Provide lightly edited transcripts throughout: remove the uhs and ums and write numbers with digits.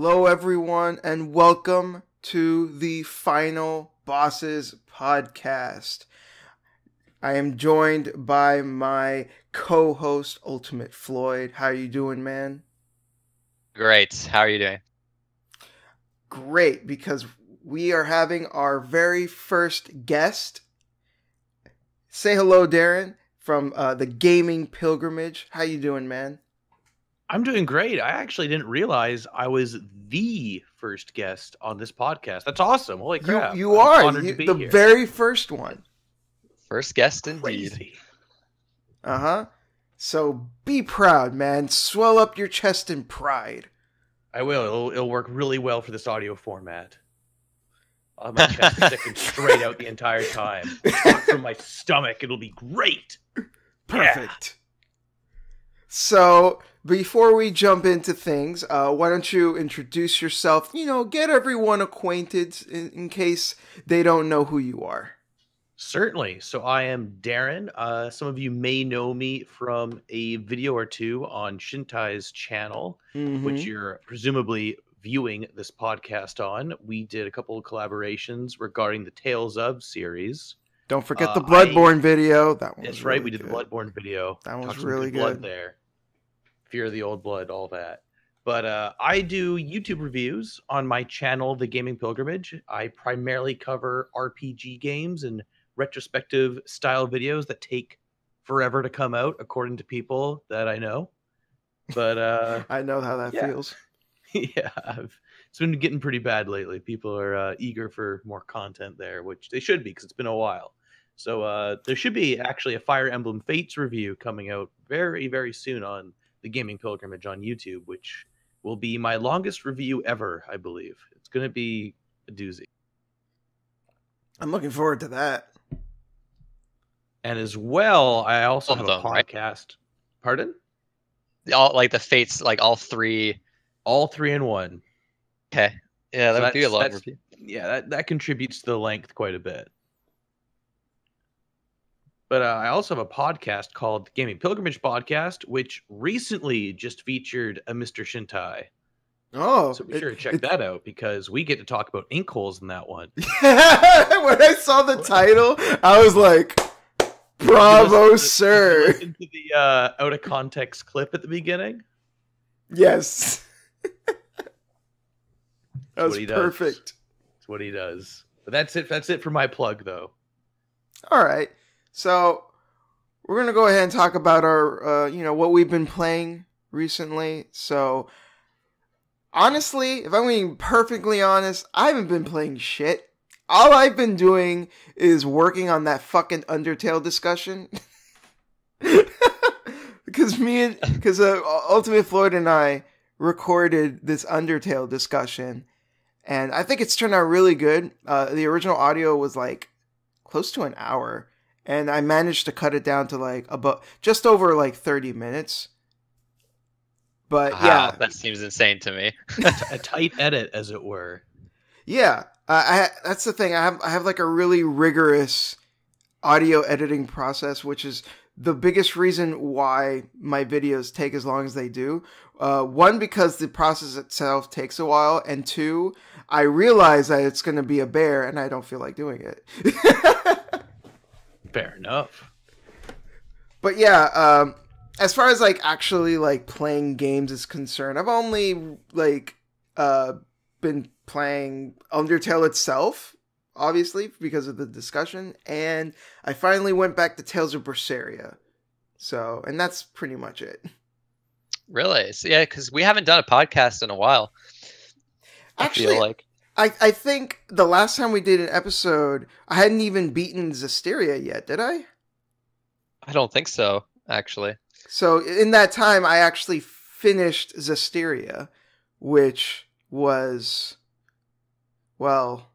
Hello, everyone, and welcome to the Final Bosses podcast. I am joined by my co-host, Ultimate Floyd. How you doing, man? Great. How are you doing? Great, because we are having our very first guest. Say hello, Darren, from the Gaming Pilgrimage. How you doing, man? I'm doing great. I actually didn't realize I was the first guest on this podcast. That's awesome. Holy crap. You are. Honored to be the here. very first one. First guest indeed. Crazy. Uh-huh. So be proud, man. Swell up your chest in pride. I will. It'll work really well for this audio format. I'll have my chest sticking straight out the entire time. From my stomach. It'll be great. Perfect. Yeah. So, before we jump into things, why don't you introduce yourself? You know, get everyone acquainted in case they don't know who you are. Certainly. So I am Darren. Some of you may know me from a video or two on Shintai's channel, which you're presumably viewing this podcast on. We did a couple of collaborations regarding the Tales of series. Don't forget the Bloodborne video. That one. That's right. We did the Bloodborne video. That was Talked really some good blood good. There. Fear of the Old Blood, all that. But I do YouTube reviews on my channel, The Gaming Pilgrimage. I primarily cover RPG games and retrospective style videos that take forever to come out, according to people that I know. But I know how that feels. Yeah, it's been getting pretty bad lately. People are eager for more content there, which they should be because it's been a while. So there should be actually a Fire Emblem Fates review coming out very, very soon on The Gaming Pilgrimage on YouTube, which will be my longest review ever, I believe. It's going to be a doozy. I'm looking forward to that. And as well, I also have a podcast. Right? Pardon? All like the Fates, like all three in one. Okay. Yeah, that would be a long review. Yeah, that contributes to the length quite a bit. But I also have a podcast called the Gaming Pilgrimage Podcast, which recently just featured a Mr. Shintai. Oh. So be sure to check that out because we get to talk about ink holes in that one. When I saw the title, I was like, bravo, sir. Did you listen to the out of context clip at the beginning? Yes. That was perfect. That's what he does. But that's it. That's it for my plug, though. All right. So we're going to go ahead and talk about our, what we've been playing recently. So honestly, if I'm being perfectly honest, I haven't been playing shit. All I've been doing is working on that fucking Undertale discussion. Because Ultimate Floyd and I recorded this Undertale discussion. And I think it's turned out really good. The original audio was like close to an hour. And I managed to cut it down to like just over like 30 minutes. But yeah. That seems insane to me. A tight edit, as it were. Yeah. That's the thing. I have like a really rigorous audio editing process, which is the biggest reason why my videos take as long as they do. One, because the process itself takes a while. And two, I realize that it's going to be a bear and I don't feel like doing it. Fair enough. But yeah, as far as like actually like playing games is concerned, I've only like been playing Undertale itself, obviously because of the discussion, and I finally went back to Tales of Berseria. So, and that's pretty much it. Really? So, yeah, because we haven't done a podcast in a while. Actually, I feel like. I think the last time we did an episode, I hadn't even beaten Zestiria yet, did I? I don't think so, actually. So in that time, I actually finished Zestiria, which was, well,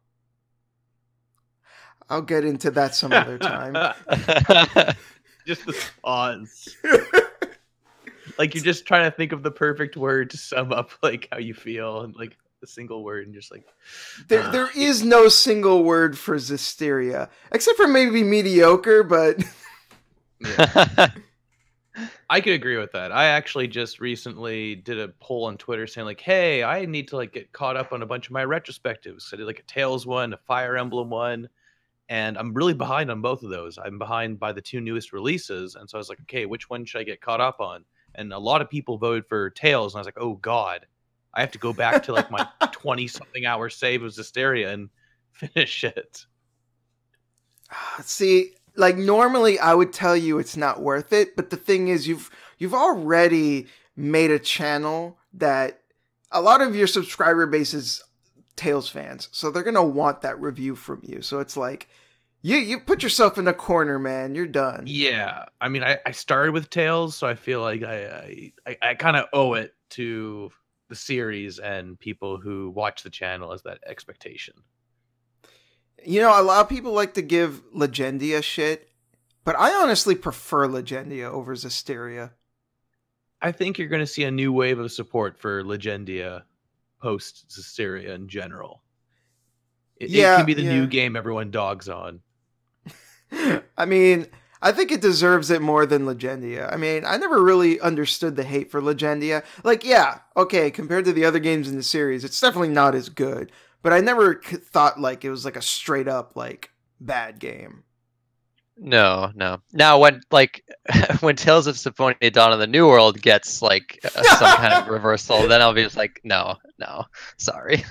I'll get into that some other time. Just the pause. Like you're just trying to think of the perfect word to sum up like how you feel and like a single word and just like there is no single word for Zestiria except for maybe mediocre, but yeah. I could agree with that. I actually just recently did a poll on Twitter saying like, "Hey, I need to like get caught up on a bunch of my retrospectives." I did like a Tales one, a Fire Emblem one, and I'm really behind on both of those. I'm behind by the 2 newest releases, and so I was like, "Okay, which one should I get caught up on?" And a lot of people voted for Tales, and I was like, "Oh God, I have to go back to like my 20-something hour save of Zestiria and finish it." See, like normally I would tell you it's not worth it, but the thing is you've already made a channel that a lot of your subscriber base is Tales fans, so they're gonna want that review from you. So it's like you put yourself in a corner, man. You're done. Yeah, I mean, I started with Tales, so I feel like I kind of owe it to the series and people who watch the channel as that expectation. You know, a lot of people like to give Legendia shit, but I honestly prefer Legendia over Zestiria. I think you're going to see a new wave of support for Legendia post Zestiria in general. It can be the new game everyone dogs on. I mean, I think it deserves it more than Legendia. I mean, I never really understood the hate for Legendia. Like, yeah, okay, compared to the other games in the series, it's definitely not as good. But I never thought like it was like a straight up like bad game. No. Now when like when Tales of Symphonia Dawn of the New World gets like some kind of reversal, then I'll be just like, no, sorry.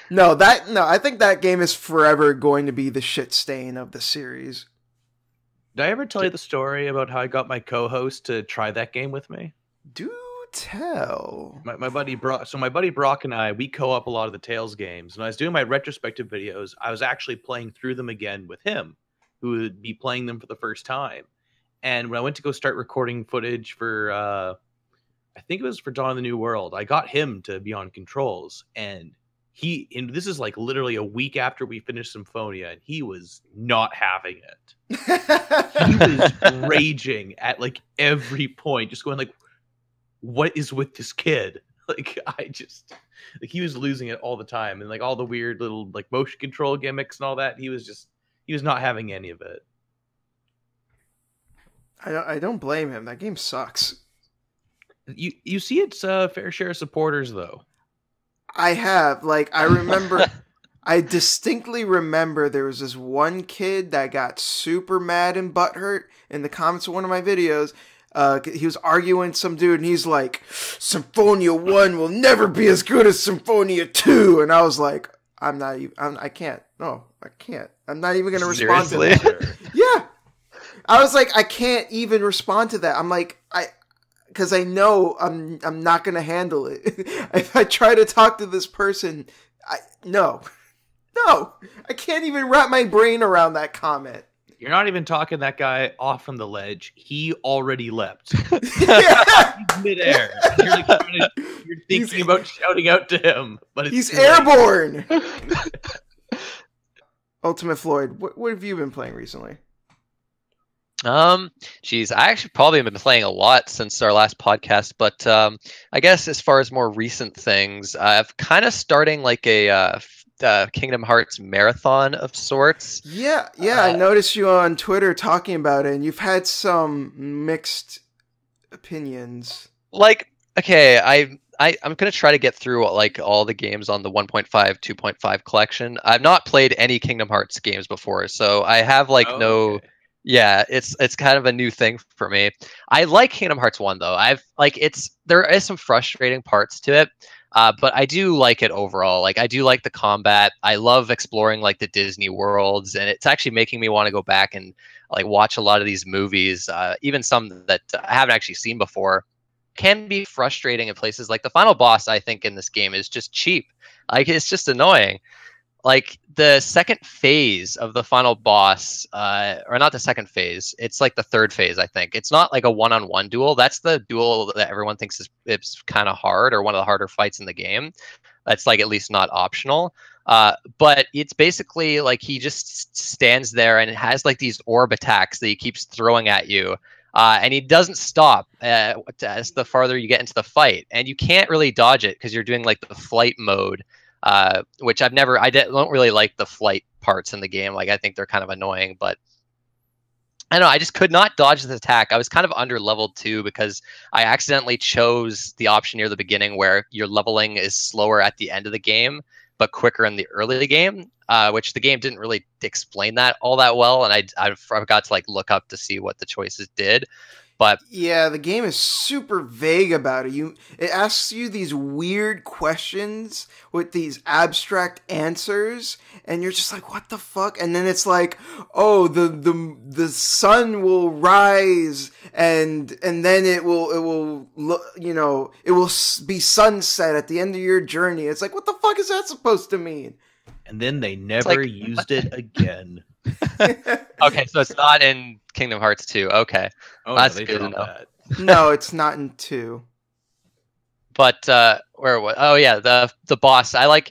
No, I think that game is forever going to be the shit stain of the series. Did I ever tell you the story about how I got my co-host to try that game with me? Do tell. My buddy Brock. So my buddy Brock and I, we co-op a lot of the Tales games. And I was doing my retrospective videos. I was actually playing through them again with him, who would be playing them for the first time. And when I went to go start recording footage for, I think it was for Dawn of the New World, I got him to be on controls. And this is like literally a week after we finished Symphonia, and he was not having it. He was raging at like every point, just going like, what is with this kid? Like, he was losing it all the time. And like all the weird little like motion control gimmicks and all that, he was not having any of it. I don't blame him. That game sucks. You see its fair share of supporters though. I have. Like, I remember, I distinctly remember there was this one kid that got super mad and butthurt in the comments of one of my videos. He was arguing with some dude, and he's like, Symphonia 1 will never be as good as Symphonia 2. And I was like, I can't. No, I can't. I'm not even going to respond to that. Yeah. I was like, I can't even respond to that. I'm like, because I know I'm not going to handle it. If I try to talk to this person, no, I can't even wrap my brain around that comment. You're not even talking that guy off from the ledge. He already leapt. Yeah. He's midair. You're thinking about shouting out to him, but he's airborne. Ultimate Floyd, what have you been playing recently? Geez, I actually probably have been playing a lot since our last podcast, but I guess as far as more recent things, I've kind of starting like a Kingdom Hearts marathon of sorts. Yeah, I noticed you on Twitter talking about it, and you've had some mixed opinions. Like, okay, I'm gonna try to get through like all the games on the 1.5, 2.5 collection. I've not played any Kingdom Hearts games before, so I have like no. Yeah, it's kind of a new thing for me. I like Kingdom Hearts 1 though. There is some frustrating parts to it. But I do like it overall. Like, I do like the combat. I love exploring like the Disney worlds, and it's actually making me want to go back and like watch a lot of these movies, even some that I haven't actually seen before. Can be frustrating in places like the final boss. I think in this game is just cheap. Like, it's just annoying. Like the second phase of the final boss, or not the second phase, it's like the third phase, I think. It's not like a one-on-one duel. That's the duel that everyone thinks it's kind of hard, or one of the harder fights in the game. That's like at least not optional. But it's basically like he just stands there and has like these orb attacks that he keeps throwing at you. And he doesn't stop as the farther you get into the fight. And you can't really dodge it because you're doing like the flight mode. Which I don't really like the flight parts in the game. Like, I think they're kind of annoying, but I don't know, I just could not dodge the attack. I was kind of under leveled too because I accidentally chose the option near the beginning where your leveling is slower at the end of the game, but quicker in the early game, which the game didn't really explain that all that well, and I forgot to like look up to see what the choices did. But yeah, the game is super vague about it. It asks you these weird questions with these abstract answers, and you're just like, what the fuck? And then it's like, oh, the sun will rise, and then it will be sunset at the end of your journey. It's like, what the fuck is that supposed to mean? And then they never used it again. Okay, so it's not in Kingdom Hearts 2. Okay. Oh, that's no, good to know. No, it's not in 2. But where was? Oh yeah, the boss. I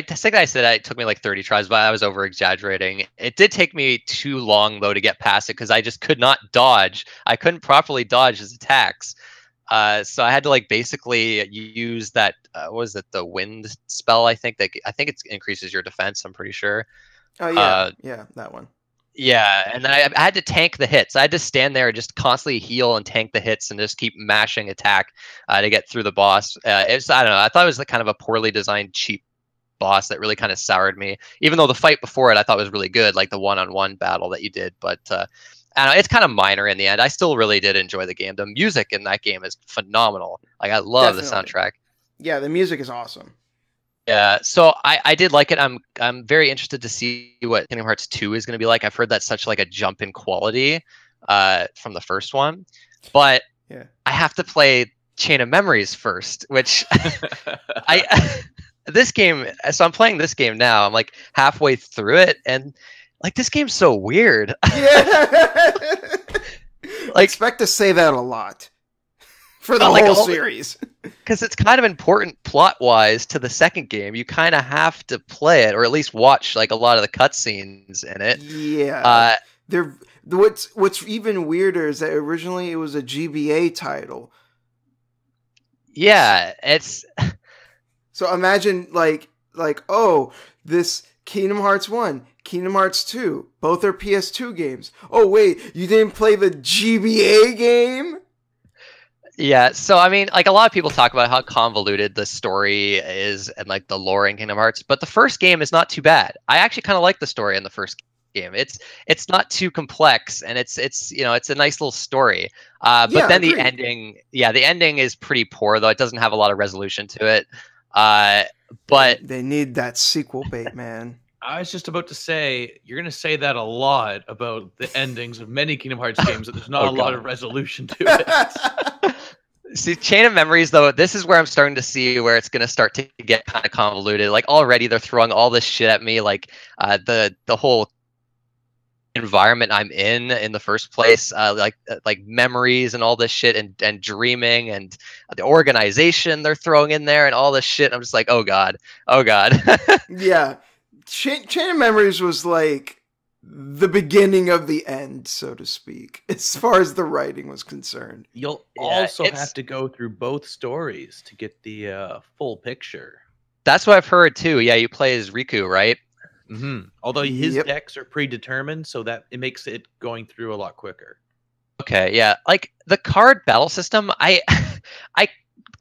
think I said it took me like 30 tries, but I was over exaggerating. It did take me too long though to get past it because I just could not dodge. I couldn't properly dodge his attacks. So I had to like basically use that. Was it the wind spell? I think it increases your defense. I'm pretty sure. Oh yeah, yeah, that one. Yeah, and I had to tank the hits. I had to stand there and just constantly heal and tank the hits and just keep mashing attack to get through the boss. I don't know. I thought it was kind of a poorly designed, cheap boss that really kind of soured me. Even though the fight before it I thought was really good, like the one-on-one battle that you did. But I don't know, it's kind of minor in the end. I still really did enjoy the game. The music in that game is phenomenal. Like I love the soundtrack. Yeah, the music is awesome. Yeah, so I did like it. I'm very interested to see what Kingdom Hearts 2 is going to be like. I've heard that's such like a jump in quality from the first one, but yeah. I have to play Chain of Memories first, which this game. So I'm playing this game now. I'm like halfway through it, and like this game's so weird. Yeah. Like, expect to say that a lot for the whole series. Because it's kind of important plot-wise to the second game. You kind of have to play it, or at least watch like a lot of the cutscenes in it. Yeah. What's even weirder is that originally it was a GBA title. Yeah, it's. So imagine like oh, this Kingdom Hearts 1, Kingdom Hearts 2, both are PS2 games. Oh wait, you didn't play the GBA game? Yeah, so I mean, like a lot of people talk about how convoluted the story is and like the lore in Kingdom Hearts, but the first game is not too bad. I actually kind of like the story in the first game. It's not too complex, and it's a nice little story. But then agreed. the ending is pretty poor though. It doesn't have a lot of resolution to it. But they need that sequel bait, man. I was just about to say, you're going to say that a lot about the endings of many Kingdom Hearts games, that there's not a lot of resolution to it. See, Chain of Memories, though, this is where I'm starting to see where it's going to start to get kind of convoluted. Like, already they're throwing all this shit at me, like the whole environment I'm in the first place, like memories and all this shit, and dreaming, and the organization they're throwing in there, and all this shit. I'm just like, oh god. Yeah. Chain of Memories was like the beginning of the end, so to speak, as far as the writing was concerned. You'll also have to go through both stories to get the full picture. That's what I've heard too. Yeah, you play as Riku, right? Mm-hmm. Although his decks are predetermined, so that it makes it going through a lot quicker. Okay, yeah. Like the card battle system, I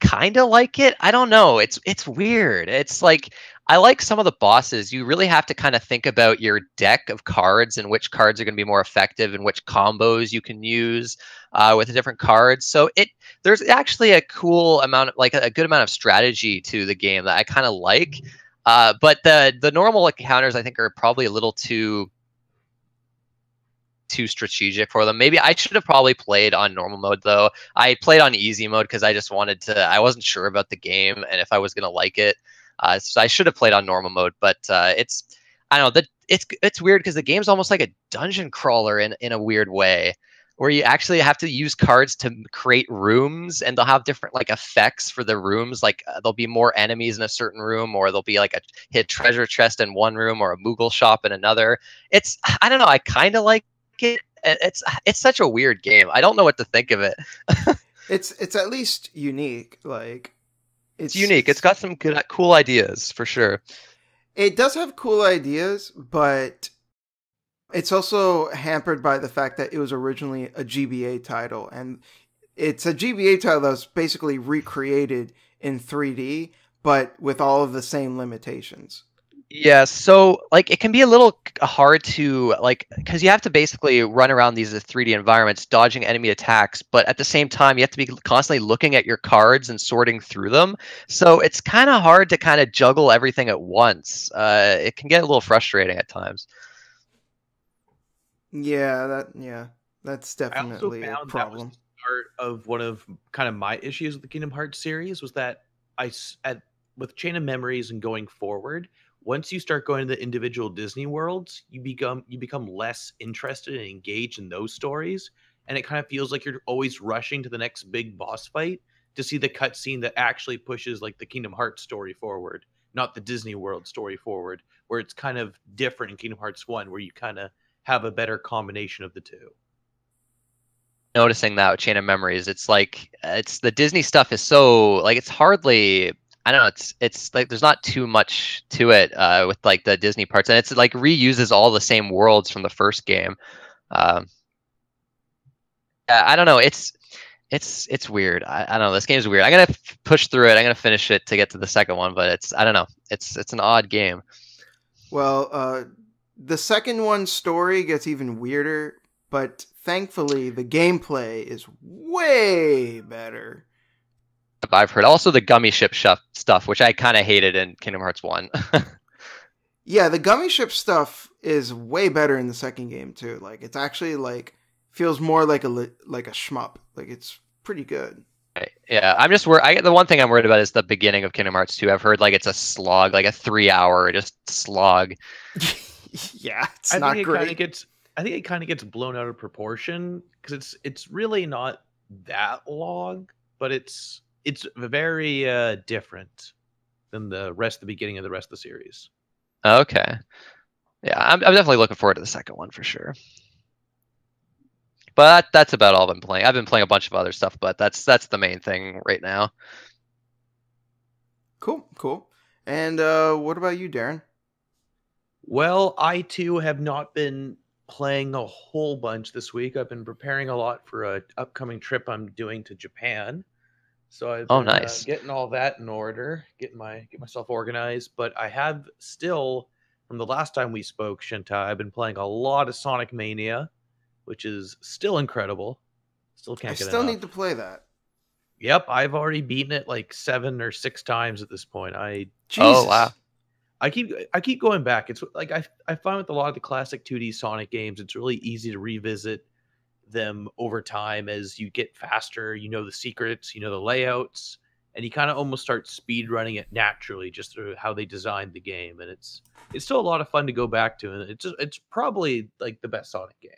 kind of like it. I don't know. It's weird. It's like I like some of the bosses. You really have to kind of think about your deck of cards and which cards are going to be more effective and which combos you can use with the different cards. So there's actually a cool amount, like a good amount of strategy to the game that I kind of like. But the normal encounters I think are probably a little too strategic for them. Maybe I should have probably played on normal mode though. I played on easy mode because I just wanted to. I wasn't sure about the game and if I was gonna like it. So I should have played on normal mode. But I don't know. It's weird because the game's almost like a dungeon crawler in a weird way, where you actually have to use cards to create rooms, and they'll have different like effects for the rooms. Like there'll be more enemies in a certain room, or there'll be like a hid treasure chest in one room, or a Moogle shop in another. I don't know. I kind of like it. It's such a weird game. I don't know what to think of it. It's at least unique. Like it's unique. It's got some cool ideas for sure. It does have cool ideas, but It's also hampered by the fact that it was originally a GBA title, and it's a GBA title that's basically recreated in 3D, but with all of the same limitations. Yeah, so like it can be a little hard to like because you have to basically run around these 3D environments, dodging enemy attacks, but at the same time you have to be constantly looking at your cards and sorting through them. So it's kind of hard to kind of juggle everything at once. It can get a little frustrating at times. Yeah, that's definitely a problem. That was part of one of kind of my issues with the Kingdom Hearts series was that with Chain of Memories and going forward, once you start going to the individual Disney worlds, you become less interested and engaged in those stories, and it kind of feels like you're always rushing to the next big boss fight to see the cutscene that actually pushes like the Kingdom Hearts story forward, not the Disney World story forward, where it's kind of different in Kingdom Hearts 1, where you kind of have a better combination of the two. Noticing that with Chain of Memories, it's like it's the Disney stuff is so like it's hardly I don't know, it's like there's not too much to it with like the Disney parts, and it's like reuses all the same worlds from the first game. I don't know, it's weird. I don't know, this game's weird. I'm gonna push through it. I'm gonna finish it to get to the second one, but I don't know, it's an odd game. Well, the second one's story gets even weirder, but thankfully the gameplay is way better. I've heard also the gummy ship stuff, which I kind of hated in Kingdom Hearts 1. Yeah, the gummy ship stuff is way better in the second game too. Like it's actually like feels more like a shmup. Like it's pretty good. Yeah, I'm just worried. The one thing I'm worried about is the beginning of Kingdom Hearts 2. I've heard like it's a slog, like a 3-hour just slog. Yeah, it's not great. I think it kind of gets blown out of proportion because it's really not that long, but it's very different than the beginning of the rest of the series. Okay, yeah, I'm definitely looking forward to the second one for sure. But that's about all I've been playing. I've been playing a bunch of other stuff, but that's the main thing right now. Cool. And what about you, Darren? Well, I too have not been playing a whole bunch this week. I've been preparing a lot for an upcoming trip I'm doing to Japan. So I've been nice. Getting all that in order, get myself organized. But I have still, from the last time we spoke, Shintai, I've been playing a lot of Sonic Mania, which is still incredible. Still can't get enough. I still need to play that. Yep, I've already beaten it like 7 or 6 times at this point. Jesus. Oh wow. I keep going back. It's like I find with a lot of the classic 2D Sonic games, it's really easy to revisit them over time as you get faster. You know the secrets, you know the layouts, and you kind of almost start speed running it naturally just through how they designed the game. And it's still a lot of fun to go back to, and it's probably like the best Sonic game.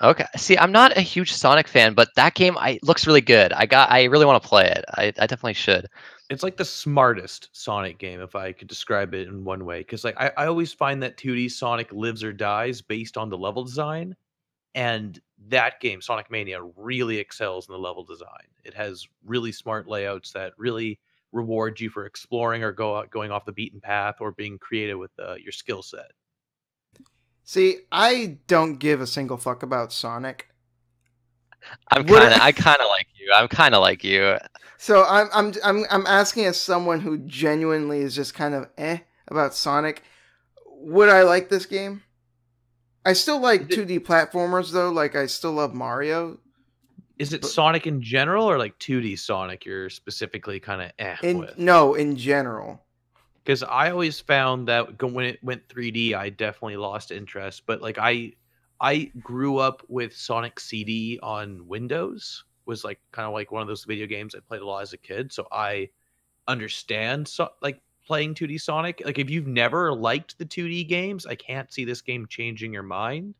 Okay. See, I'm not a huge Sonic fan, but that game looks really good. I really want to play it. I definitely should. It's like the smartest Sonic game, if I could describe it in one way. Because like I always find that 2D Sonic lives or dies based on the level design. And that game, Sonic Mania, really excels in the level design. It has really smart layouts that really reward you for exploring or going off the beaten path or being creative with your skill set. See, I don't give a single fuck about Sonic. I kind of like you. I'm kind of like you. So I'm asking as someone who genuinely is just kind of about Sonic. Would I like this game? I still like 2D platformers though. Like I still love Mario. Is it Sonic in general or like 2D Sonic you're specifically kind of with? No, in general. Because I always found that when it went 3D, I definitely lost interest. But like I grew up with Sonic CD on Windows. Was like kind of like one of those video games I played a lot as a kid. So I understand like playing 2D Sonic. Like if you've never liked the 2D games, I can't see this game changing your mind.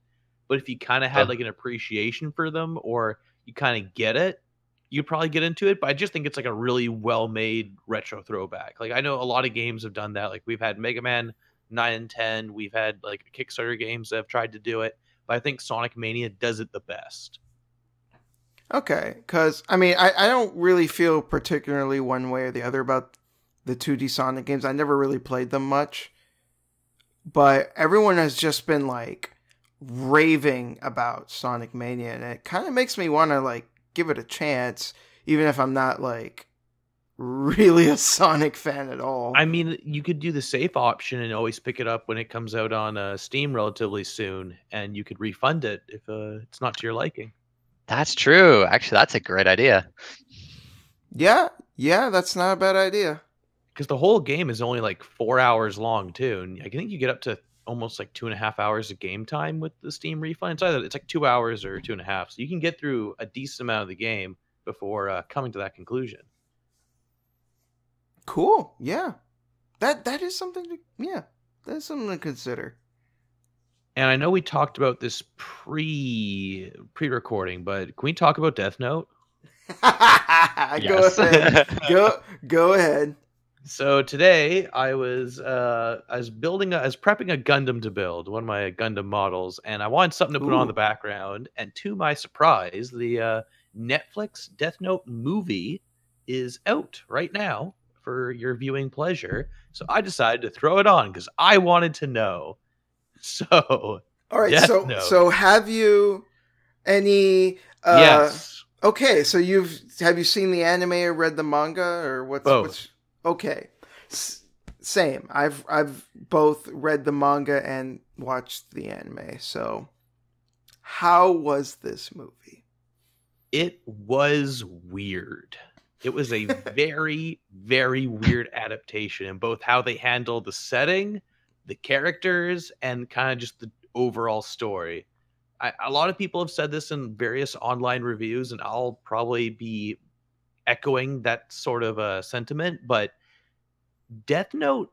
But if you kind of had like an appreciation for them or you kind of get it, you'd probably get into it. But I just think it's like a really well-made retro throwback. Like I know a lot of games have done that. Like we've had Mega Man 9 and 10. We've had like Kickstarter games that have tried to do it. But I think Sonic Mania does it the best. Okay, because I mean, I don't really feel particularly one way or the other about the 2D Sonic games. I never really played them much. but everyone has just been like raving about Sonic Mania, and it kind of makes me want to like give it a chance, even if I'm not like really a Sonic fan at all. I mean, you could do the safe option and always pick it up when it comes out on Steam relatively soon, and you could refund it if it's not to your liking. That's true. Actually, that's a great idea. Yeah, that's not a bad idea. Because the whole game is only like 4 hours long too, and I think you get up to almost like 2.5 hours of game time with the Steam refund. It's like 2 hours or 2.5, so you can get through a decent amount of the game before coming to that conclusion. Cool. Yeah, that is something that's something to consider. And I know we talked about this pre-recording, but can we talk about Death Note? Yes. Go ahead. Go ahead. So today I was prepping a Gundam to build, one of my Gundam models, and I wanted something to put on in the background. And to my surprise, the Netflix Death Note movie is out right now for your viewing pleasure. So I decided to throw it on because I wanted to know. So all right. Death So Note. so have you any? Yes. Okay. So have you seen the anime or read the manga or what's both? Okay. Same. I've both read the manga and watched the anime. So how was this movie? It was weird. It was a very, very weird adaptation in both how they handle the setting, the characters, and kind of just the overall story. A lot of people have said this in various online reviews, and I'll probably be echoing that sort of sentiment, but Death Note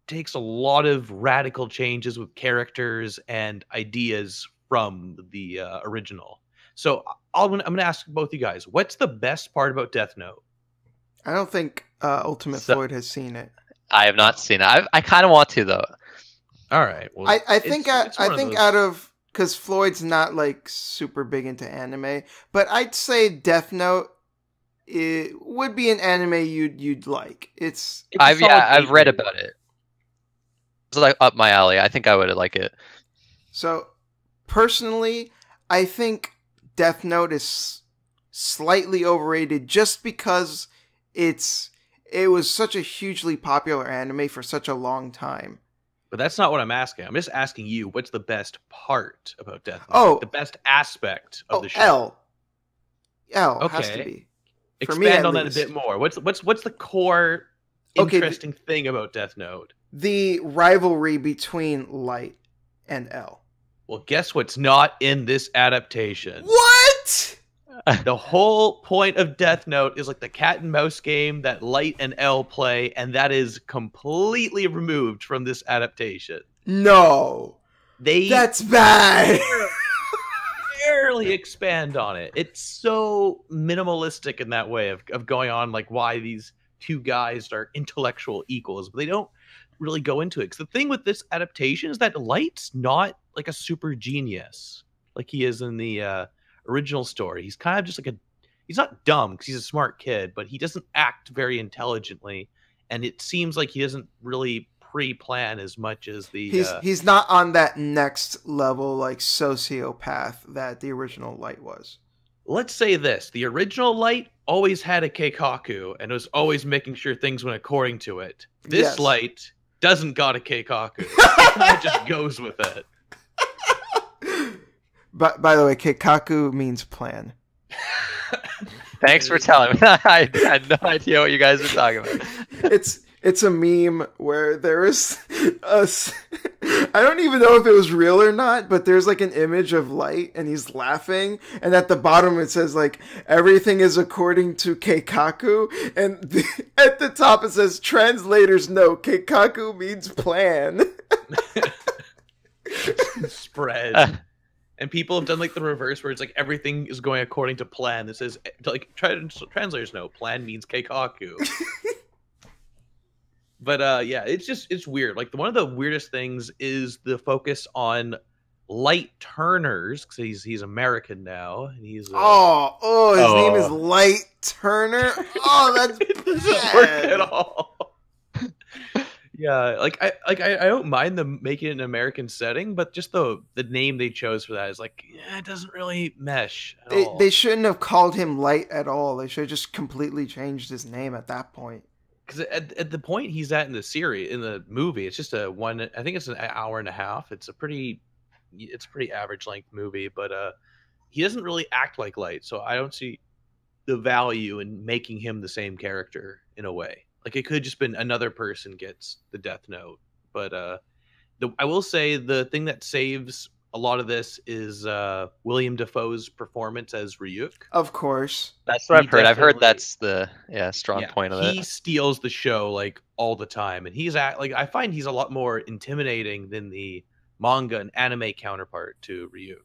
takes a lot of radical changes with characters and ideas from the original. So I'm going to ask both you guys, what's the best part about Death Note? I don't think Ultimate Floyd has seen it. I have not seen it. I kind of want to though. All right. Well, I think out of because Floyd's not like super big into anime, but I'd say Death Note it would be an anime you'd like. I've read about it. It's like up my alley. I think I would like it. So personally, I think Death Note is slightly overrated just because it was such a hugely popular anime for such a long time. But that's not what I'm asking. I'm just asking you, what's the best part about Death Note? Oh, the best aspect of the show. L okay. has to be. For Expand me, at on least. that a bit more. What's the core interesting thing about Death Note? The rivalry between Light and L. Well, guess what's not in this adaptation? What? The whole point of Death Note is like the cat and mouse game that Light and L play, and that is completely removed from this adaptation. No. That's bad. Barely expand on it. It's so minimalistic in that way of going on like why these two guys are intellectual equals, but they don't really go into it. Because the thing with this adaptation is that Light's not like a super genius like he is in the original story. He's kind of just like he's not dumb because he's a smart kid, but he doesn't act very intelligently, and it seems like he doesn't really pre-plan as much as the he's not on that next level like sociopath that the original Light was. Let's say this: the original Light always had a keikaku and was always making sure things went according to it. This Light doesn't got a keikaku. It just goes with it. But by the way, keikaku means plan. Thanks for telling me. I had no idea what you guys were talking about. It's a meme where there is I don't even know if it was real or not, but there's like an image of Light and he's laughing, and at the bottom it says like everything is according to keikaku, and at the top it says translators note keikaku means plan. Spread. And people have done like the reverse where it's like everything is going according to plan. This is like translators know plan means keikaku. But yeah, it's weird. Like one of the weirdest things is the focus on Light Turners, because he's American now, and he's his name is Light Turner. Oh, that's it doesn't work at all. Yeah, I don't mind them making it an American setting, but just the name they chose for that is like, yeah, it doesn't really mesh at all. They shouldn't have called him Light at all. They should have just completely changed his name at that point. Because at the point he's at in the series, in the movie, it's just I think it's an hour and a half. It's a pretty average length movie, but he doesn't really act like Light, so I don't see the value in making him the same character in a way. Like, it could just been another person gets the Death Note, but I will say the thing that saves a lot of this is William Dafoe's performance as Ryuk. Of course, that's what I've heard. I've heard that's the strong point of it. He steals the show like all the time, and I find he's a lot more intimidating than the manga and anime counterpart to Ryuk.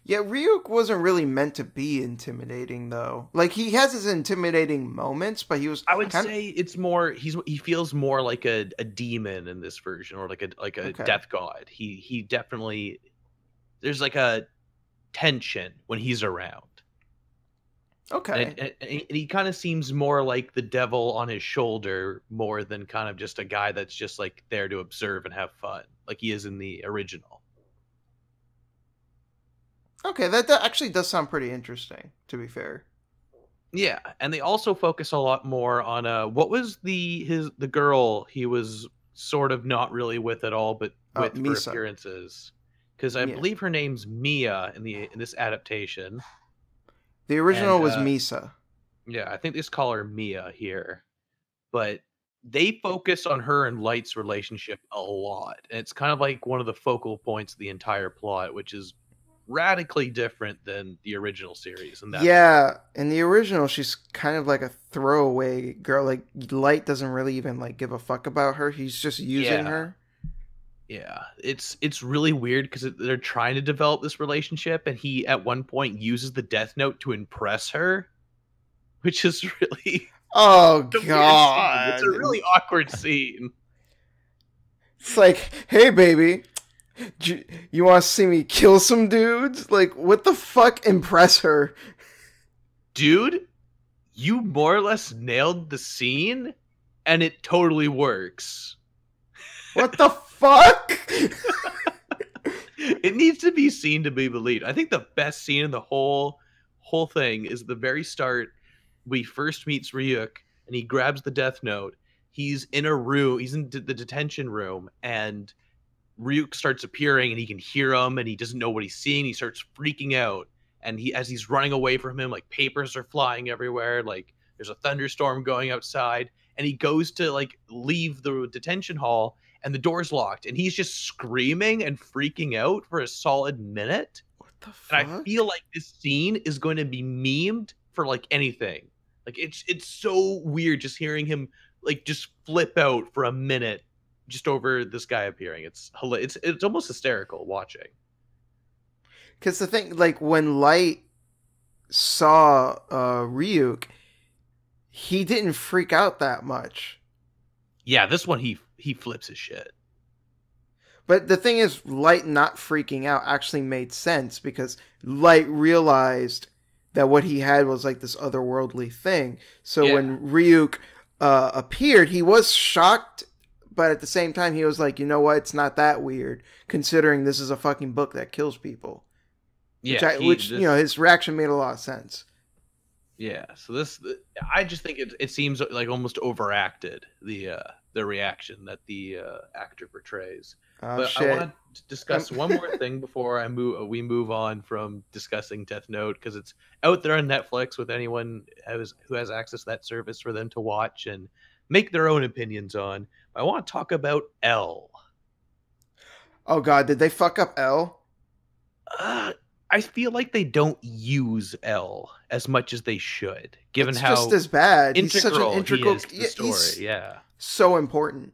Yeah, Ryuk wasn't really meant to be intimidating, though. Like, he has his intimidating moments, but he was... I would say it's more... He feels more like a demon in this version, or like a death god. He definitely... There's like a tension when he's around. Okay. And he kind of seems more like the devil on his shoulder, more than kind of just a guy that's just like there to observe and have fun, like he is in the original. Okay, that actually does sound pretty interesting, to be fair. Yeah, and they also focus a lot more on what was the girl he was sort of not really with at all, but with for appearances, because I believe her name's Mia in this adaptation. The original was Misa. Yeah, I think they just call her Mia here, but they focus on her and Light's relationship a lot, and it's kind of like one of the focal points of the entire plot, which is radically different than the original series. And in the original, she's kind of like a throwaway girl. Like, Light doesn't really even like give a fuck about her. He's just using her. Yeah, it's really weird because they're trying to develop this relationship, and he at one point uses the Death Note to impress her, which is really god, it's a really awkward scene. It's like, hey baby, you want to see me kill some dudes? Like, what the fuck? Impress her. Dude, you more or less nailed the scene, and it totally works. What the fuck? It needs to be seen to be believed. I think the best scene in the whole thing is the very start. We first meets Ryuk, and he grabs the Death Note. He's in a room. He's in the detention room, and Ryuk starts appearing, and he can hear him, and he doesn't know what he's seeing. He starts freaking out, and as he's running away from him, like papers are flying everywhere, like there's a thunderstorm going outside, and he goes to like leave the detention hall, and the door's locked, and he's just screaming and freaking out for a solid minute. What the fuck? And I feel like this scene is going to be memed for like anything. Like, it's so weird just hearing him like just flip out for a minute just over this guy appearing. It's almost hysterical watching. Because the thing, like, when Light saw Ryuk, he didn't freak out that much. Yeah, this one he flips his shit. But the thing is, Light not freaking out actually made sense, because Light realized that what he had was like this otherworldly thing. So when Ryuk appeared, he was shocked, but at the same time, he was like, you know what? It's not that weird, considering this is a fucking book that kills people. Yeah, which his reaction made a lot of sense. Yeah, so I just think it seems like almost overacted, the reaction that the actor portrays. But shit. I want to discuss one more thing before we move on from discussing Death Note, because it's out there on Netflix with anyone who has access to that service for them to watch and make their own opinions on. I want to talk about L. Oh god, did they fuck up L? I feel like they don't use L as much as they should, given how just as bad. He's such an integral to the story. Yeah, so important.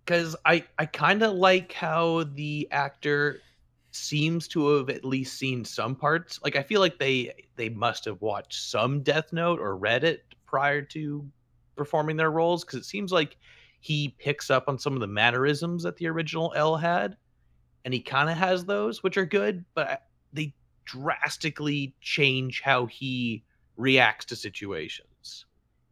Because I kind of like how the actor seems to have at least seen some parts. Like, I feel like they must have watched some Death Note or read it prior to performing their roles, because it seems like he picks up on some of the mannerisms that the original L had, and he kind of has those, which are good, but they drastically change how he reacts to situations.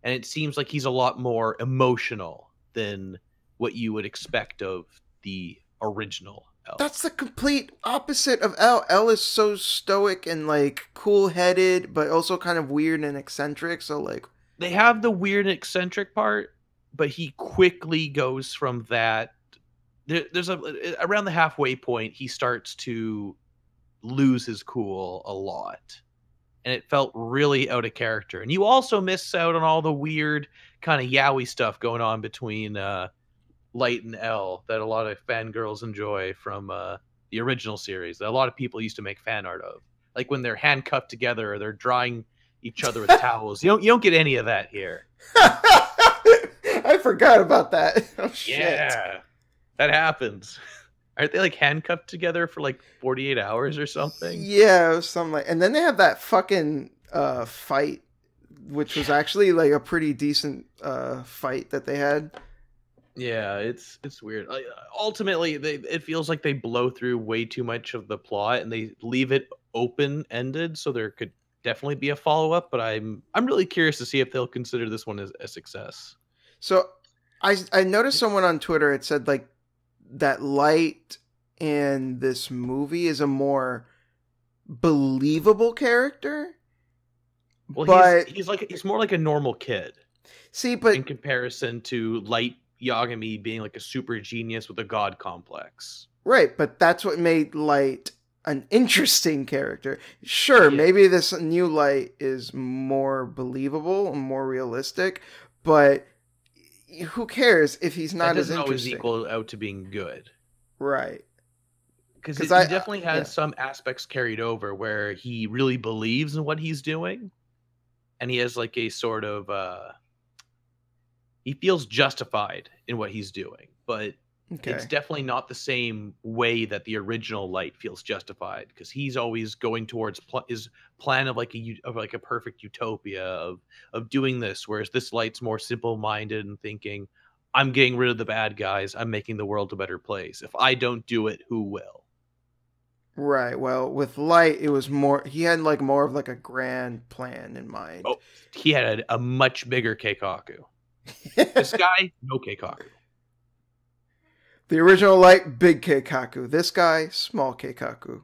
And it seems like he's a lot more emotional than what you would expect of the original L. That's the complete opposite of L. L is so stoic and like cool-headed, but also kind of weird and eccentric. So like they have the weird and eccentric part, but he quickly goes from that. There's around the halfway point, he starts to lose his cool a lot, and it felt really out of character. And you also miss out on all the weird kind of yaoi stuff going on between Light and L that a lot of fangirls enjoy from the original series that a lot of people used to make fan art of, like when they're handcuffed together or they're drawing each other with towels. You don't get any of that here. I forgot about that. Oh shit. Yeah, that happens. Aren't they like handcuffed together for like 48 hours or something? Yeah, it was something like. And then they have that fucking fight, which was actually like a pretty decent fight that they had. Yeah, it's weird. Ultimately, it feels like they blow through way too much of the plot and they leave it open-ended, so there could definitely be a follow-up. But I'm really curious to see if they'll consider this one as a success. So I noticed someone on Twitter had said like that Light in this movie is a more believable character. Well, but he's more like a normal kid. See, but in comparison to Light Yagami being like a super genius with a god complex. Right, but that's what made Light an interesting character. Sure, Yeah. Maybe this new Light is more believable and more realistic, but who cares if he's not that as doesn't always interesting? equal out to being good. Right. Because 'Cause he I- definitely has yeah. some aspects carried over where he really believes in what he's doing. And he has like a sort of he feels justified in what he's doing, but Okay. it's definitely not the same way that the original Light feels justified, because he's always going towards his plan of like a perfect utopia of doing this, whereas this Light's more simple-minded and thinking, I'm getting rid of the bad guys, I'm making the world a better place. If I don't do it, who will? Right. Well, with Light, it was more. He had like more of like a grand plan in mind. Oh, he had a much bigger Keikaku. This guy, no Keikaku. The original Light, big Keikaku. This guy, small Keikaku.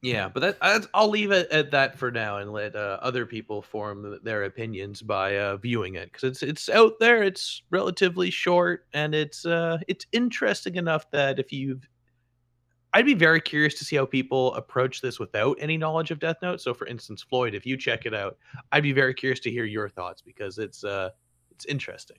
Yeah, but I'll leave it at that for now and let other people form their opinions by viewing it, because it's out there. It's relatively short and it's interesting enough that I'd be very curious to see how people approach this without any knowledge of Death Note. So, for instance, Floyd, if you check it out, I'd be very curious to hear your thoughts, because it's interesting.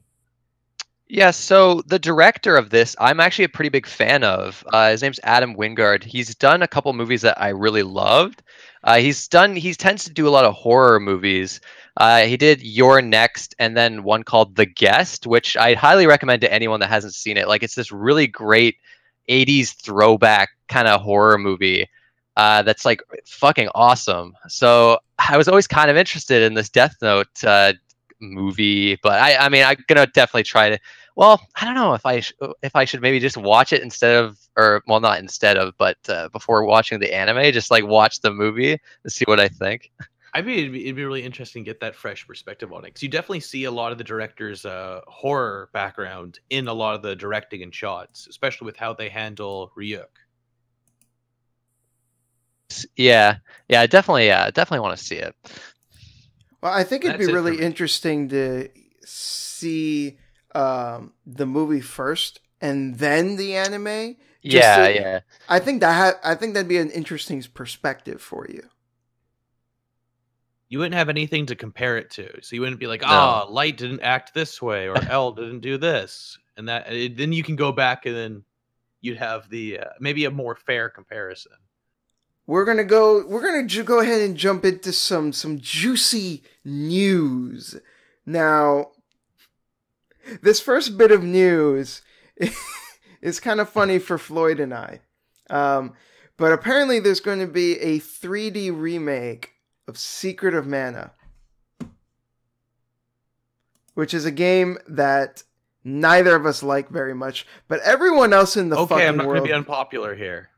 Yeah, so the director of this, I'm actually a pretty big fan of. His name's Adam Wingard. He's done a couple movies that I really loved. He tends to do a lot of horror movies. He did You're Next, and then one called The Guest, which I highly recommend to anyone that hasn't seen it. Like, it's this really great 80s throwback kind of horror movie that's like fucking awesome. So I was always kind of interested in this Death Note movie, but I mean, I'm gonna definitely try to. Well, I don't know if I should maybe just watch it instead of, or well, not instead of, but before watching the anime, just like watch the movie and see what I think. It'd be really interesting to get that fresh perspective on it, because you definitely see a lot of the director's horror background in a lot of the directing and shots, especially with how they handle Ryuk. Yeah, I definitely want to see it. Well, I think it'd That's be it for really me. interesting to see the movie first and then the anime. Yeah. I think that'd be an interesting perspective for you. You wouldn't have anything to compare it to, so you wouldn't be like, No. Light didn't act this way, or L didn't do this, and that. Then you can go back and then you'd have the maybe a more fair comparison. We're gonna go ahead and jump into some juicy news. Now, this first bit of news is kind of funny for Floyd and I. But apparently there's going to be a 3D remake of Secret of Mana, which is a game that neither of us like very much, but everyone else in the fucking world... I'm not going to be unpopular here.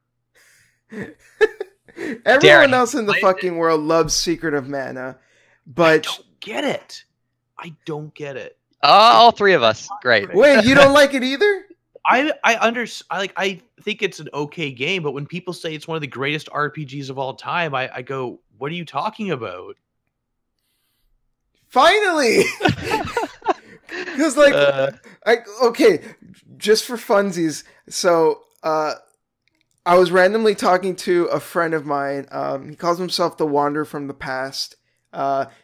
Everyone Darren, else in the fucking world loves Secret of Mana, but I don't get it. All three of us. Great. Wait, you don't like it either? I think it's an okay game, but when people say it's one of the greatest RPGs of all time, I go, what are you talking about? Finally! Because, okay, just for funsies, so, I was randomly talking to a friend of mine. He calls himself the Wanderer from the Past.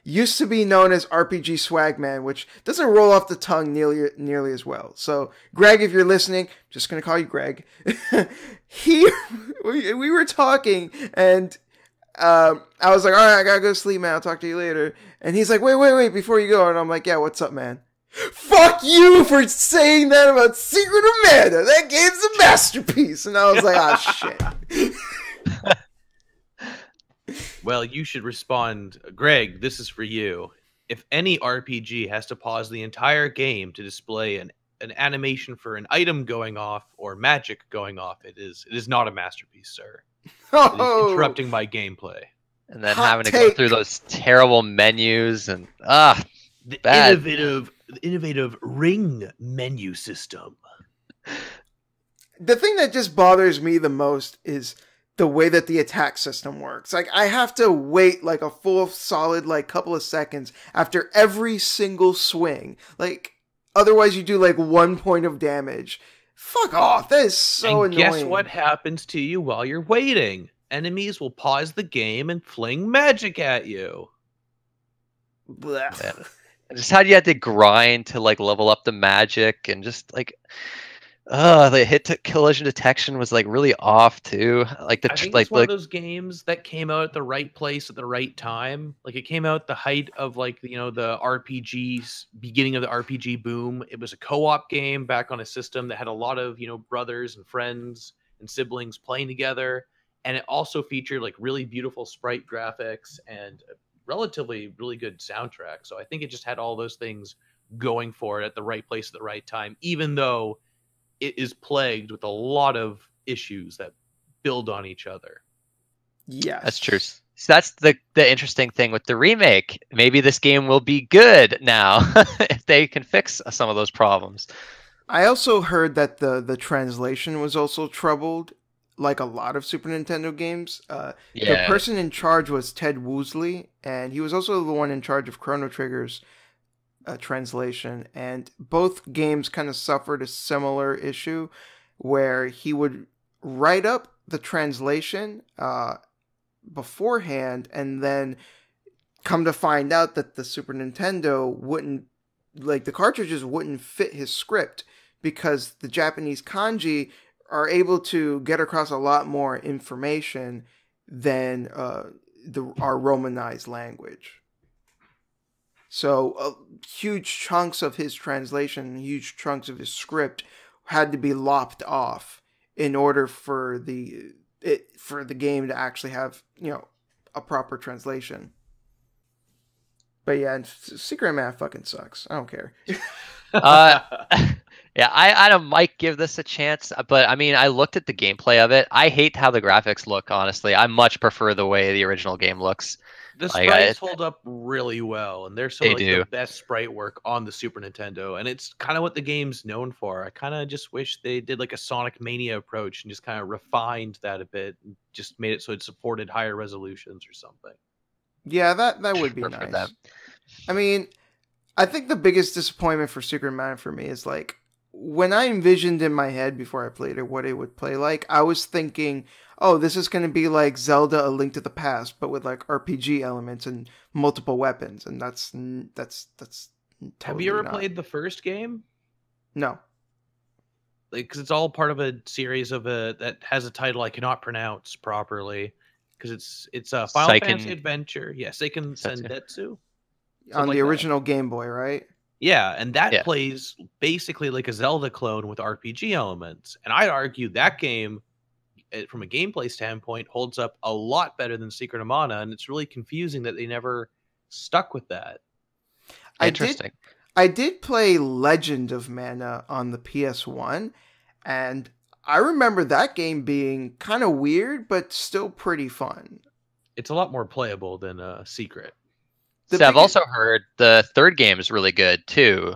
Used to be known as RPG Swagman, which doesn't roll off the tongue nearly as well. So, Greg, if you're listening, just gonna call you Greg. We were talking, and I was like, all right, I gotta go to sleep, man. I'll talk to you later. And he's like, wait, before you go. And I'm like, yeah, what's up, man? Fuck you for saying that about Secret of Mana. That game's a masterpiece. And I was like, ah, shit. Well, you should respond, Greg, this is for you. If any RPG has to pause the entire game to display an animation for an item going off or magic going off, it is not a masterpiece, sir. It is interrupting my gameplay. And then having to go through those terrible menus and the bad. innovative ring menu system. The thing that just bothers me the most is the way that the attack system works. Like, I have to wait like a full solid like couple of seconds after every single swing. Like, otherwise you do like 1 point of damage. Fuck off. That is so annoying. Guess what happens to you while you're waiting? Enemies will pause the game and fling magic at you. Blech. Just how you had to grind to like level up the magic, and just like the collision detection was like really off too. Like I think it's one of those games that came out at the right place at the right time. Like, it came out at the height of like the RPGs, beginning of the RPG boom. It was a co-op game back on a system that had a lot of brothers and friends and siblings playing together, and it also featured like really beautiful sprite graphics and relatively really good soundtrack. So I think it just had all those things going for it at the right place at the right time, even though it is plagued with a lot of issues that build on each other. Yeah, that's true. So that's the interesting thing with the remake. Maybe this game will be good now if they can fix some of those problems. I also heard that the translation was also troubled, like a lot of Super Nintendo games. The person in charge was Ted Woosley, and he was also the one in charge of Chrono Trigger's translation. And both games kind of suffered a similar issue where he would write up the translation beforehand, and then come to find out that the Super Nintendo wouldn't, like, the cartridges wouldn't fit his script, because the Japanese kanji are able to get across a lot more information than our Romanized language. So huge chunks of his translation, huge chunks of his script had to be lopped off in order for the game to actually have a proper translation. But yeah, Secret of Mana fucking sucks. I don't care. Yeah, I might give this a chance, but I mean, I looked at the gameplay of it. I hate how the graphics look, honestly. I much prefer the way the original game looks. The sprites hold up really well, and they're some of the best sprite work on the Super Nintendo, and it's kind of what the game's known for. I kind of just wish they did like a Sonic Mania approach and just kind of refined that a bit, and just made it so it supported higher resolutions or something. Yeah, that would be nice. That. I mean, I think the biggest disappointment for Secret of Mana for me is, like, when I envisioned in my head before I played it what it would play like, I was thinking, oh, this is going to be like Zelda: A Link to the Past, but with like RPG elements and multiple weapons, and that's totally Have you ever played the first game? No. Like, because it's all part of a series of that has a title I cannot pronounce properly, because it's a Final Fantasy Adventure. Yeah, Seiken Sentetsu. On the original Game Boy, right? Yeah, and that plays basically like a Zelda clone with RPG elements. And I'd argue that game, from a gameplay standpoint, holds up a lot better than Secret of Mana, and it's really confusing that they never stuck with that. Interesting. I did play Legend of Mana on the PS1, and I remember that game being kind of weird, but still pretty fun. It's a lot more playable than Secret. So I've also heard the third game is really good too.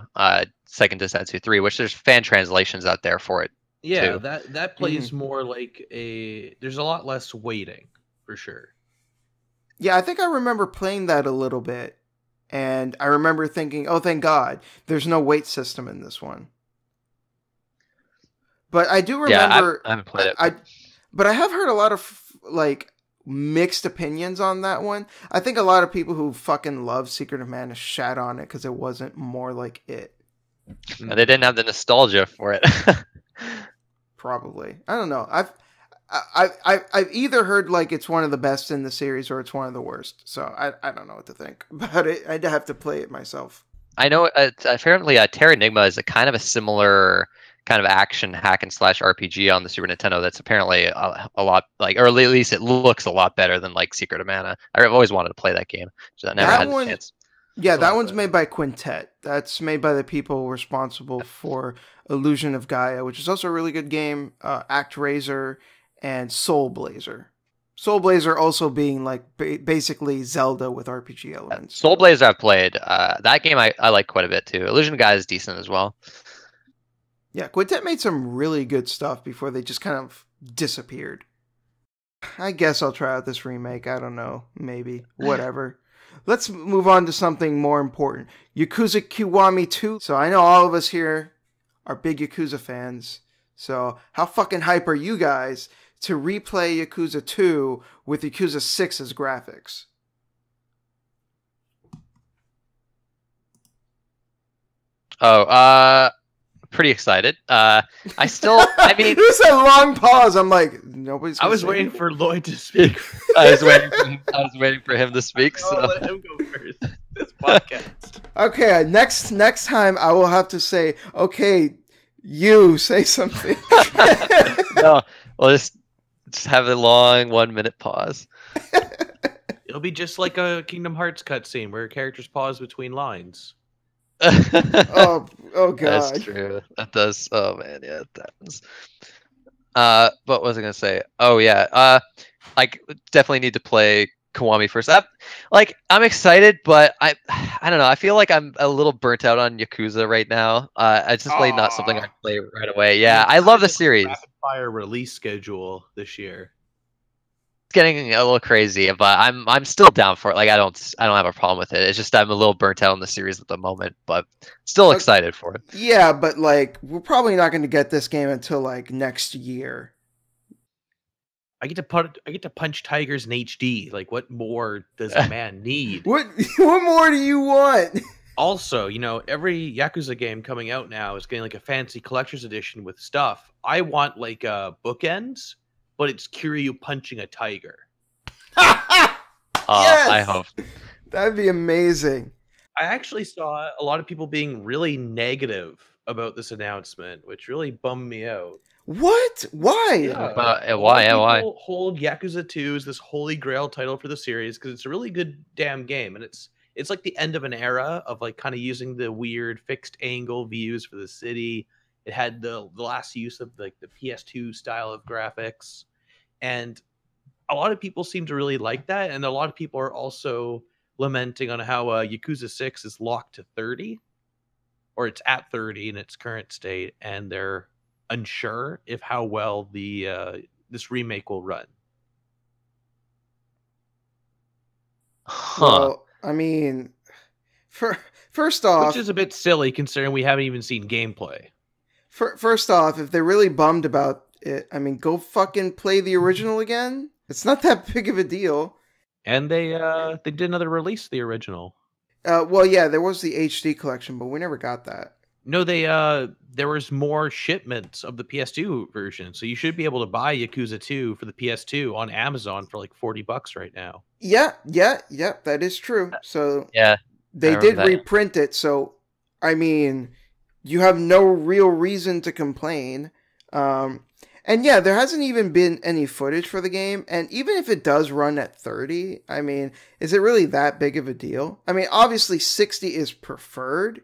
Second Densetsu 3, which there's fan translations out there for it. Yeah, too. that plays more like there's a lot less waiting for sure. Yeah, I think I remember playing that a little bit, and I remember thinking, "Oh, thank God, there's no wait system in this one." But I do remember. I haven't played it. But I have heard a lot of like mixed opinions on that one. I think a lot of people who fucking love Secret of Mana shat on it because it wasn't more like it. And they didn't have the nostalgia for it. Probably, I don't know. I've either heard like it's one of the best in the series or it's one of the worst. So I don't know what to think about it. I'd have to play it myself. I know apparently Terra Enigma is a kind of a similar kind of action hack and slash RPG on the Super Nintendo. That's apparently a lot like, or at least it looks a lot better than like Secret of Mana. I've always wanted to play that game, so I never had the chance. Yeah, that one's made by Quintet. That's made by the people responsible for Illusion of Gaia, which is also a really good game. ActRaiser and Soul Blazer. Soul Blazer also being like basically Zelda with RPG elements. Soul Blazer I've played. That game I like quite a bit too. Illusion of Gaia is decent as well. Yeah, Quintet made some really good stuff before they just kind of disappeared. I guess I'll try out this remake. I don't know. Maybe. Whatever. Let's move on to something more important. Yakuza Kiwami 2. So I know all of us here are big Yakuza fans. So how fucking hype are you guys to replay Yakuza 2 with Yakuza 6's graphics? Pretty excited. I mean, it was a long pause. I'm like, nobody's. I was waiting for Lloyd to speak. I was waiting for him to speak. So I'll let him go first. This podcast. Okay, next time I will have to say, okay, you say something. No, we'll just have a long 1 minute pause. It'll be just like a Kingdom Hearts cutscene where characters pause between lines. oh god, that's true. That does. Oh man, yeah, it happens. What was I gonna say? Oh yeah, like definitely need to play Kiwami first. I'm excited, but I don't know. I feel like I'm a little burnt out on Yakuza right now. It's just like not something I play right away. Yeah, I love the series. Rapid fire release schedule this year. It's getting a little crazy, but I'm still down for it. Like I don't have a problem with it. It's just I'm a little burnt out on the series at the moment, but still excited for it. Yeah, but like we're probably not going to get this game until like next year. I get to punch tigers in HD. Like, what more does a man need? What more do you want? Also, every Yakuza game coming out now is getting like a fancy collector's edition with stuff. I want like bookends, but it's Kiryu punching a tiger. Yes! I hope. That'd be amazing. I actually saw a lot of people being really negative about this announcement, which really bummed me out. What? Why? Yeah. Why? People hold Yakuza 2 as this holy grail title for the series because it's a really good damn game, and it's like the end of an era of like kind of using the weird fixed angle views for the city. It had the last use of like the PS2 style of graphics, and a lot of people seem to really like that, and a lot of people are also lamenting on how Yakuza 6 is locked to 30, or it's at 30 in its current state, and they're unsure if how well the this remake will run. Well, I mean, first off, which is a bit silly considering we haven't even seen gameplay. First off, if they're really bummed about it, I mean, go fucking play the original again. It's not that big of a deal. And they did another release of the original. Well, yeah, there was the HD collection, but we never got that. No, there was more shipments of the PS2 version, so you should be able to buy Yakuza 2 for the PS2 on Amazon for like $40 right now. Yeah, that is true. So yeah, they did reprint it. So I mean, you have no real reason to complain. And yeah, there hasn't even been any footage for the game. And even if it does run at 30, I mean, is it really that big of a deal? I mean, obviously 60 is preferred,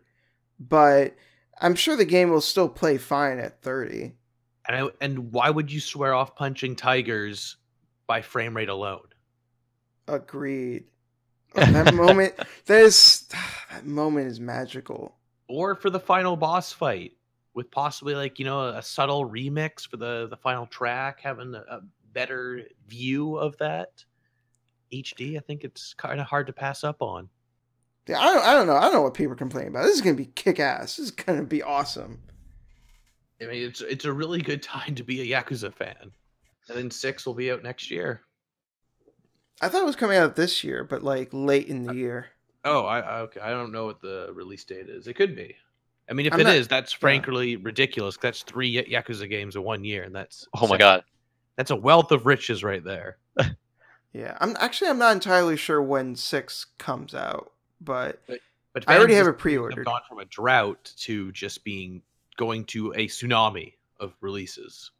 but I'm sure the game will still play fine at 30. And why would you swear off punching tigers by frame rate alone? Agreed. that moment, that moment is magical. Or for the final boss fight, with possibly like, you know, a subtle remix for the final track, having a better view of that HD. I think it's kind of hard to pass up on. Yeah, I don't know. I don't know what people are complaining about. This is gonna be kick ass. This is gonna be awesome. I mean, it's a really good time to be a Yakuza fan. And then 6 will be out next year. I thought it was coming out this year, but like late in the year. Oh, okay. I don't know what the release date is. It could be. I mean, if it is, that's frankly ridiculous. That's 3 Yakuza games in 1 year, and that's my god, that's a wealth of riches right there. Yeah, I'm not entirely sure when 6 comes out, but I fans already have it pre-ordered. Have gone from a drought to just going to a tsunami of releases.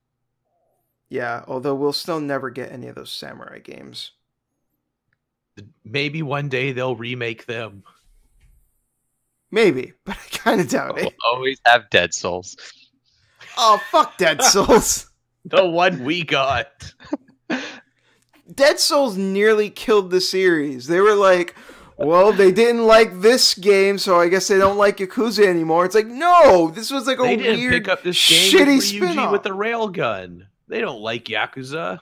Yeah, although we'll still never get any of those samurai games. Maybe one day they'll remake them. Maybe, but I kind of doubt it. We'll always have Dead Souls. Oh, fuck Dead Souls. The one we got. Dead Souls nearly killed the series. They were like, well, they didn't like this game, so I guess they don't like Yakuza anymore. It's like, no, this was like they didn't weird, pick up this game shitty with spin-off with the railgun. They don't like Yakuza.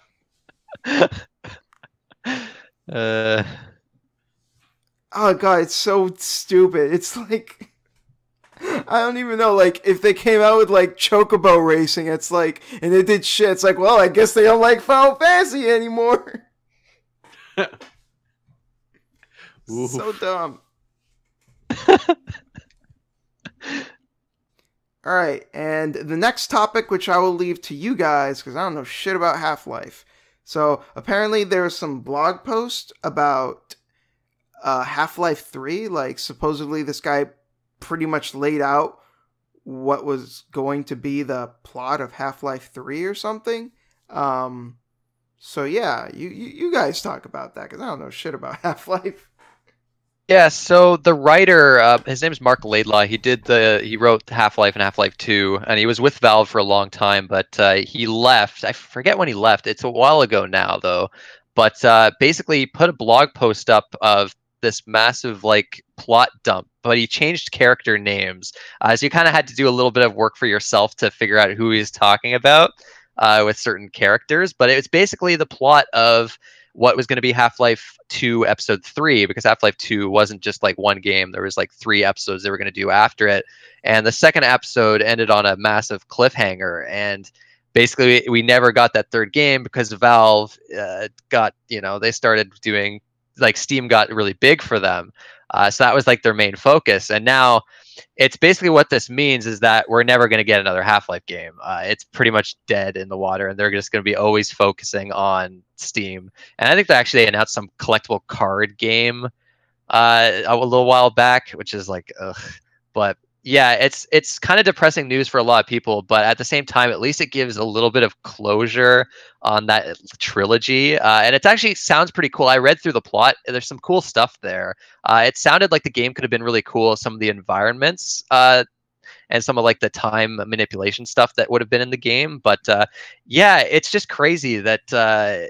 Oh god, it's so stupid. It's like, I don't even know, like, if they came out with like Chocobo Racing, it's like, and they did shit, it's like, well, I guess they don't like Final Fantasy anymore. So dumb. Alright, and the next topic, which I will leave to you guys, because I don't know shit about Half-Life. So, apparently there's some blog post about Half-Life 3, like, supposedly this guy pretty much laid out what was going to be the plot of Half-Life 3 or something. So yeah, you guys talk about that, because I don't know shit about Half-Life. Yeah, so the writer, his name is Mark Laidlaw. He wrote Half-Life and Half-Life 2, and he was with Valve for a long time, but he left. I forget when he left. It's a while ago now, though. But basically, he put a blog post up of this massive like plot dump, but he changed character names. So you kind of had to do a little bit of work for yourself to figure out who he's talking about with certain characters. But it's basically the plot of what was going to be Half-Life 2 Episode 3, because Half-Life 2 wasn't just like one game. There was like 3 episodes they were going to do after it. And the second episode ended on a massive cliffhanger. And basically, we never got that third game because Valve they started doing, like, Steam got really big for them. So that was like their main focus. And now it's basically, what this means is that we're never going to get another Half-Life game. It's pretty much dead in the water, and they're just going to be always focusing on Steam. And I think they announced some collectible card game a little while back, which is like, ugh. But yeah, it's kind of depressing news for a lot of people, but at the same time, at least it gives a little bit of closure on that trilogy. And it actually sounds pretty cool. I read through the plot. There's some cool stuff there. It sounded like the game could have been really cool. Some of the environments and some of like the time manipulation stuff that would have been in the game. But yeah, it's just crazy that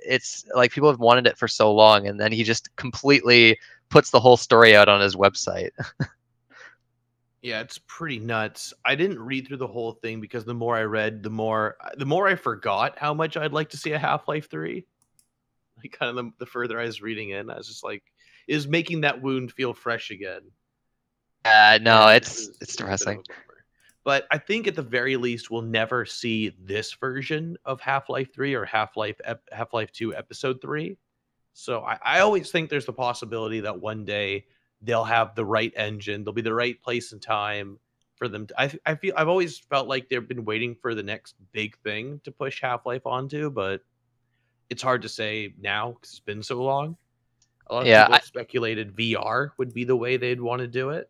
it's like people have wanted it for so long, and then he just completely puts the whole story out on his website. Yeah, it's pretty nuts. I didn't read through the whole thing because the more I read, the more I forgot how much I'd like to see a Half-Life 3. Like, kind of the further I was reading in, I was just like, is making that wound feel fresh again. No, it's depressing. But I think at the very least, we'll never see this version of Half-Life 3 or Half-Life 2 Episode 3. So I always think there's the possibility that one day they'll have the right engine. They'll be the right place and time for them. I've always felt like they've been waiting for the next big thing to push Half-Life onto, but it's hard to say now because it's been so long. A lot of people speculated VR would be the way they'd want to do it.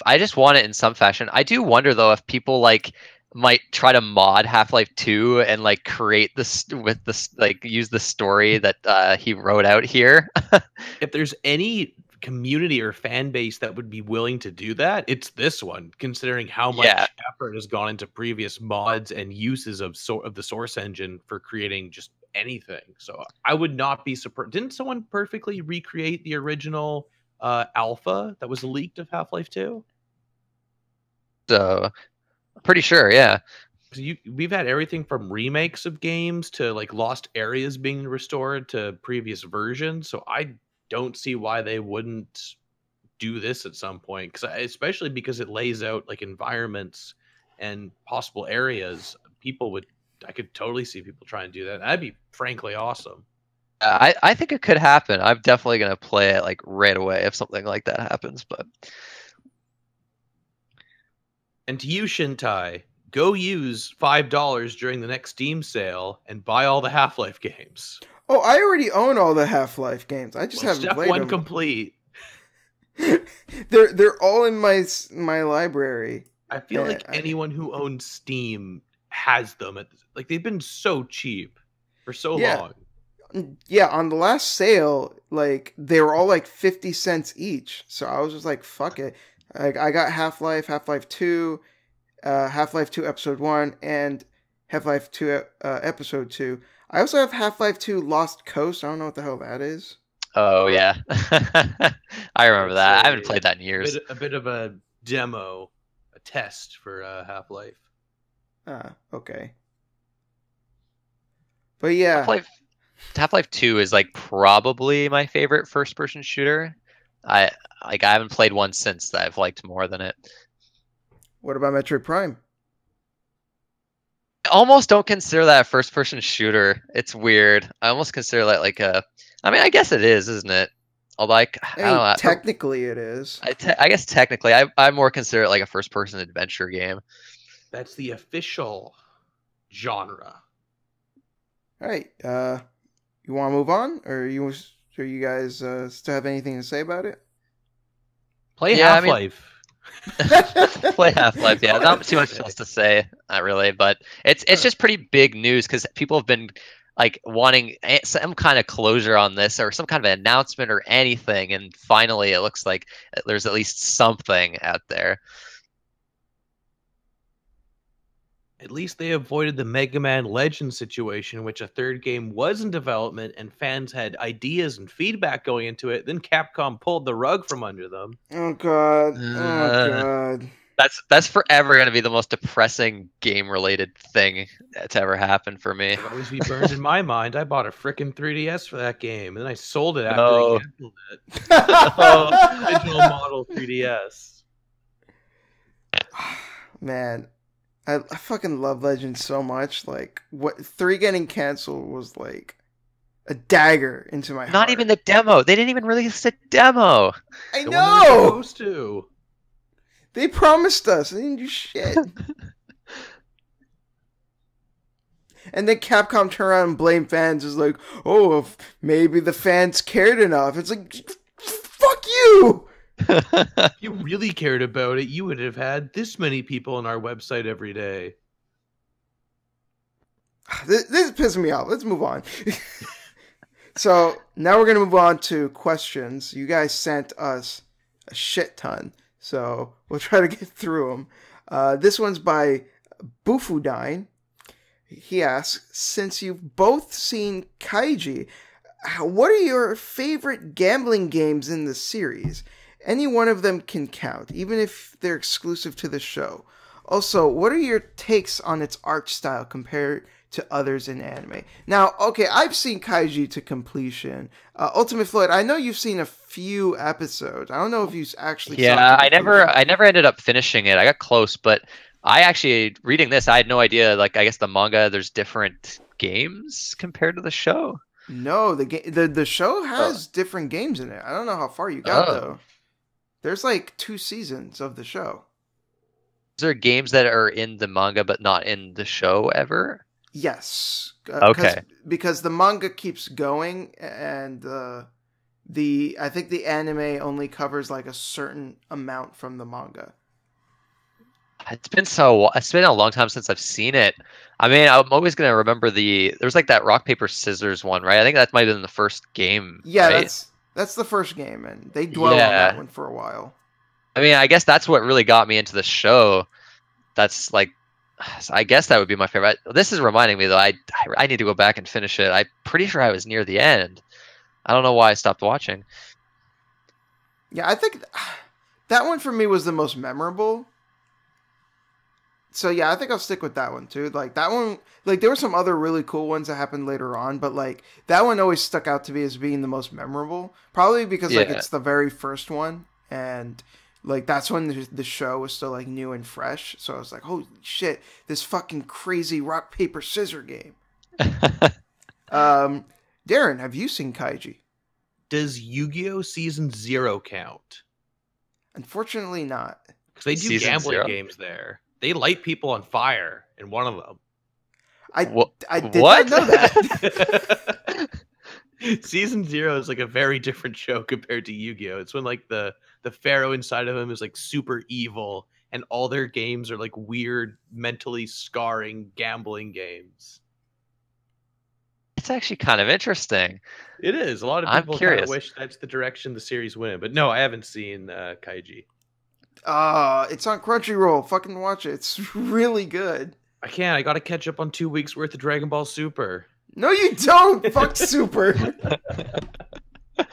I just want it in some fashion. I do wonder though if people like might try to mod Half-Life 2 and like create this with this, like, use the story that he wrote out here. If there's any community or fan base that would be willing to do that, it's this one, considering how much effort has gone into previous mods and uses of the source engine for creating just anything. So I would not be surprised. Didn't someone perfectly recreate the original alpha that was leaked of Half-Life 2? So pretty sure, yeah. So we've had everything from remakes of games to like lost areas being restored to previous versions. So I don't see why they wouldn't do this at some point, especially because it lays out like environments and possible areas. I could totally see people trying to do that. That'd be frankly awesome. I think it could happen. I'm definitely gonna play it like right away if something like that happens. But and to you, Shintai, go use $5 during the next Steam sale and buy all the Half-Life games. Oh, I already own all the Half-Life games. I just haven't played them. Step 1 complete. They're all in my library. I feel like anyone who owns Steam has them. Like they've been so cheap for so long. Yeah, on the last sale, like they were all like 50 cents each. So I was just like, fuck it. Like I got Half-Life, Half-Life 2, Half-Life 2 Episode 1, and Half-Life 2 Episode 2. I also have Half-Life 2 Lost Coast. I don't know what the hell that is. Oh yeah, I remember that. I haven't played that in years. A bit of a demo, a test for Half-Life. Okay. But yeah, Half-Life 2 is like probably my favorite first-person shooter. I haven't played one since that I've liked more than it. What about Metroid Prime? I almost don't consider that a first-person shooter. It's weird. I almost consider that like a. I mean, I guess it is, isn't it? Although I don't know. Technically, it is. I guess technically, I more consider it like a first-person adventure game. That's the official genre. All right. You want to move on, or you guys still have anything to say about it? Play Half-Life. Play Half-Life. Yeah, not too much else to say, not really. But it's just pretty big news because people have been like wanting some kind of closure on this or some kind of an announcement or anything, and finally it looks like there's at least something out there. At least they avoided the Mega Man Legends situation, in which a third game was in development and fans had ideas and feedback going into it. Then Capcom pulled the rug from under them. Oh god! Oh god! That's forever going to be the most depressing game-related thing that's ever happened for me. It'll always be burned in my mind. I bought a frickin' 3DS for that game, and then I sold it after they canceled it. Original model 3DS. Man, I fucking love Legends so much. Like, what 3 getting canceled was like a dagger into my heart. Not even the demo. They didn't even release the demo. I The know. one they were supposed to. They promised us. They didn't do shit. And then Capcom turned around and blamed fans. It's like, oh, if maybe the fans cared enough. It's like, fuck you. If you really cared about it, you would have had this many people on our website every day. This is pissing me off. Let's move on. So now we're going to move on to questions. You guys sent us a shit ton. So we'll try to get through them. This one's by Bufudine. He asks, since you've both seen Kaiji, what are your favorite gambling games in the series? Any one of them can count, even if they're exclusive to the show. Also, what are your takes on its art style compared to others in anime? Now, okay, I've seen Kaiji to completion. Ultimate Floyd, I know you've seen a few episodes. I don't know if you actually saw I never ended up finishing it. I got close, but I actually, reading this, I had no idea, like, I guess the manga, there's different games compared to the show. No, the show has different games in it. I don't know how far you got, though. There's like 2 seasons of the show. Is there games that are in the manga but not in the show ever? Yes. Okay. Because the manga keeps going, and I think the anime only covers like a certain amount from the manga. It's been a long time since I've seen it. I mean, I'm always gonna remember there's like that rock paper scissors one, right? I think that might have been the first game. Yeah, right? that's the first game, and they dwell on that one for a while. I mean, I guess that's what really got me into the show. That's like, I guess that would be my favorite. This is reminding me though. I need to go back and finish it. I'm pretty sure I was near the end. I don't know why I stopped watching. Yeah, I think that one for me was the most memorable. So yeah, I think I'll stick with that one too. Like that one, like there were some other really cool ones that happened later on, but like that one always stuck out to me as being the most memorable. Probably because like it's the very first one, and like that's when the show was still like new and fresh. So I was like, holy shit, this fucking crazy rock paper scissors game. Darren, have you seen Kaiji? Does Yu-Gi-Oh! Season 0 count? Unfortunately not. Because they do Season gambling 0? games there. They light people on fire in one of them. I did not know that. Season 0 is like a very different show compared to Yu-Gi-Oh! It's when like the pharaoh inside of him is like super evil, and all their games are like weird, mentally scarring gambling games. It's actually kind of interesting. It is. A lot of people kind of wish that's the direction the series went in, but no, I haven't seen Kaiji. It's on Crunchyroll. Fucking watch it. It's really good. I can't. I got to catch up on 2 weeks worth of Dragon Ball Super. No, you don't. Fuck Super. All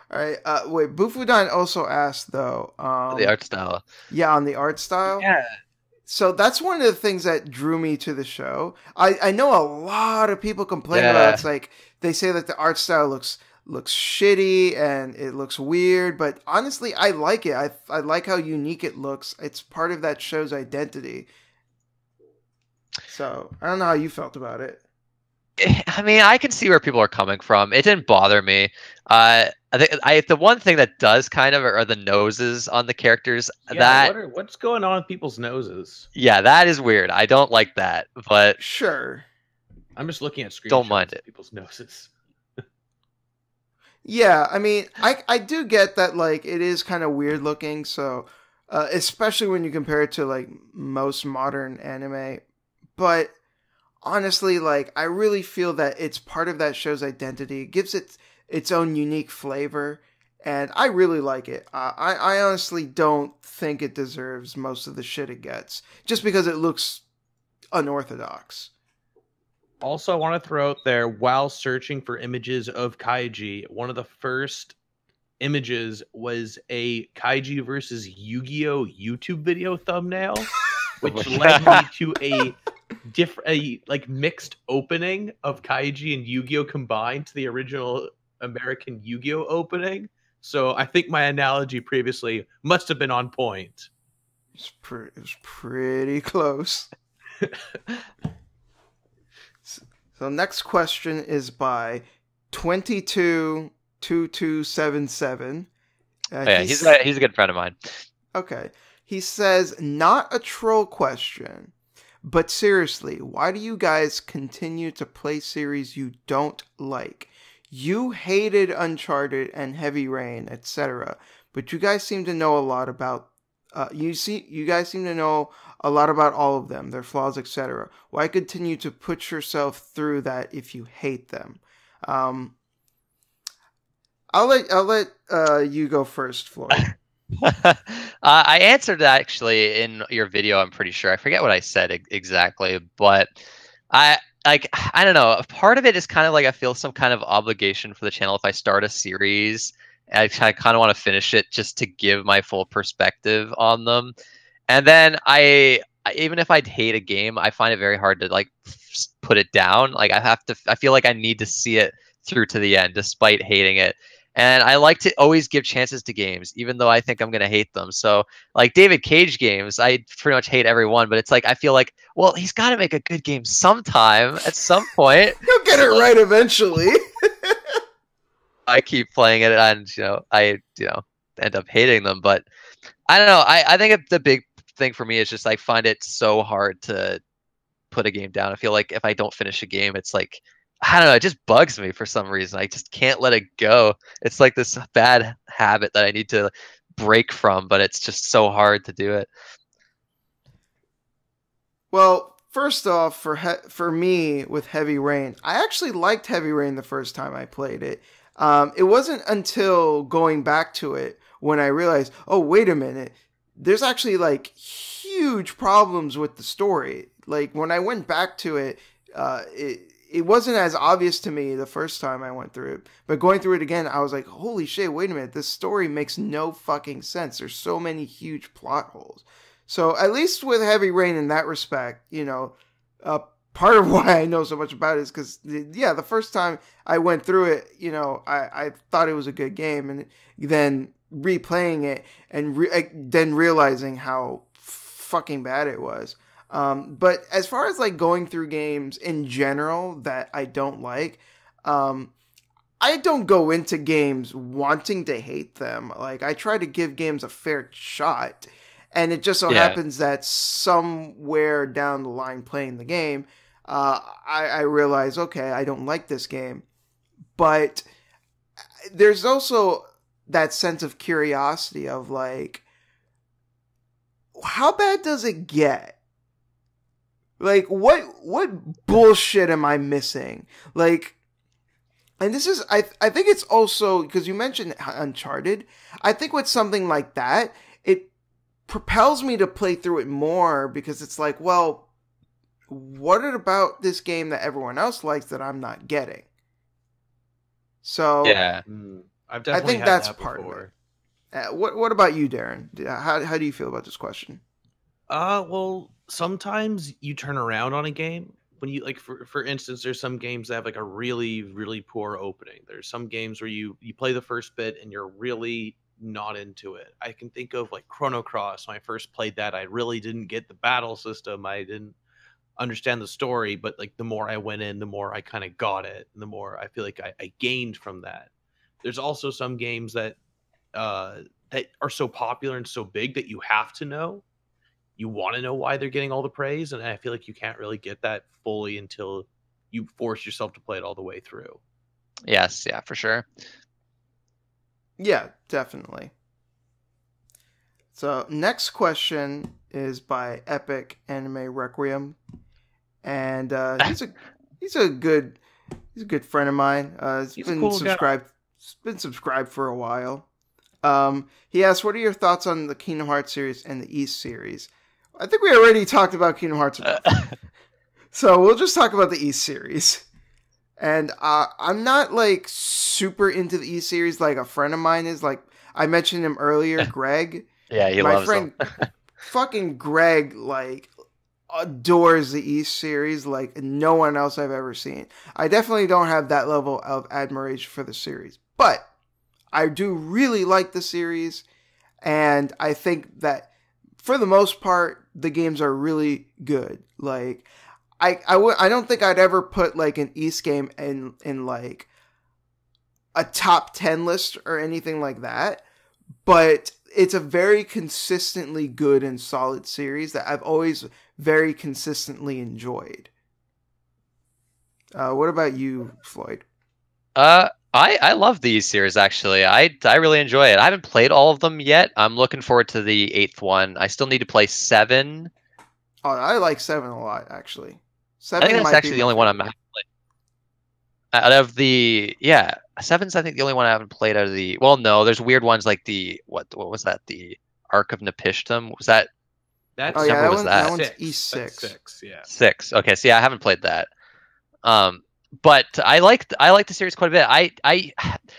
right. Wait. Bufudan also asked though. The art style. Yeah, on the art style. Yeah. So that's one of the things that drew me to the show. I know a lot of people complain about it. It's like they say that the art style looks shitty and it looks weird, but honestly, I like it. I like how unique it looks. It's part of that show's identity. So I don't know how you felt about it. I mean, I can see where people are coming from. It didn't bother me. I think the one thing that does kind of are the noses on the characters. Yeah, what's going on with people's noses? Yeah, that is weird. I don't like that, but sure. I'm just looking at screenshots don't mind it. Of people's noses. Yeah, I mean, I do get that, like, it is kind of weird looking, so, especially when you compare it to, like, most modern anime, but honestly, like, I really feel that it's part of that show's identity. It gives it its own unique flavor, and I really like it. I honestly don't think it deserves most of the shit it gets, just because it looks unorthodox. Also, I want to throw out there, while searching for images of Kaiji, one of the first images was a Kaiji versus Yu-Gi-Oh! YouTube video thumbnail, which led me to a mixed opening of Kaiji and Yu-Gi-Oh! Combined to the original American Yu-Gi-Oh! Opening. So I think my analogy previously must have been on point. It was pretty close. So next question is by 222277. Yeah, he's a good friend of mine. Okay. He says, not a troll question, but seriously, why do you guys continue to play series you don't like? You hated Uncharted and Heavy Rain, etc., but you guys seem to know a lot about you guys seem to know a lot about all of them, their flaws, etc. Why continue to put yourself through that if you hate them? I'll let you go first, Floyd. I answered that actually in your video. I'm pretty sure. I forget what I said exactly, but I don't know. Part of it is kind of like I feel some kind of obligation for the channel. If I start a series, I kind of want to finish it just to give my full perspective on them. And then even if I'd hate a game, I find it very hard to like put it down. Like I feel like I need to see it through to the end, despite hating it. And I like to always give chances to games, even though I think I'm going to hate them. So like David Cage games, I pretty much hate every one, but it's like, I feel like, well, he's got to make a good game sometime at some point. He'll get it right eventually. I keep playing it and, I end up hating them, but I don't know. I think the big thing for me is just I find it so hard to put a game down. I feel like if I don't finish a game, it's like, I don't know, it just bugs me for some reason. I just can't let it go. It's like this bad habit that I need to break from, but it's just so hard to do it. Well, first off, for me with Heavy Rain, I actually liked Heavy Rain the first time I played it. It wasn't until going back to it when I realized, oh, wait a minute, there's actually like huge problems with the story. Like when I went back to it, it wasn't as obvious to me the first time I went through it, but going through it again, I was like, holy shit, wait a minute, this story makes no fucking sense. There's so many huge plot holes. So at least with Heavy Rain in that respect, you know, part of why I know so much about it is because, yeah, the first time I went through it, you know, I thought it was a good game, and then replaying it and then realizing how fucking bad it was. But as far as like going through games in general that I don't like, I don't go into games wanting to hate them. Like I try to give games a fair shot, and it just so happens that somewhere down the line playing the game, I realize, okay, I don't like this game. But there's also that sense of curiosity of like, how bad does it get? Like, what bullshit am I missing? Like, and this is, I think it's also, because you mentioned Uncharted, I think with something like that, it propels me to play through it more, because it's like, well, what about this game that everyone else likes that I'm not getting? So, yeah, I've definitely I think had that's that part before. of it. What about you, Darren? How do you feel about this question? Well, sometimes you turn around on a game when you like, for instance, there's some games that have like a really, really poor opening. There's some games where you play the first bit and you're really not into it. I can think of like Chrono Cross. When I first played that, I really didn't get the battle system. I didn't understand the story, but like the more I went in, the more I kind of got it, and the more I feel like I gained from that. There's also some games that that are so popular and so big that you have to know. You want to know why they're getting all the praise, and I feel like you can't really get that fully until you force yourself to play it all the way through. Yes, yeah, for sure. Yeah, definitely. So next question is by Epic Anime Requiem, and he's a good friend of mine. He's been cool guy. Been subscribed for a while. He asked, "What are your thoughts on the Kingdom Hearts series and the East series?" I think we already talked about Kingdom Hearts enough. So we'll just talk about the East series. And I'm not like super into the East series like a friend of mine is. Like I mentioned him earlier, Greg. Yeah, he loves them. Fucking Greg, like adores the East series like no one else I've ever seen. I definitely don't have that level of admiration for the series, but I do really like the series, and I think that for the most part, the games are really good. Like, I don't think I'd ever put like an East game in like a top 10 list or anything like that, but it's a very consistently good and solid series that I've always very consistently enjoyed. What about you, Floyd? I love these series actually. I really enjoy it. I haven't played all of them yet. I'm looking forward to the 8th one. I still need to play 7. Oh, I like 7 a lot actually. 7 I think that's actually the only one I'm played. Out of the 7's I think the only one I haven't played out of the. Well, no, there's weird ones like the what was that? The Ark of Napishtim, was that? That's that one's one's six. E6. That's 6, yeah. 6. Okay, so yeah, I haven't played that. But I like the series quite a bit.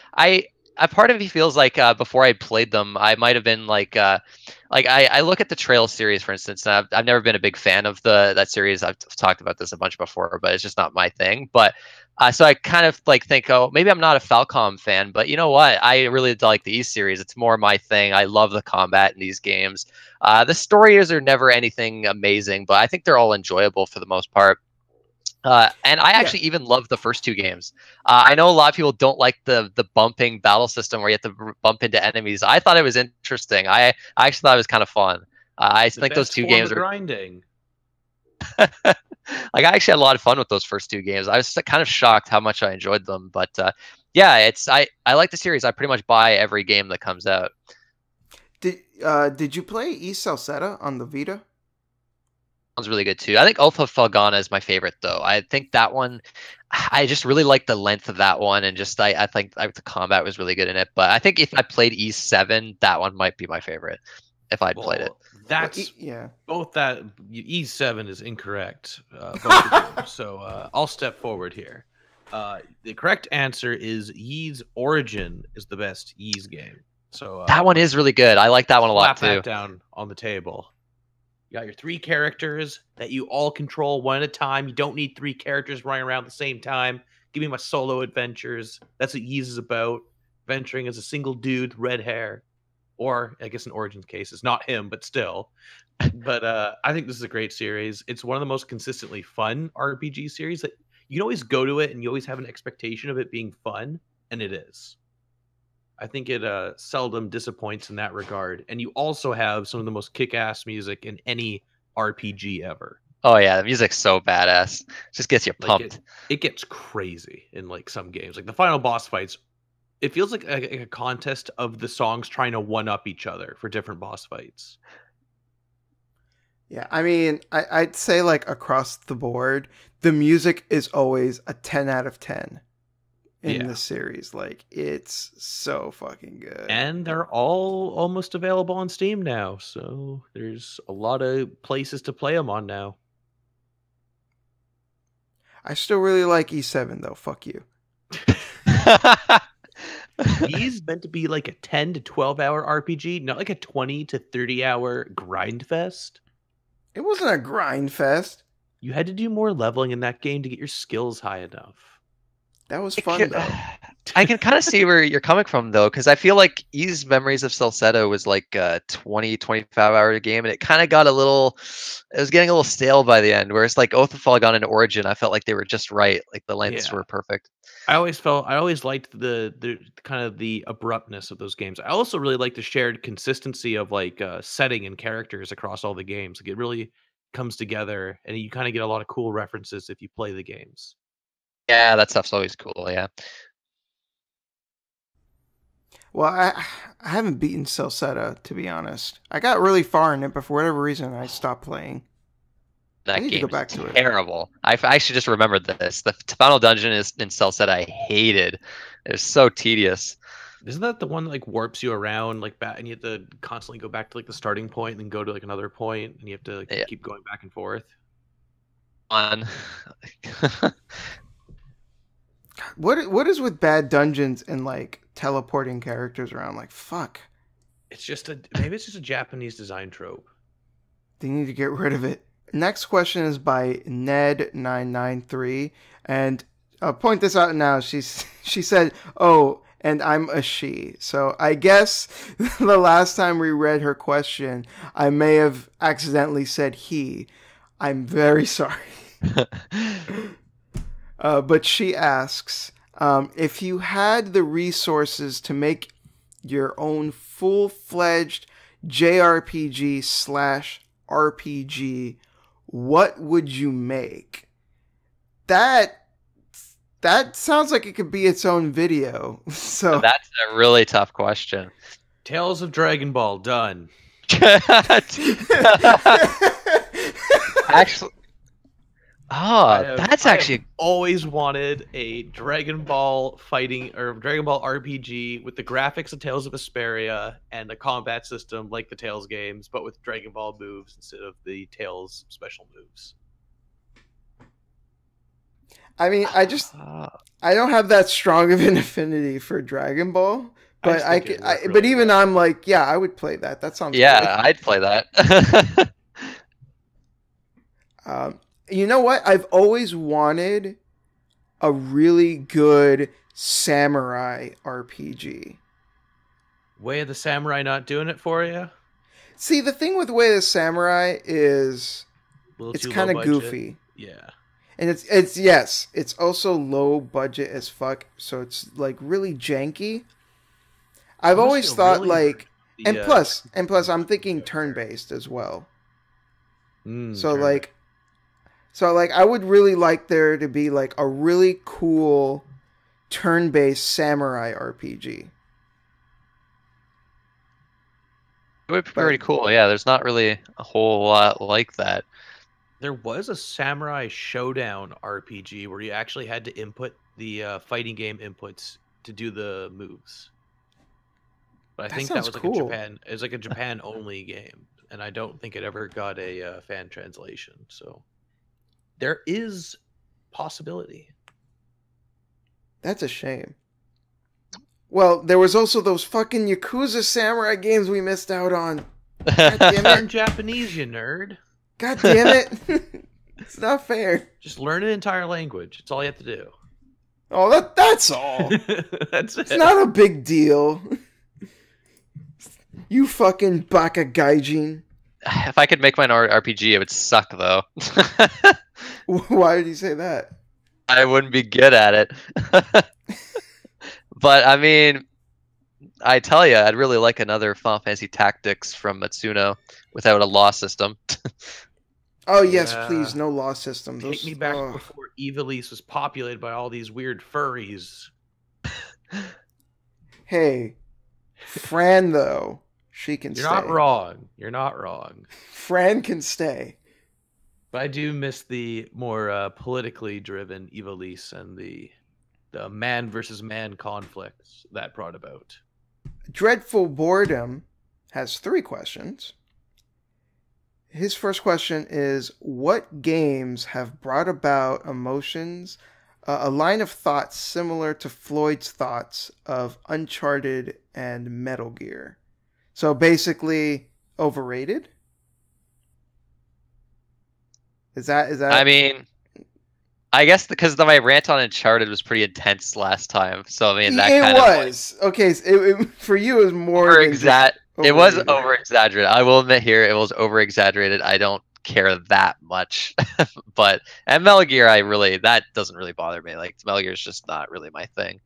I part of me feels like before I played them, I might have been like I look at the Trail series, for instance, and I've never been a big fan of that series. I've talked about this a bunch before, but it's just not my thing. But so I kind of like think, oh, maybe I'm not a Falcom fan, but you know what? I really like the East series. It's more my thing. I love the combat in these games. The stories are never anything amazing, but I think they're all enjoyable for the most part. And I actually even love the first 2 games. I know a lot of people don't like the bumping battle system where you have to bump into enemies. I thought it was interesting. I actually thought it was kind of fun. I think those 2 games are grinding. like I actually had a lot of fun with those first 2 games. I was kind of shocked how much I enjoyed them. But yeah, I like the series. I pretty much buy every game that comes out. Did you play East Salcetta on the Vita? One's really good too. I think Oath of Felghana is my favorite though. I think that one, I just really like the length of that one, and just I think the combat was really good in it. But I think if I played E7, that one might be my favorite. if I'd played it. That's yeah. Both that E7 is incorrect. Both of you. So I'll step forward here. The correct answer is Ys Origin is the best Ys game. So that one is really good. I like that one a lot too. Slap that down on the table. You got your 3 characters that you all control one at a time. You don't need 3 characters running around at the same time. Give me my solo adventures. That's what Ys is about. Venturing as a single dude, red hair. Or, I guess in Origin's case, it's not him, but still. But I think this is a great series. It's one of the most consistently fun RPG series that you can always go to it and you always have an expectation of it being fun, and it is. I think it seldom disappoints in that regard. And you also have some of the most kick-ass music in any RPG ever. Oh yeah, the music's so badass. Just gets you pumped. Like it gets crazy in like some games. Like the final boss fights, it feels like a contest of the songs trying to one-up each other for different boss fights. Yeah, I mean, I'd say like across the board, the music is always a 10 out of 10 in the series. Like, it's so fucking good. And they're all almost available on Steam now, so there's a lot of places to play them on now. I still really like E7 though. Fuck you. He's meant to be like a 10 to 12 hour RPG, not like a 20 to 30 hour grind fest. It wasn't a grind fest. You had to do more leveling in that game to get your skills high enough. That was fun though. I can kind of see where you're coming from though, because I feel like Ys Memories of Salcedo was like a 25-hour game, and it kind of got it was getting a little stale by the end, whereas like Oath of Falcon and Origin, I felt like they were just right. Like the lengths were perfect. I always liked the kind of the abruptness of those games. I also really like the shared consistency of like setting and characters across all the games. Like it really comes together, and you kind of get a lot of cool references if you play the games. Yeah, that stuff's always cool. Yeah. Well, I haven't beaten Salcedo, to be honest. I got really far in it, but for whatever reason, I stopped playing. That game game's go back to it. Terrible. I actually just remembered this. The final dungeon is in Salcedo. I hated. It was so tedious. Isn't that the one that like warps you around like back, and you have to constantly go back to like the starting point and then go to like another point, and you have to like, keep going back and forth? What is with bad dungeons and like teleporting characters around? Like, fuck. Maybe it's just a Japanese design trope. They need to get rid of it. Next question is by Ned993, and I'll point this out now. She said, "Oh, and I'm a she." So I guess the last time we read her question, I may have accidentally said he. I'm very sorry. But she asks, if you had the resources to make your own full-fledged JRPG/RPG, what would you make? That sounds like it could be its own video. So that's a really tough question. Tales of Dragon Ball, done. Actually, that's actually always wanted a Dragon Ball fighting or Dragon Ball RPG with the graphics of Tales of Vesperia and a combat system like the Tales games, but with Dragon Ball moves instead of the Tales special moves. I mean, I don't have that strong of an affinity for Dragon Ball, but I'm like, yeah, I would play that. That sounds great. I'd play that. You know what? I've always wanted a really good samurai RPG. Way of the Samurai not doing it for you? See, the thing with Way of the Samurai is it's kind of goofy. Yeah. And it's also low budget as fuck, so it's like really janky. I've always thought like plus I'm thinking turn-based as well. So I would really like there to be like a really cool turn-based samurai RPG. It would be pretty cool. Yeah, there's not really a whole lot like that. There was a Samurai Showdown RPG where you actually had to input the fighting game inputs to do the moves. But I That think that sounds was like cool. it was like a Japan only game, and I don't think it ever got a fan translation. So there is possibility. That's a shame. Well, there was also those fucking Yakuza Samurai games we missed out on. God damn Learn it. Japanese, you nerd. God damn it. It's not fair. Just learn an entire language. It's all you have to do. Oh, that's all. That's it. It's not a big deal. You fucking baka gaijin. If I could make my own RPG, it would suck though. Why did you say that? I wouldn't be good at it. But I mean, I tell you, I'd really like another Final Fantasy Tactics from Matsuno without a law system. Oh, yes, please, no law system. Take me back before Ivalice was populated by all these weird furries. Hey, Fran, though, she can stay. You're not wrong. You're not wrong. Fran can stay. But I do miss the more politically driven Ivalice and the man versus man conflicts that brought about. Dreadful Boredom has 3 questions. His first question is, what games have brought about emotions, a line of thought similar to Floyd's thoughts of Uncharted and Metal Gear? So basically, overrated? Is that? I mean, I guess because my rant on Uncharted was pretty intense last time. So I mean, that kind of okay. For you, it was more it was over exaggerated. I will admit here, it was over exaggerated. I don't care that much, and Metal Gear, that doesn't really bother me. Like Metal Gear is just not really my thing.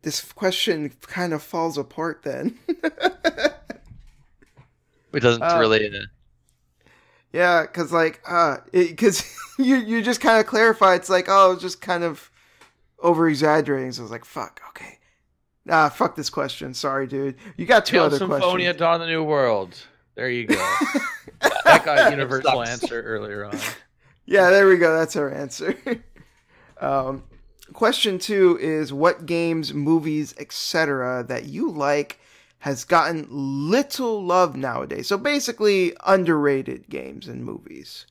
This question kind of falls apart then. It doesn't really. Yeah, because you just kind of clarify. It's like, oh, it's just kind of over exaggerating. So I was like, fuck, okay. Fuck this question. Sorry, dude. You got 2 other questions. Symphonia Dawn of the New World. There you go. That got universal answer earlier on. Yeah, there we go. That's our answer. Question 2 is, what games, movies, etc. that you like has gotten little love nowadays? So basically, underrated games and movies.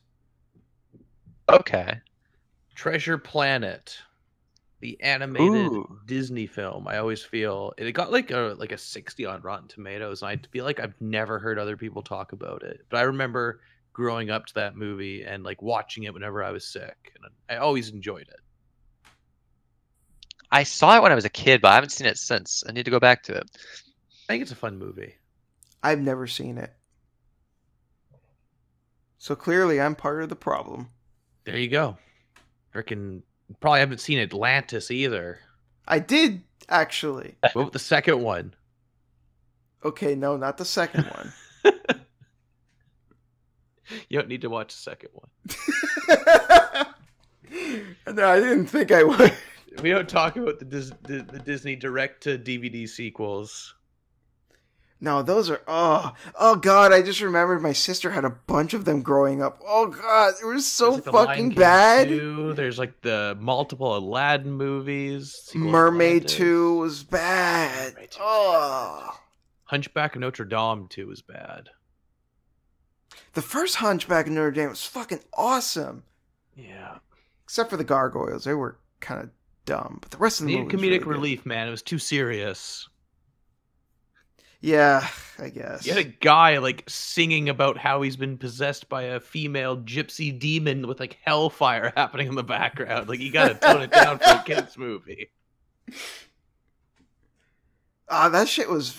Okay. Treasure Planet, the animated Disney film. I always feel it got like a 60 on Rotten Tomatoes, and I feel like I've never heard other people talk about it. But I remember growing up to that movie and like watching it whenever I was sick, and I always enjoyed it. I saw it when I was a kid, but I haven't seen it since. I need to go back to it. I think it's a fun movie. I've never seen it. So clearly I'm part of the problem. There you go. Freaking probably haven't seen Atlantis either. I did, actually. What about the second one? Okay, no, not the second one. You don't need to watch the second one. No, I didn't think I would. We don't talk about the Disney direct-to-DVD sequels. No, those are oh god! I just remembered my sister had a bunch of them growing up. Oh god, they were so fucking bad. 2. There's like the multiple Aladdin movies. Mermaid 2 was bad. Oh, Hunchback of Notre Dame 2 was bad. The first Hunchback of Notre Dame was fucking awesome. Yeah, except for the gargoyles, they were kind of dumb. But the rest of the movie comedic really relief, man. It was too serious. Yeah, I guess. You had a guy like singing about how he's been possessed by a female gypsy demon with like hellfire happening in the background. Like, you gotta tone it down for a kids movie. That shit was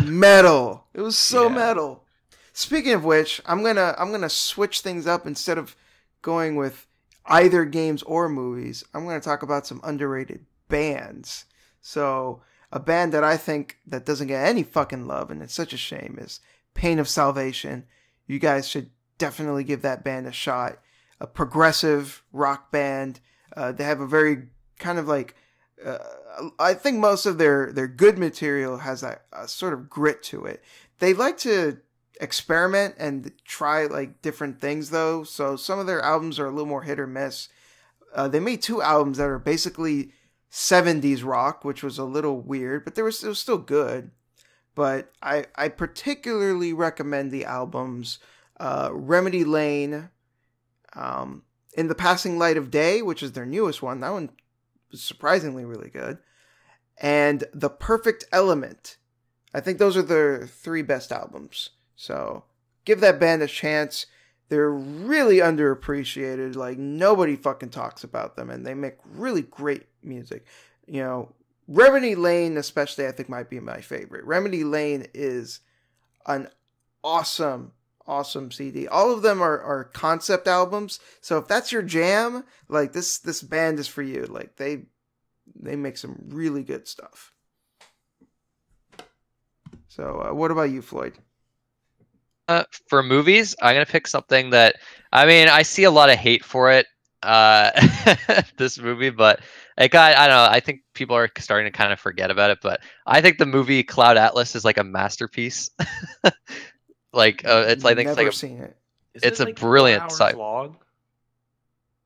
metal. It was so metal. Speaking of which, I'm gonna switch things up. Instead of going with either games or movies, I'm gonna talk about some underrated bands. So, a band that I think that doesn't get any fucking love, and it's such a shame, is Pain of Salvation. You guys should definitely give that band a shot. A progressive rock band. They have a very kind of like, I think most of their good material has a sort of grit to it. They like to experiment and try like different things though. So some of their albums are a little more hit or miss. They made 2 albums that are basically 70s rock, which was a little weird, but it was still good. but I particularly recommend the albums Remedy Lane, In the Passing Light of Day, which is their newest one. That one was surprisingly really good. And The Perfect Element. I think those are their 3 best albums. So give that band a chance. They're really underappreciated. Like, nobody fucking talks about them, and they make really great music. You know, Remedy Lane especially, I think, might be my favorite. Remedy Lane is an awesome CD. All of them are concept albums. So if that's your jam, like, this band is for you. Like, they make some really good stuff. So what about you, Floyd? For movies, I'm gonna pick something that, I mean, I see a lot of hate for it, this movie, but I don't know. I think people are starting to kind of forget about it, but I think the movie Cloud Atlas is like a masterpiece. Like, it's I think Never it's like seen it. it's a brilliant long.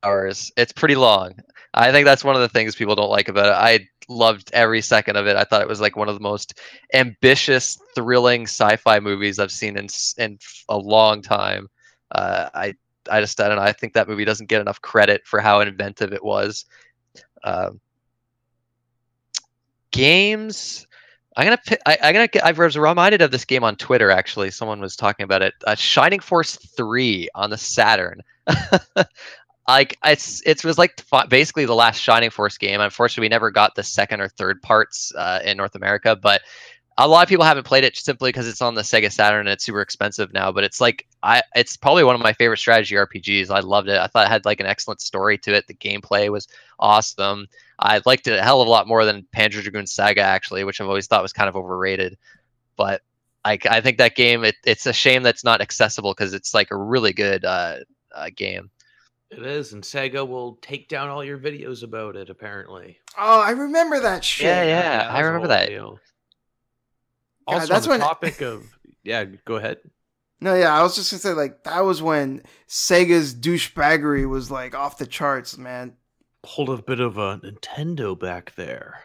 Hours. It's pretty long. I think that's one of the things people don't like about it. I loved every second of it. I thought it was like one of the most ambitious, thrilling sci-fi movies I've seen in a long time. I don't know. I think that movie doesn't get enough credit for how inventive it was. Games. I was reminded of this game on Twitter. Actually, someone was talking about it. Shining Force 3 on the Saturn. Like, it was like basically the last Shining Force game. Unfortunately, we never got the second or third parts in North America, but a lot of people haven't played it simply because it's on the Sega Saturn and it's super expensive now. But it's like it's probably one of my favorite strategy RPGs. I loved it. I thought it had like an excellent story to it. The gameplay was awesome. I liked it a hell of a lot more than Panzer Dragoon Saga, actually, which I've always thought was kind of overrated. But I think that game, it's a shame that's not accessible because it's like a really good game. It is, and Sega will take down all your videos about it, apparently. Oh, I remember that shit. Yeah, I remember that. Deal. God, Also, that's on the when topic of... Yeah, go ahead. No, yeah, I was just gonna say, like, that was when Sega's douchebaggery was, like, off the charts, man. Hold a bit of a Nintendo back there.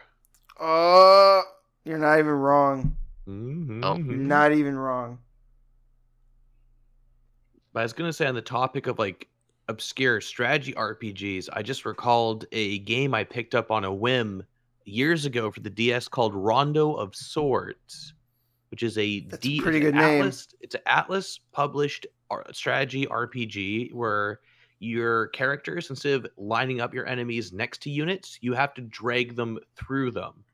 You're not even wrong. Mm-hmm. You're not even wrong. But I was gonna say, on the topic of, like, obscure strategy RPGs, I just recalled a game I picked up on a whim years ago for the DS called Rondo of Swords, which is That's a pretty good name. It's an Atlas published strategy RPG where your characters, instead of lining up your enemies next to units, you have to drag them through them.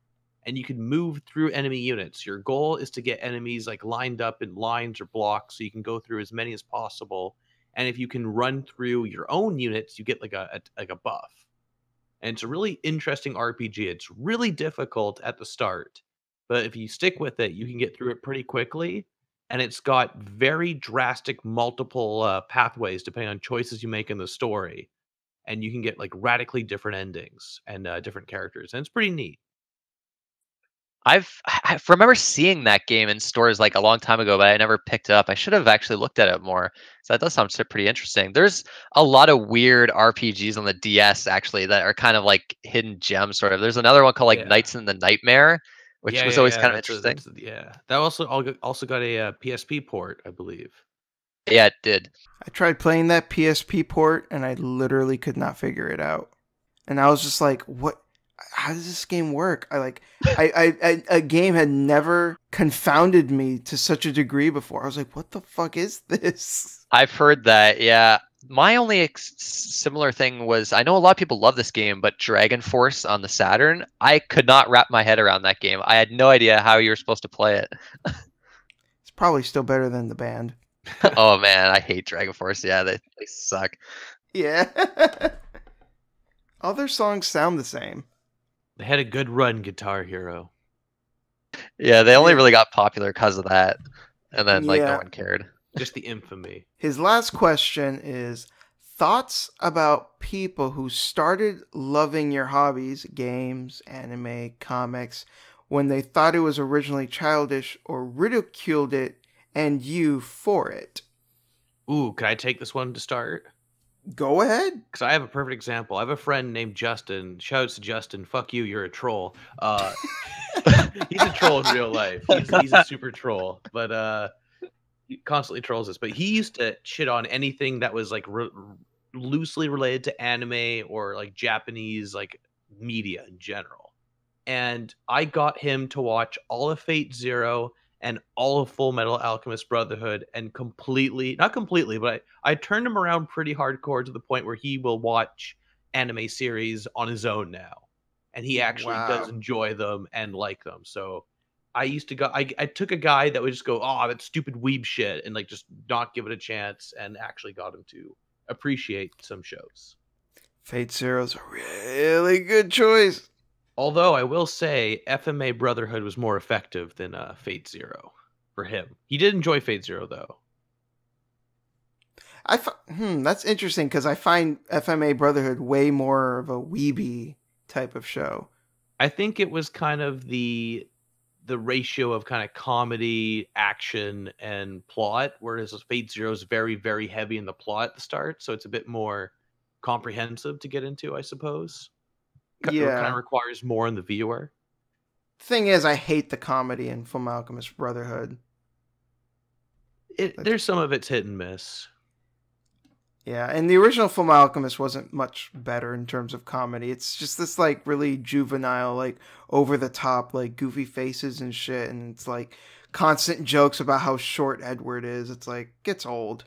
And you can move through enemy units. Your goal is to get enemies like lined up in lines or blocks so you can go through as many as possible. And if you can run through your own units, you get like a buff. And it's a really interesting RPG. It's really difficult at the start, but if you stick with it, you can get through it pretty quickly. And it's got very drastic multiple pathways depending on choices you make in the story. And you can get like radically different endings and different characters. And it's pretty neat. I remember seeing that game in stores like a long time ago, but I never picked it up. I should have actually looked at it more. So that does sound pretty interesting. There's a lot of weird RPGs on the DS actually that are kind of like hidden gems, sort of. There's another one called like Knights in the Nightmare, which was always kind of interesting. That also got a PSP port, I believe. Yeah, it did. I tried playing that PSP port and I literally could not figure it out. And I was just like, what? How does this game work? A game had never confounded me to such a degree before. I was like, what the fuck is this? I've heard that, yeah. My only similar thing was, I know a lot of people love this game, but Dragon Force on the Saturn, I could not wrap my head around that game. I had no idea how you were supposed to play it. It's probably still better than the band. Oh man, I hate Dragon Force. Yeah, they suck. Yeah. All their songs sound the same. They had a good run, Guitar Hero. Yeah, they only really got popular because of that. And then, like, no one cared. Just the infamy. His last question is, thoughts about people who started loving your hobbies, games, anime, comics, when they thought it was originally childish or ridiculed it and you for it? Ooh, can I take this one to start? Go ahead. Because I have a perfect example. I have a friend named Justin. Shouts to Justin. Fuck you, you're a troll. He's a troll in real life. He's a super troll, but he constantly trolls us. But he used to shit on anything that was like loosely related to anime or like Japanese like media in general. And I got him to watch all of Fate Zero and all of Full Metal Alchemist Brotherhood, and not completely, but I turned him around pretty hardcore to the point where he will watch anime series on his own now. And he actually does enjoy them and like them. So I used to go, I took a guy that would just go, oh, that stupid weeb shit, and like just not give it a chance, and actually got him to appreciate some shows. Fate Zero's a really good choice. Although I will say FMA Brotherhood was more effective than Fate Zero for him. He did enjoy Fate Zero, though. That's interesting, because I find FMA Brotherhood way more of a weeby type of show. I think it was kind of the ratio of kind of comedy, action, and plot, whereas Fate Zero is very, very heavy in the plot at the start, so it's a bit more comprehensive to get into, I suppose. Yeah. It kind of requires more in the viewer. Thing is, I hate the comedy in Full Alchemist Brotherhood. There's some of it's hit and miss. Yeah, and the original Full Alchemist wasn't much better in terms of comedy. It's just this like really juvenile, like over the top, like goofy faces and shit, and it's like constant jokes about how short Edward is. It's like gets old.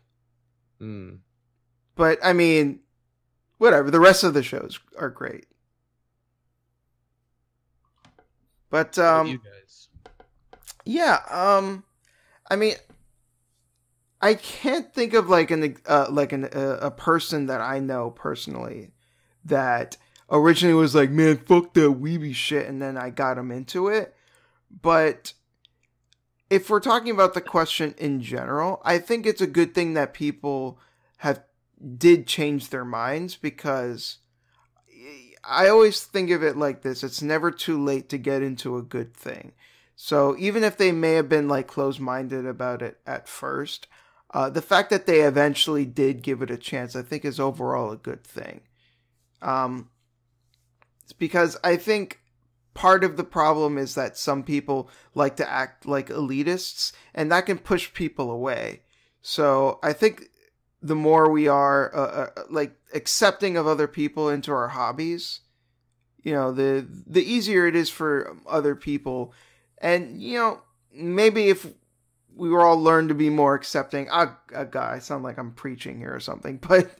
But I mean, whatever. The rest of the shows are great. But you guys? Yeah, I mean, I can't think of a person that I know personally that originally was like, man, fuck that weeby shit, and then I got him into it. But if we're talking about the question in general, I think it's a good thing that people did change their minds, because I always think of it like this: it's never too late to get into a good thing. So even if they may have been like closed-minded about it at first, the fact that they eventually did give it a chance, I think, is overall a good thing. It's because I think part of the problem is that some people like to act like elitists, and that can push people away. So I think the more we are like accepting of other people into our hobbies, you know, the easier it is for other people. And, you know, maybe if we were all learn to be more accepting, I sound like I'm preaching here or something, but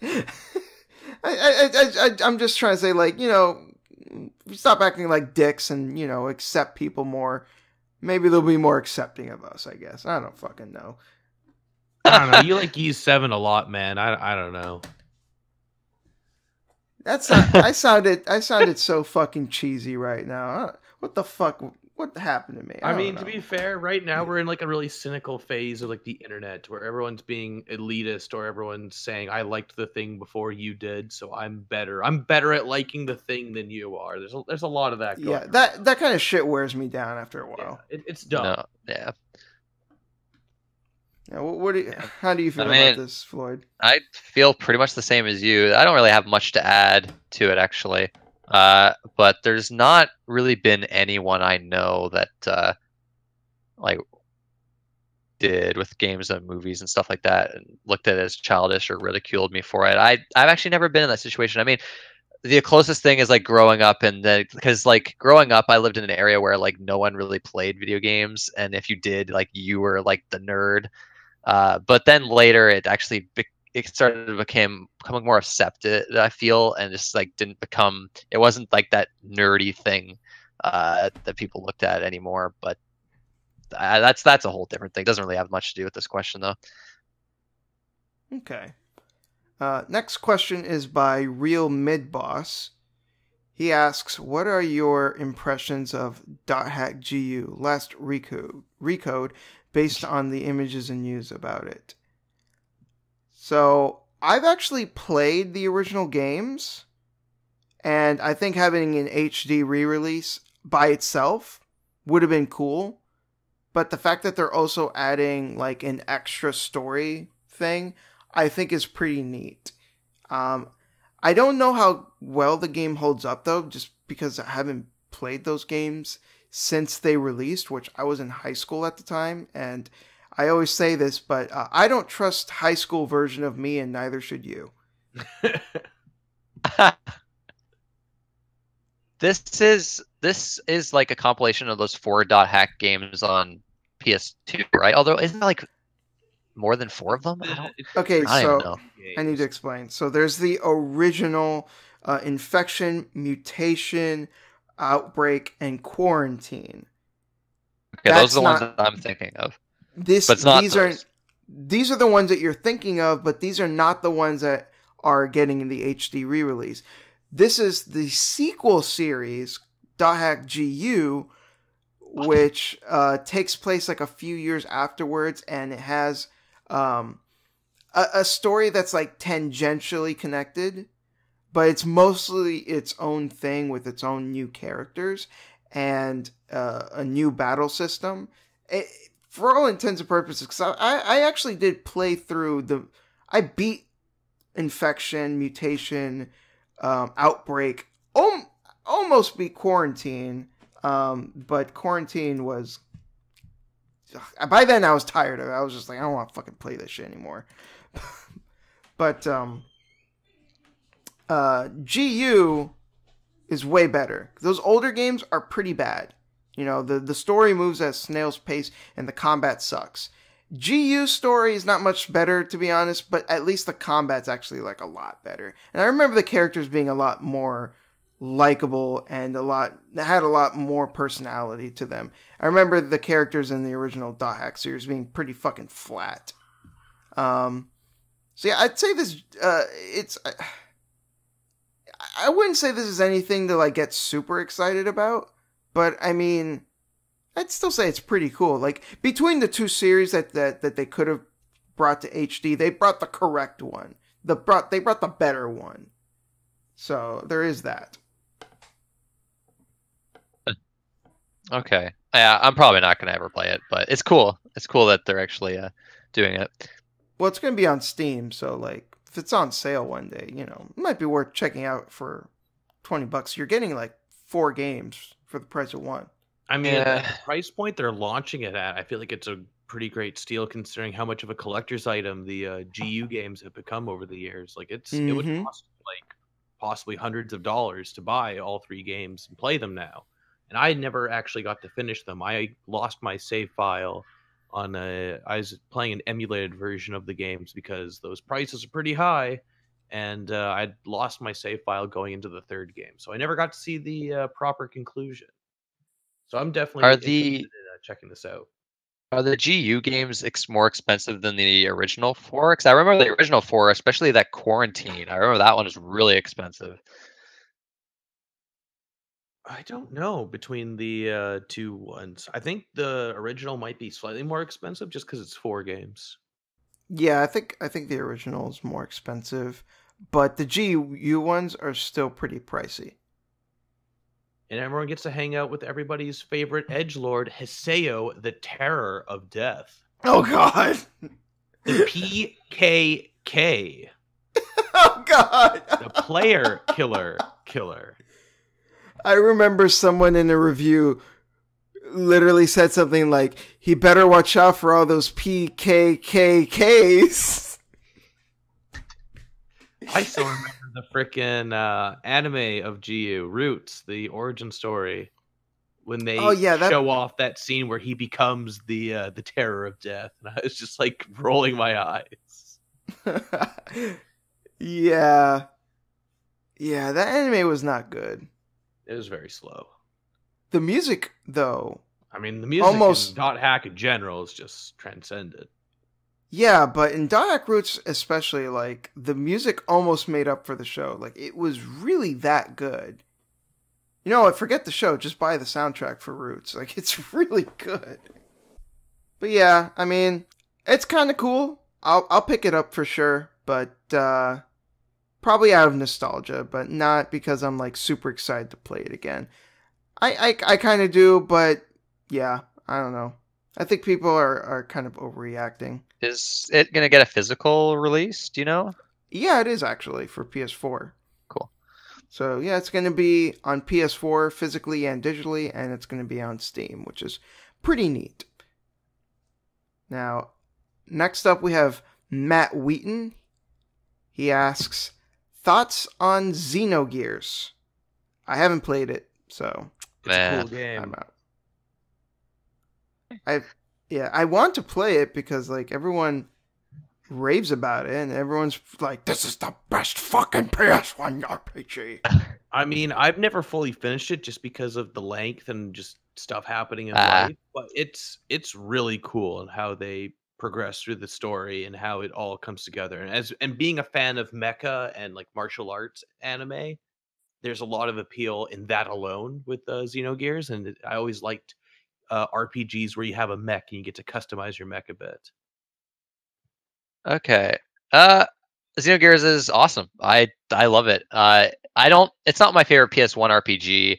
I'm just trying to say, like, you know, stop acting like dicks and, you know, accept people more. Maybe they'll be more accepting of us, I guess. I don't fucking know. I don't know. You like E7 a lot, man. I don't know. That's not, I sounded so fucking cheesy right now. What the fuck? What happened to me? I mean, to be fair, right now we're in like a really cynical phase of like the internet where everyone's being elitist, or everyone's saying, I liked the thing before you did, so I'm better. I'm better at liking the thing than you are. There's a lot of that going on. That kind of shit wears me down after a while. Yeah, it's dumb. No, yeah. Yeah, how do you feel about this, Floyd? I feel pretty much the same as you. I don't really have much to add to it, actually. But there's not really been anyone I know that like did with games and movies and stuff like that and looked at it as childish or ridiculed me for it. I've actually never been in that situation. I mean, the closest thing is like growing up, and because like growing up, I lived in an area where like no one really played video games, and if you did, like you were like the nerd. But then later, it actually it started to becoming more accepted, I feel, and just like it wasn't like that nerdy thing that people looked at anymore. But that's a whole different thing. It doesn't really have much to do with this question, though. Okay. Next question is by Real Mid Boss. He asks, what are your impressions of .hack.gu, last recode, based on the images and news about it? So, I've actually played the original games, and I think having an HD re-release by itself would have been cool, but the fact that they're also adding like an extra story thing, I think is pretty neat. I don't know how well the game holds up, though, just because I haven't played those games since they released, which I was in high school at the time, and I always say this, but I don't trust high school version of me, and neither should you. This is like a compilation of those 4.hack games on PS2, right? Although isn't there like more than 4 of them? Okay, I don't so know. I need to explain. So there's the original Infection, Mutation, Outbreak, and Quarantine. Okay, those are the ones that I'm thinking of. These are the ones that you're thinking of, but these are not the ones that are getting in the HD re-release. This is the sequel series, .hack GU, which takes place like a few years afterwards, and it has a story that's like tangentially connected, but it's mostly its own thing with its own new characters and a new battle system. For all intents and purposes, because I actually did play through I beat Infection, Mutation, Outbreak, almost beat Quarantine, but Quarantine was... By then I was tired of it. I was just like, I don't want to fucking play this shit anymore. But GU is way better. Those older games are pretty bad. You know, the story moves at snail's pace and the combat sucks. GU's story is not much better, to be honest, but at least the combat's actually like a lot better. And I remember the characters being a lot more likable and had a lot more personality to them. I remember the characters in the original .hack series being pretty fucking flat. So yeah, I'd say this, I wouldn't say this is anything to like get super excited about, but I mean, I'd still say it's pretty cool. Like, between the two series that they could have brought to HD, they brought the correct one. They brought the better one. So there is that. Okay. Yeah, I'm probably not going to ever play it, but it's cool. It's cool that they're actually doing it. Well, it's going to be on Steam, so like if it's on sale one day, you know, it might be worth checking out for $20. You're getting like 4 games for the price of 1. I mean, at the price point they're launching it at, I feel like it's a pretty great steal considering how much of a collector's item the GU games have become over the years. Like it would cost like possibly hundreds of dollars to buy all 3 games and play them now. And I never actually got to finish them. I lost my save file on I was playing an emulated version of the games because those prices are pretty high, and I'd lost my save file going into the 3rd game, so I never got to see the proper conclusion. So I'm definitely interested in checking this out. Are the GU games more expensive than the original 4? Because I remember the original 4, especially that Quarantine. I remember that one is really expensive. I don't know between the 2 ones. I think the original might be slightly more expensive just because it's 4 games. Yeah, I think the original is more expensive, but the GU ones are still pretty pricey. And everyone gets to hang out with everybody's favorite edgelord, Hiseo, the Terror of Death. Oh God, the PKK. Oh God, the player killer. I remember someone in a review literally said something like, he better watch out for all those PKKKs. I still remember the frickin' anime of GU, Roots, the origin story, when they show off that scene where he becomes the Terror of Death. And I was just like rolling my eyes. Yeah, that anime was not good. It was very slow. The music, though, I mean, the music in .hack in general is just transcendent. Yeah, but in .hack Roots especially, like, the music almost made up for the show. Like, it was really that good. You know what, forget the show, just buy the soundtrack for Roots. Like, it's really good. But yeah, I mean, it's kind of cool. I'll pick it up for sure, but probably out of nostalgia, but not because I'm like super excited to play it again. I kind of do, but yeah, I don't know. I think people are kind of overreacting. Is it going to get a physical release? Do you know? Yeah, it is actually for PS4. Cool. So yeah, it's going to be on PS4 physically and digitally, and it's going to be on Steam, which is pretty neat. Now, next up we have Matt Wheaton. He asks, thoughts on Xenogears? I haven't played it, so it's a cool game. I'm out. I want to play it because like everyone raves about it, and everyone's like, "This is the best fucking PS1 RPG." I mean, I've never fully finished it just because of the length and just stuff happening in life, but it's really cool and how they progress through the story and how it all comes together. And being a fan of mecha and like martial arts anime, there's a lot of appeal in that alone with Xenogears, and I always liked RPGs where you have a mech and you get to customize your mech a bit. Okay. Xenogears is awesome. I love it. It's not my favorite PS1 RPG.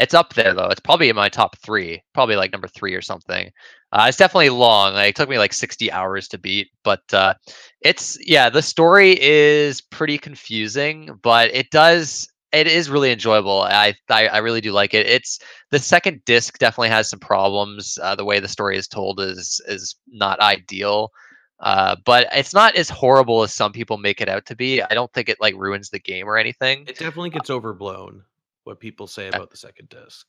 It's up there though. It's probably in my top 3, probably like number 3 or something. It's definitely long. Like, it took me like 60 hours to beat, but the story is pretty confusing, but it is really enjoyable. I really do like it. It's the second disc definitely has some problems. The way the story is told is not ideal. But it's not as horrible as some people make it out to be. I don't think it like ruins the game or anything. It definitely gets overblown, what people say about the second disc.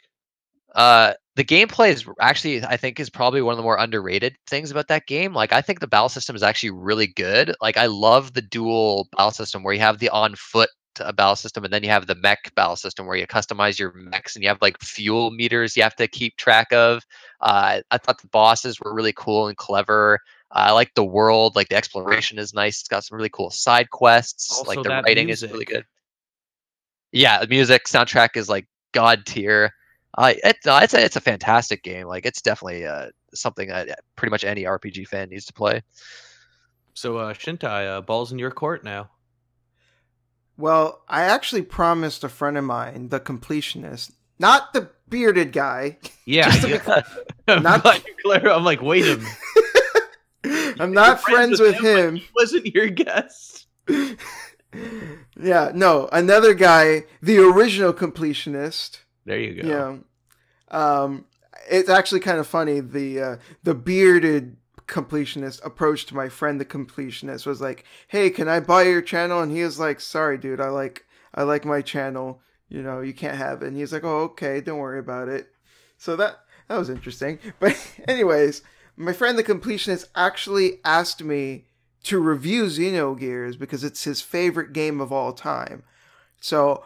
The gameplay is actually, I think, is probably one of the more underrated things about that game. Like, I think the battle system is actually really good. Like, I love the dual battle system where you have the on foot battle system, and then you have the mech battle system where you customize your mechs and you have like fuel meters you have to keep track of. I thought the bosses were really cool and clever. I like the world, like the exploration is nice. It's got some really cool side quests. Also, like the writing is really good. Yeah, the music soundtrack is like god tier. It's a fantastic game. Like, it's definitely something that pretty much any RPG fan needs to play. So Shintai, ball's in your court now. Well, I actually promised a friend of mine, the completionist, not the bearded guy. Yeah, I'm like, wait a minute. I'm not friends with him. He wasn't your guest. Yeah, no, another guy, the original completionist. There you go. Yeah, it's actually kind of funny. The bearded completionist approached my friend, the completionist, was like, "Hey, can I buy your channel?" And he was like, "Sorry, dude, I like my channel. You know, you can't have it." And he's like, "Oh, okay, don't worry about it." So that was interesting. But anyways, my friend, the completionist, actually asked me to review Xenogears because it's his favorite game of all time. So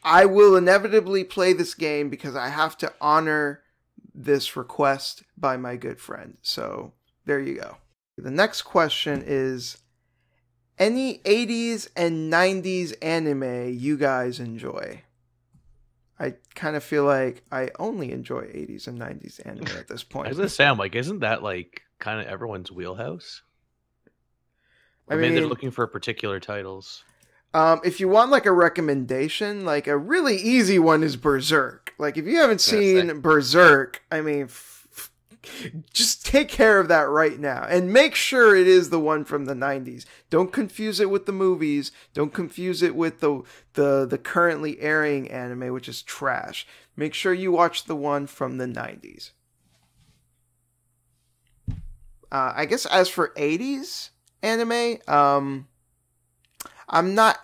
I will inevitably play this game because I have to honor this request by my good friend. So there you go. The next question is, any 80s and 90s anime you guys enjoy? I kind of feel like I only enjoy 80s and 90s anime at this point. I was gonna say, I'm like, isn't that like kind of everyone's wheelhouse? Or maybe they're looking for particular titles. If you want like a recommendation, like a really easy one is Berserk. Like, if you haven't seen Berserk, I mean, just take care of that right now and make sure it is the one from the 90s. Don't confuse it with the movies. Don't confuse it with the currently airing anime, which is trash. Make sure you watch the one from the 90s. I guess as for 80s anime, I'm not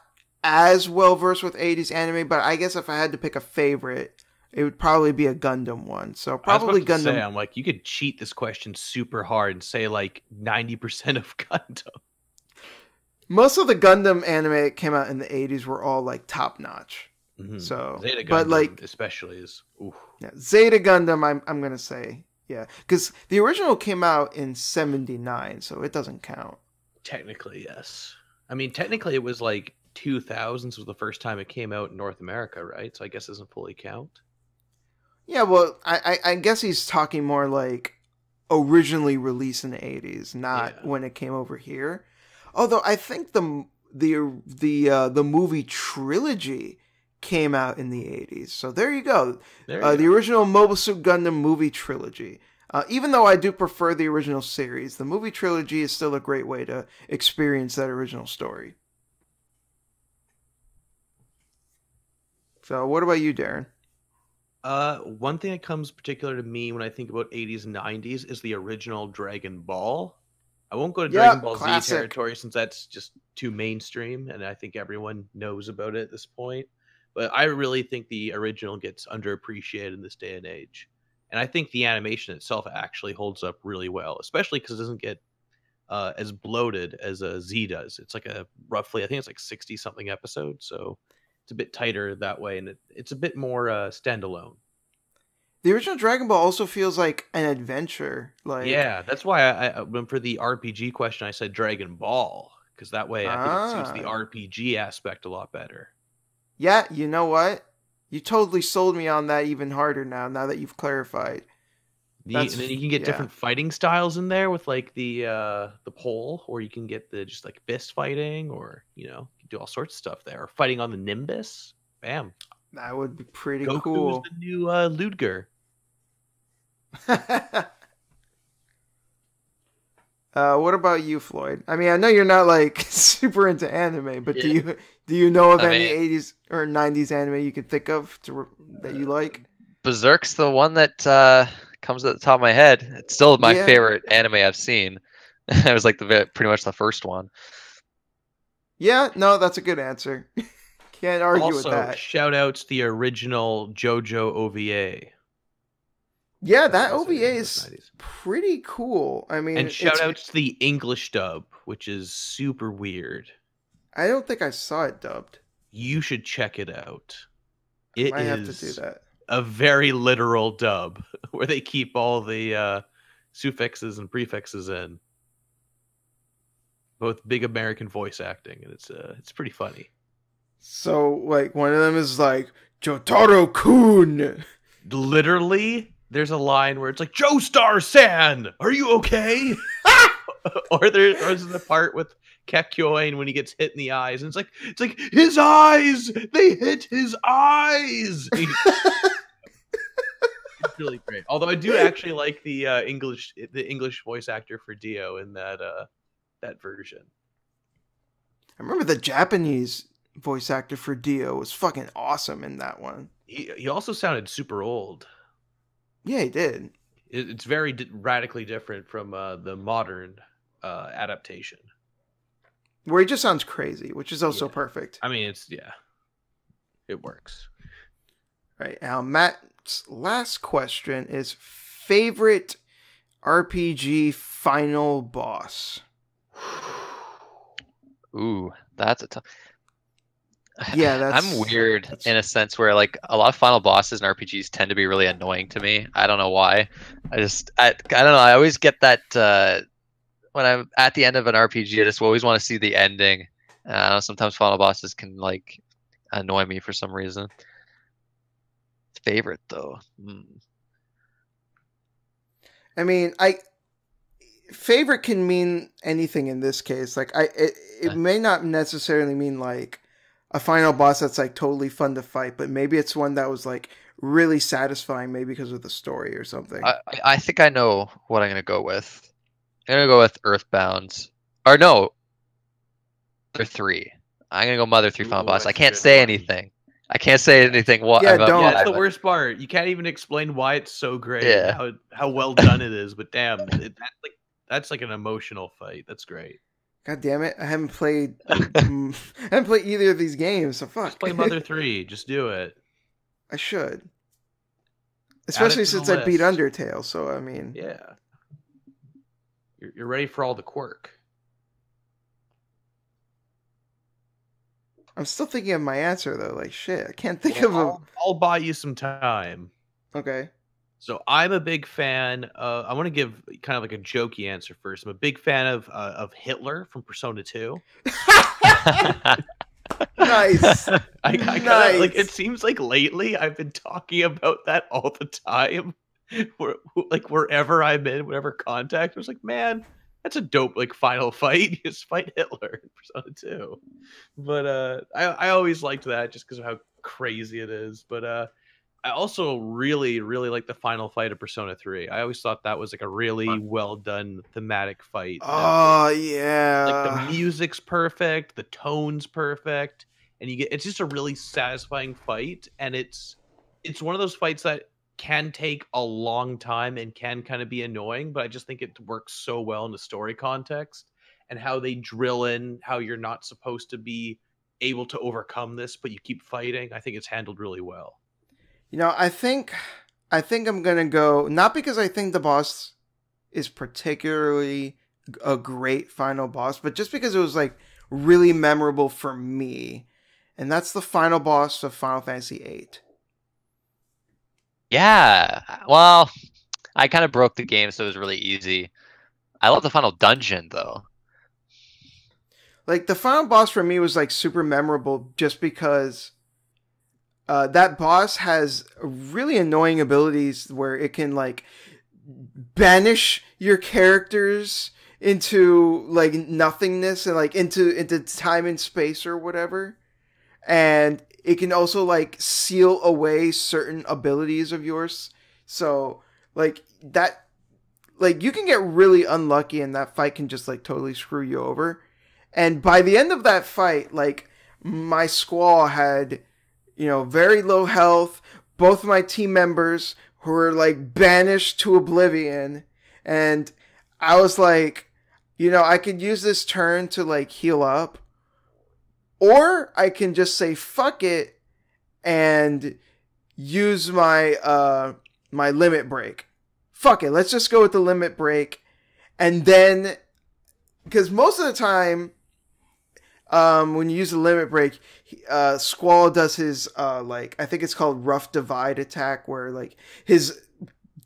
as well versed with 80s anime, but I guess if I had to pick a favorite, it would probably be a Gundam one. So probably Gundam. I'm like, you could cheat this question super hard and say like 90% of Gundam. Most of the Gundam anime that came out in the 80s were all like top notch. Mm-hmm. So Zeta Gundam, but like especially is. Oof. Yeah, Zeta Gundam, I'm gonna say, yeah, because the original came out in '79, so it doesn't count. Technically, yes. I mean, technically, it was like 2000s was the first time it came out in North America, right? So I guess it doesn't fully count. Yeah, well, I guess he's talking more like originally released in the 80s, not when it came over here. Although I think the movie trilogy came out in the 80s. So there you go. The original Mobile Suit Gundam movie trilogy. Even though I do prefer the original series, the movie trilogy is still a great way to experience that original story. So what about you, Darren? One thing that comes particular to me when I think about 80s and 90s is the original Dragon Ball. I won't go to Dragon Ball Z territory since that's just too mainstream, and I think everyone knows about it at this point. But I really think the original gets underappreciated in this day and age. And I think the animation itself actually holds up really well, especially because it doesn't get as bloated as a Z does. It's like roughly, I think it's like 60-something episodes, so it's a bit tighter that way, and it's a bit more standalone. The original Dragon Ball also feels like an adventure. Like, yeah, that's why I when for the RPG question I said Dragon Ball, because that way I think it suits the RPG aspect a lot better. Yeah, you know what? You totally sold me on that even harder now that you've clarified. And then you can get different fighting styles in there with like the pole, or you can get the just like fist fighting, or you know, you can do all sorts of stuff there. Or fighting on the Nimbus. Bam. That would be pretty Goku's cool. The new Ludger. What about you, Floyd? I mean, I know you're not like super into anime, but do you know of any 80s or 90s anime you can think of that you like? Berserk's the one that comes at the top of my head. It's still my favorite anime I've seen. It was like pretty much the first one. Yeah, no, that's a good answer. Can't argue with that. Also, shout out to the original JoJo OVA. Yeah, that OVA is pretty cool. I mean, and shout out to the English dub, which is super weird. I don't think I saw it dubbed. You should check it out. I might have to do that. A very literal dub where they keep all the suffixes and prefixes in. Both big American voice acting, and it's pretty funny. So, like, one of them is like, Jotaro-kun! Literally, there's a line where it's like, Joestar-san! Are you okay? or there's the part with Kekyoin when he gets hit in the eyes, and it's like his eyes! They hit his eyes! It's really great. Although I do actually like the English voice actor for Dio in that version. I remember the Japanese voice actor for Dio was fucking awesome in that one. He also sounded super old. Yeah, he did. It's very radically different from the modern adaptation. Where he just sounds crazy, which is also perfect. I mean, it works. Right, now Matt's last question is favorite RPG final boss. Ooh, that's a tough. Yeah, I'm weird in a sense where like a lot of final bosses in RPGs tend to be really annoying to me. I don't know why. I don't know. I always get that when I'm at the end of an RPG, I just always want to see the ending. Sometimes final bosses can like annoy me for some reason. Favorite though. I mean, favorite can mean anything in this case. Like it may not necessarily mean like a final boss that's like totally fun to fight, but maybe it's one that was like really satisfying, maybe because of the story or something. I think I know what I'm gonna go with. I'm gonna go with Earthbound. Or no, Mother 3. I'm gonna go Mother 3 final boss. I can't say anything. I can't say anything. Don't. That's the worst part. You can't even explain why it's so great. Yeah. How well done it is. But damn, that's like an emotional fight. That's great. God damn it! I haven't played either of these games. So fuck. Just play Mother 3. Just do it. I should. Especially since I beat Undertale. So I mean. Yeah. You're ready for all the quirk. I'm still thinking of my answer though. Like shit, I can't think of a. I'll buy you some time. Okay. So I'm a big fan. I want to give kind of like a jokey answer first. I'm a big fan of Hitler from Persona 2. Nice. I nice. Like it seems like lately I've been talking about that all the time. Wherever I'm in, whatever contact, I was like, man, that's a dope like final fight. You just fight Hitler in Persona 2. But I always liked that just because of how crazy it is. But I also really, really like the final fight of Persona 3. I always thought that was like a really well done thematic fight. Oh yeah. Like the music's perfect, the tone's perfect. and it's just a really satisfying fight, and it's one of those fights that can take a long time and can kind of be annoying, but I just think it works so well in the story context and how they drill in how you're not supposed to be able to overcome this, but you keep fighting. I think it's handled really well. I think I'm gonna go, not because I think the boss is particularly a great final boss, but just because it was like really memorable for me, and that's the final boss of Final Fantasy VIII. Yeah, well, I kind of broke the game, so it was really easy. I love the final dungeon, though. Like, the final boss for me was like super memorable just because that boss has really annoying abilities where it can like banish your characters into like nothingness and like into time and space or whatever. And it can also like seal away certain abilities of yours. So like that, like you can get really unlucky and that fight can just like totally screw you over. And by the end of that fight, like my squall had, very low health. Both of my team members who were like banished to oblivion. And I was like, I could use this turn to like heal up. Or I can just say fuck it and use my my limit break. Fuck it, let's just go with the limit break. And then, because most of the time, when you use the limit break, Squall does his I think it's called Rough Divide attack, where like his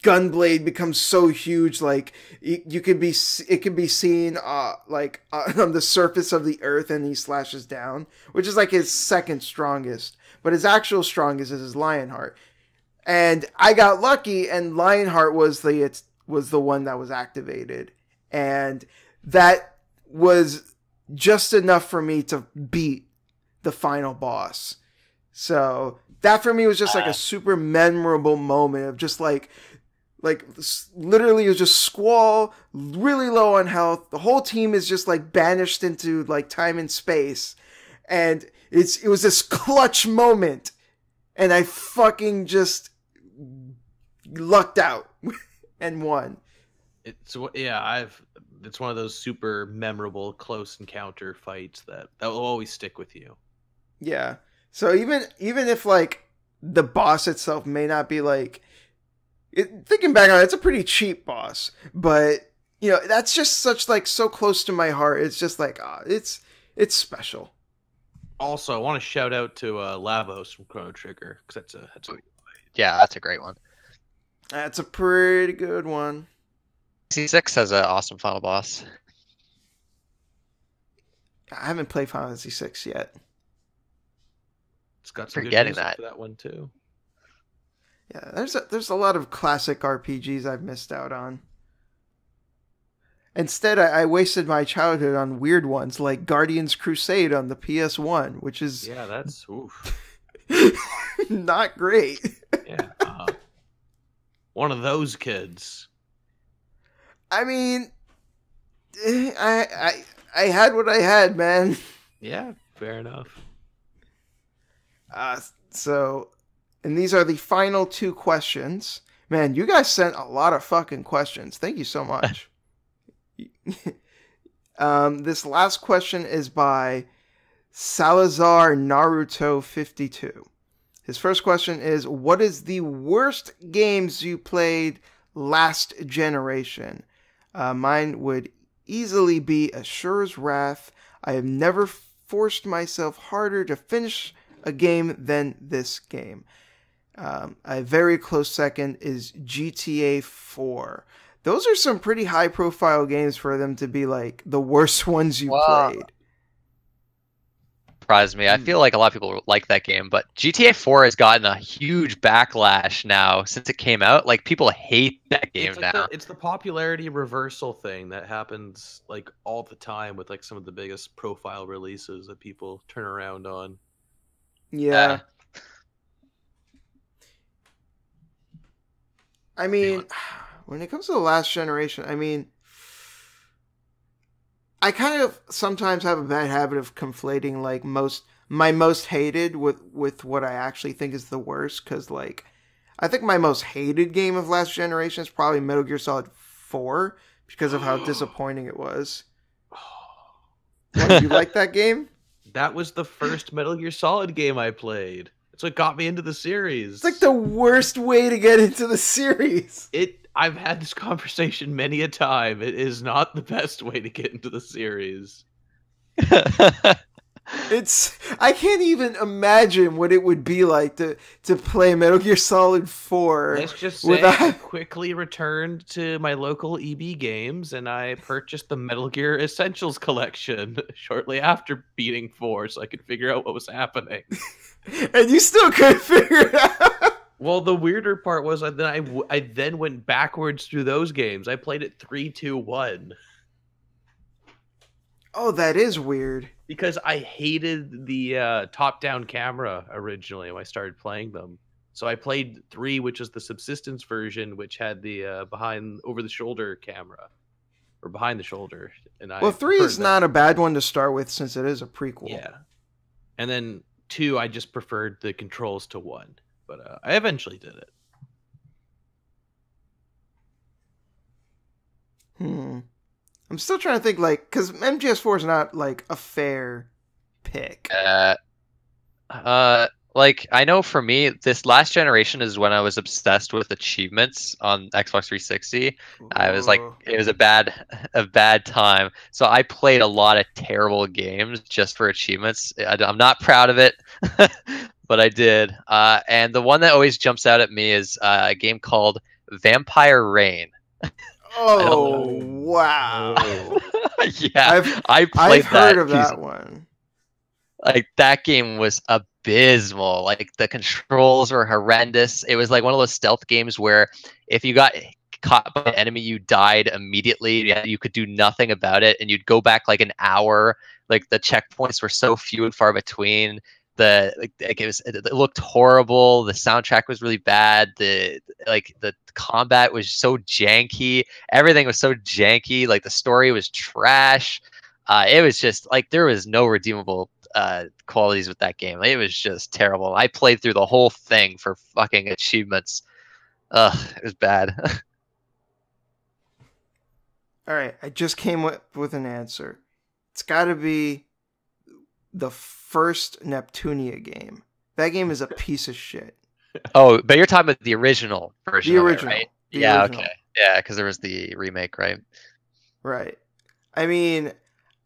gunblade becomes so huge, like it can be seen on the surface of the earth, and he slashes down, which is like his second strongest, but his actual strongest is his Lionheart. And I got lucky, and Lionheart was the one that was activated, and that was just enough for me to beat the final boss. So that for me was just like a super memorable moment of just like literally it was just Squall, really low on health. The whole team is just like banished into like time and space. And it was this clutch moment. And I fucking just lucked out and won. It's one of those super memorable close encounter fights that will always stick with you. Yeah. So even if like the boss itself may not be like, thinking back on it, it's a pretty cheap boss, but that's just so close to my heart. It's just like, it's special. Also, I want to shout out to Lavos from Chrono Trigger, because that's a great one. That's a pretty good one. C6 has an awesome final boss. I haven't played Final Fantasy 6 yet. It's got some Forgetting good music for that one too. Yeah, there's a lot of classic RPGs I've missed out on. Instead, I wasted my childhood on weird ones like Guardians Crusade on the PS1, which is that's not great. Yeah, one of those kids. I mean, I had what I had, man. Yeah, fair enough. And these are the final two questions. Man, you guys sent a lot of fucking questions. Thank you so much. This last question is by Salazar Naruto 52. His first question is, what is the worst games you played last generation? Mine would easily be Asura's Wrath. I have never forced myself harder to finish a game than this game. A very close second is GTA 4. Those are some pretty high profile games for them to be like the worst ones you played. Surprised me. I feel like a lot of people like that game, but GTA 4 has gotten a huge backlash now since it came out. Like, people hate that game now. It's the popularity reversal thing that happens like all the time with like some of the biggest profile releases that people turn around on. Yeah. I mean, when it comes to the last generation, I mean, I kind of sometimes have a bad habit of conflating like most my most hated with what I actually think is the worst, because like I think my most hated game of last generation is probably Metal Gear Solid 4 because of how disappointing it was. What, you like that game? That was the first Metal Gear Solid game I played. It's what got me into the series. It's like the worst way to get into the series. I've had this conversation many a time. It is not the best way to get into the series. I can't even imagine what it would be like to play Metal Gear Solid 4. Let's just say I quickly returned to my local EB Games and I purchased the Metal Gear Essentials collection shortly after beating 4 so I could figure out what was happening. And you still couldn't figure it out. Well, the weirder part was I then went backwards through those games. I played it 3, 2, 1. Oh, that is weird. Because I hated the top-down camera originally when I started playing them. So I played 3, which was the subsistence version, which had the over-the-shoulder camera. Or behind the shoulder. And well, 3 is not a bad one to start with since it is a prequel. Yeah. And then 2, I just preferred the controls to 1. But I eventually did it. I'm still trying to think, like, because MGS4 is not, like, a fair pick. Like, I know for me, this last generation is when I was obsessed with achievements on Xbox 360. I was like, it was a bad time. So I played a lot of terrible games just for achievements. I'm not proud of it, but I did. And the one that always jumps out at me is a game called Vampire Reign. Oh, wow. Yeah, I've heard of that one. Like, that game was abysmal. Like, the controls were horrendous. It was like one of those stealth games where if you got caught by an enemy, you died immediately. You could do nothing about it, and you'd go back like an hour. Like, the checkpoints were so few and far between. It looked horrible. The soundtrack was really bad. The combat was so janky. Everything was so janky. Like, the story was trash. It was just like there was no redeemable qualities with that game. It was just terrible. I played through the whole thing for fucking achievements. It was bad. All right, I just came with an answer. It's got to be the first Neptunia game. That game is a piece of shit. Oh, but you're talking about the original version. The original, right? The yeah, original. Okay. Yeah, because there was the remake, right? Right. I mean,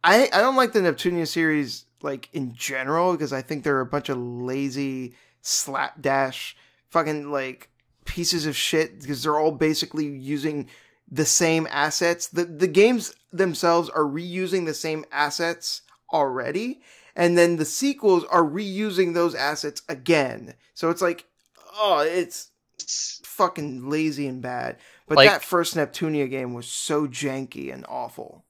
I don't like the Neptunia series, like, in general, because I think they're a bunch of lazy, slapdash, fucking, like, pieces of shit, because they're all basically using the same assets. The games themselves are reusing the same assets already, and then the sequels are reusing those assets again. So it's like, oh, it's fucking lazy and bad. But like, that first Neptunia game was so janky and awful.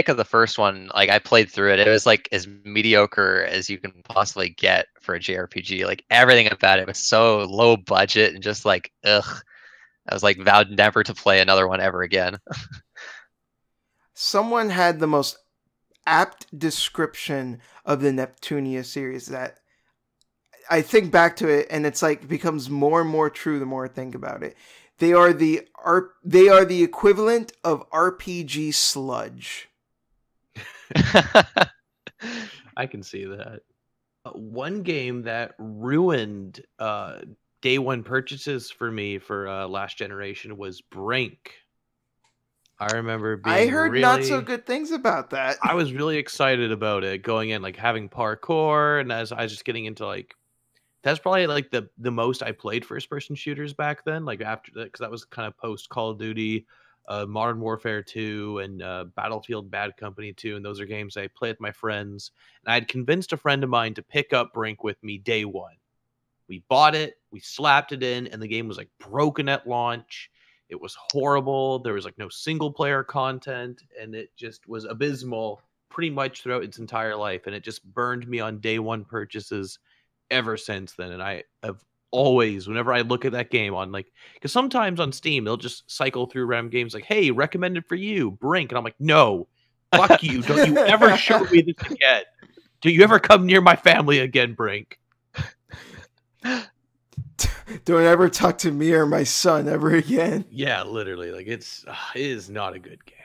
Of the first one, like, I played through it. It was like as mediocre as you can possibly get for a JRPG. Like, everything about it was so low budget and just like, ugh. I was like vowed never to play another one ever again. Someone had the most apt description of the Neptunia series that I think back to it, and it's like becomes more and more true the more I think about it. They are the equivalent of RPG sludge. I can see that. One game that ruined day one purchases for me for last generation was Brink. I remember being I heard not so good things about that. I was really excited about it going in, like having parkour, and as I was just getting into like, that's probably like the most I played first person shooters back then. Like after that, because that was kind of post Call of Duty, Modern Warfare 2, and Battlefield Bad Company 2, and those are games I played with my friends. And I had convinced a friend of mine to pick up Brink with me day one. We bought it, we slapped it in, and the game was like broken at launch. It was horrible. There was like no single player content, and it just was abysmal pretty much throughout its entire life. And it just burned me on day one purchases ever since then. And I have always, whenever I look at that game on like, because sometimes on Steam, they'll just cycle through random games like, hey, recommended for you, Brink. And I'm like, no, fuck you. Don't you ever show me this again. Do you ever come near my family again, Brink? Don't ever talk to me or my son ever again. Yeah, literally. Like it is not a good game.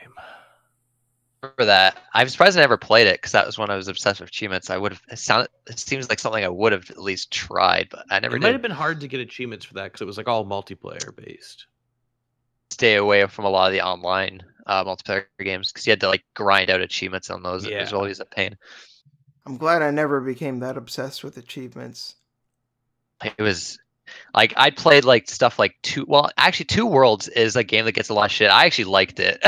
For that, I'm surprised I never played it because that was when I was obsessed with achievements. I would have. It seems like something I would have at least tried, but I never It did. might have been hard to get achievements for that because it was like all multiplayer based. Stay away from a lot of the online multiplayer games because you had to like grind out achievements on those. It was always a pain. I'm glad I never became that obsessed with achievements. It was like I played like stuff like Two Worlds is a game that gets a lot of shit. I actually liked it.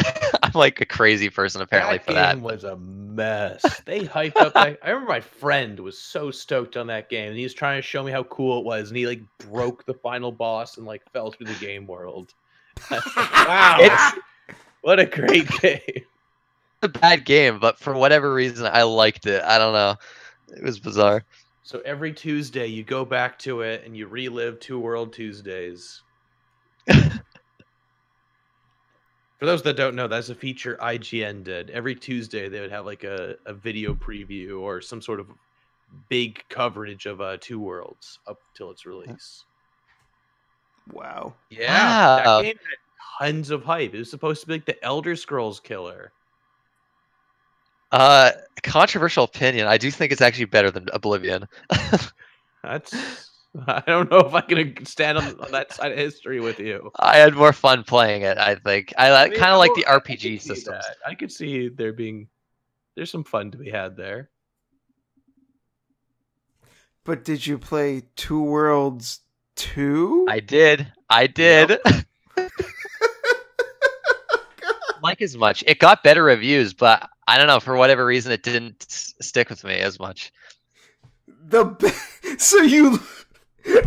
I'm like a crazy person apparently for that. That game was a mess. They hyped up I remember my friend was so stoked on that game and he was trying to show me how cool it was and he like broke the final boss and like fell through the game world. Wow. What a great game. It's a bad game, but for whatever reason I liked it. I don't know. It was bizarre. So every Tuesday you go back to it and you relive Two World Tuesdays. For those that don't know, that's a feature IGN did. Every Tuesday they would have like a video preview or some sort of big coverage of Two Worlds up till its release. Wow. Yeah. That game had tons of hype. It was supposed to be like the Elder Scrolls killer. Controversial opinion. I do think it's actually better than Oblivion. I don't know if I can stand on that side of history with you. I had more fun playing it, I think. I kind of like the RPG systems. I could see there's some fun to be had there. But did you play Two Worlds 2? I did. Yep. Like as much. It got better reviews, but I don't know, for whatever reason it didn't stick with me as much. So you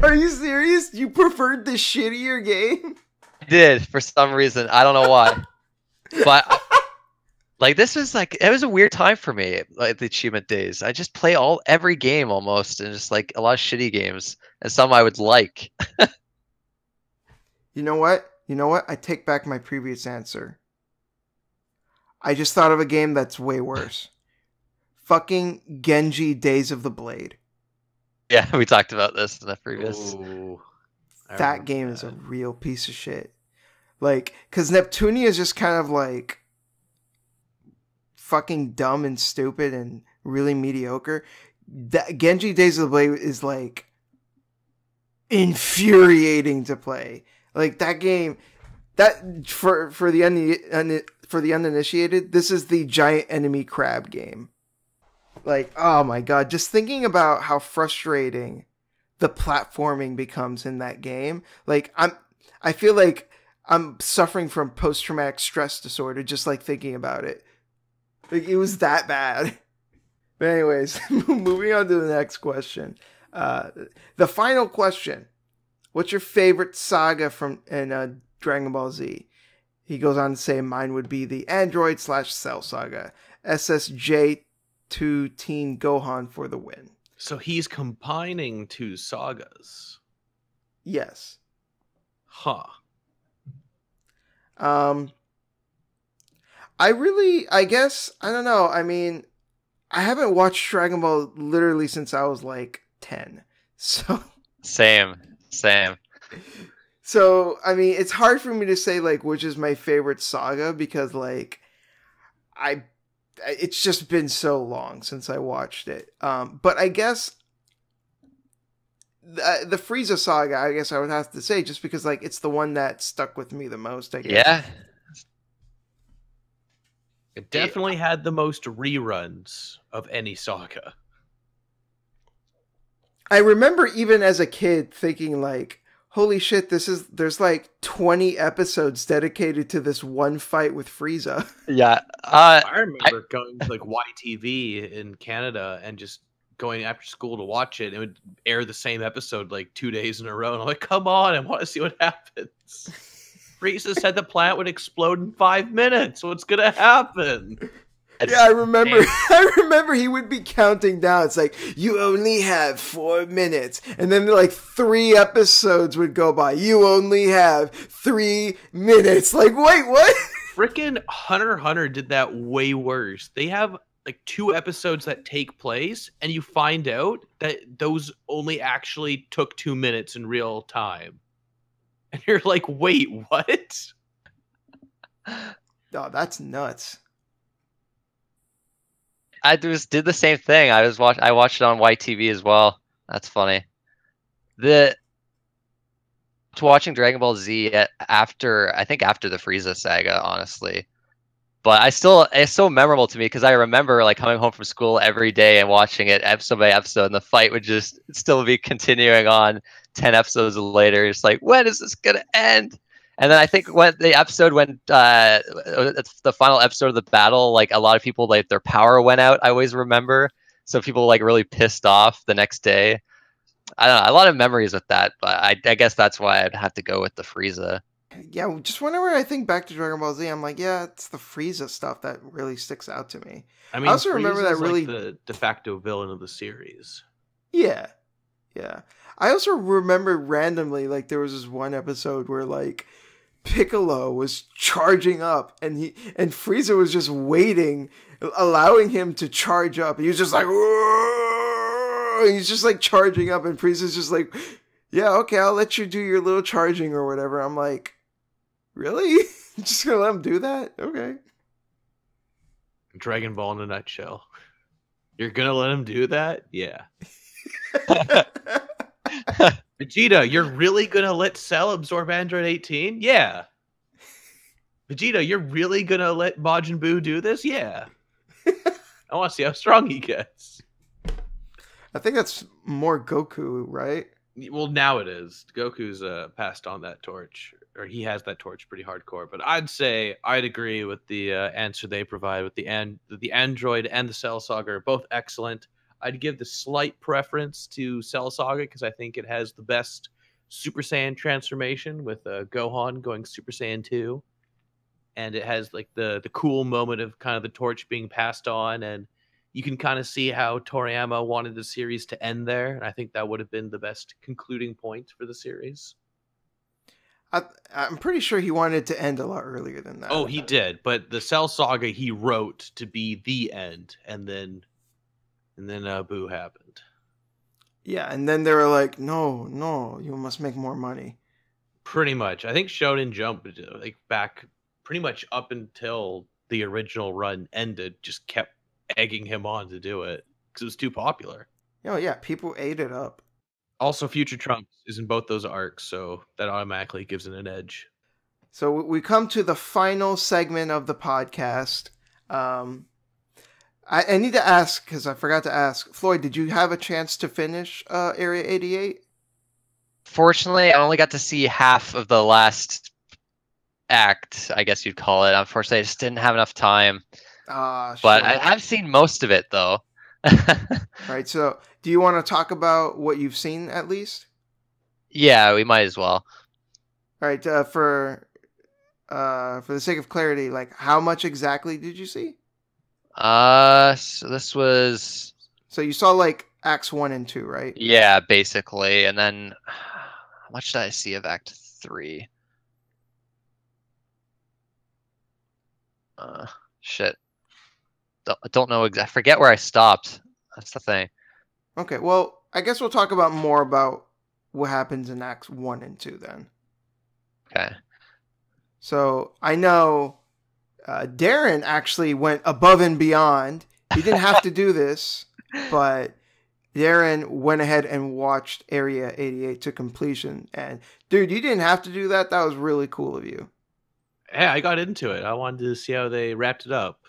are you serious? You preferred the shittier game? I did for some reason. I don't know why. But like this was like it was a weird time for me, like the achievement days. I just play every game almost and just like a lot of shitty games and some I would like. You know what? I take back my previous answer. I just thought of a game that's way worse. Fucking Genji Days of the Blade. Yeah, we talked about this in the previous. Ooh, that game is a real piece of shit. Like, because Neptunia is just kind of like fucking dumb and stupid and really mediocre. That Genji Days of the Blade is like infuriating to play. Like that game, that for the uninitiated, this is the giant enemy crab game. Like, oh my god, just thinking about how frustrating the platforming becomes in that game. Like, I feel like I'm suffering from post-traumatic stress disorder just like thinking about it. Like, it was that bad. But anyways, moving on to the next question. The final question. What's your favorite saga in Dragon Ball Z? He goes on to say mine would be the Android/Cell saga. SSJ to Teen Gohan for the win. So he's combining two sagas. Yes. Huh. I guess, I don't know. I mean, I haven't watched Dragon Ball literally since I was like 10. So. Same. So, I mean, it's hard for me to say like which is my favorite saga because like it's just been so long since I watched it. But I guess the Frieza saga, I guess I would have to say just because like it's the one that stuck with me the most, I guess. Yeah. It definitely had the most reruns of any saga. I remember even as a kid thinking like, holy shit, there's like 20 episodes dedicated to this one fight with Frieza. Yeah. I remember going to like YTV in Canada and just going after school to watch it. It would air the same episode like 2 days in a row. And I'm like, come on, I want to see what happens. Frieza said the planet would explode in 5 minutes. What's going to happen? Yeah, I remember he would be counting down. It's like, you only have 4 minutes. And then like 3 episodes would go by. You only have 3 minutes. Like, wait, what? Frickin' Hunter x Hunter did that way worse. They have like 2 episodes that take place, and you find out that those only actually took 2 minutes in real time. And you're like, wait, what? Oh, that's nuts. I just did the same thing. I watched it on YTV as well. That's funny. Watching Dragon Ball Z after the Frieza saga, honestly. But it's so memorable to me because I remember like coming home from school every day and watching it episode by episode, and the fight would just still be continuing on 10 episodes later. It's like, when is this gonna end? And then I think when the final episode of the battle, like a lot of people, like their power went out. I always remember, so people like really pissed off the next day. I don't know, a lot of memories with that, but I guess that's why I'd have to go with the Frieza. Yeah, just whenever I think back to Dragon Ball Z, I'm like, yeah, it's the Frieza stuff that really sticks out to me. I mean, I also remember that really like the de facto villain of the series. Yeah. I also remember randomly, like there was this one episode where like Piccolo was charging up, and Frieza was just waiting, allowing him to charge up. He was just like, whoa! He's just like charging up, and Frieza's just like, yeah, okay, I'll let you do your little charging or whatever. I'm like, really? You're just gonna let him do that? Okay. Dragon Ball in a nutshell. You're gonna let him do that? Yeah. Vegeta, you're really gonna let Cell absorb Android 18? Yeah. Vegeta, you're really gonna let Majin Buu do this? Yeah. I want to see how strong he gets. I think that's more Goku, right? Well, now it is. Goku's passed on that torch, or he has that torch pretty hardcore. But I'd agree with the answer they provide with the Android and the Cell Saga are both excellent. I'd give the slight preference to Cell Saga because I think it has the best Super Saiyan transformation with Gohan going Super Saiyan 2. And it has like the cool moment of kind of the torch being passed on, and you can kind of see how Toriyama wanted the series to end there. And I think that would have been the best concluding point for the series. I'm pretty sure he wanted it to end a lot earlier than that. Oh, he did. But the Cell Saga he wrote to be the end, and then Boo happened. Yeah, and then they were like, no, you must make more money. Pretty much. I think Shonen Jump, like back pretty much up until the original run ended, just kept egging him on to do it because it was too popular. Oh yeah, people ate it up. Also, Future Trunks is in both those arcs, so that automatically gives it an edge. So we come to the final segment of the podcast. I need to ask, because I forgot to ask, Floyd, did you have a chance to finish Area 88? Fortunately, I only got to see half of the last act, I guess you'd call it. Unfortunately, I just didn't have enough time. But I have seen most of it, though. Right, so do you want to talk about what you've seen, at least? Yeah, we might as well. All right, for the sake of clarity, like, how much exactly did you see? So this was... So you saw, like, Acts 1 and 2, right? Yeah, basically. And then, how much did I see of Act 3? Shit. Don't know exactly. I forget where I stopped. That's the thing. Okay, well, I guess we'll talk about more about what happens in Acts 1 and 2 then. Okay. So, I know Darren actually went above and beyond. He didn't have to do this, but Darren went ahead and watched Area 88 to completion. And, dude, you didn't have to do that. That was really cool of you. Hey, I got into it. I wanted to see how they wrapped it up.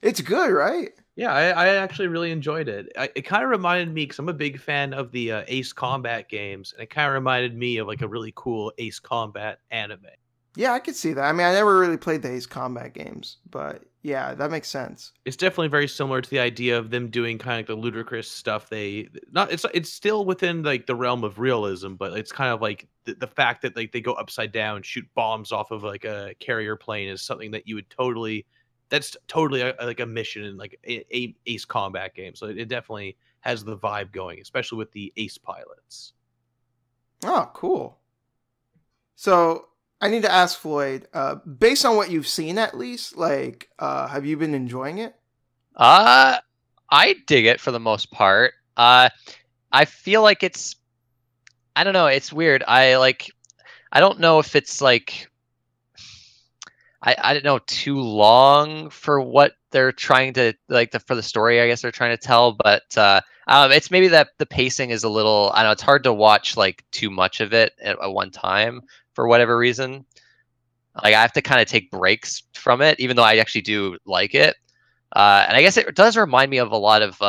It's good, right? Yeah, I actually really enjoyed it. It kind of reminded me, because I'm a big fan of the Ace Combat games, and it kind of reminded me of like a really cool Ace Combat anime. Yeah, I could see that. I mean, I never really played the Ace Combat games, but yeah, that makes sense. It's definitely very similar to the idea of them doing kind of like the ludicrous stuff. It's still within like the realm of realism, but it's kind of like the fact that like they go upside down, shoot bombs off of like a carrier plane is something that you would totally. That's totally like a mission in like a Ace Combat game. So it definitely has the vibe going, especially with the Ace pilots. Oh, cool. So I need to ask Floyd, based on what you've seen at least, like, have you been enjoying it? I dig it for the most part. I feel like I don't know, it's weird. I don't know if it's like I don't know, too long for what they're trying to for the story I guess they're trying to tell, but it's maybe that the pacing is a little, I don't know, it's hard to watch like too much of it at one time for whatever reason. Like I have to kind of take breaks from it, even though I actually do like it. And I guess it does remind me of a lot of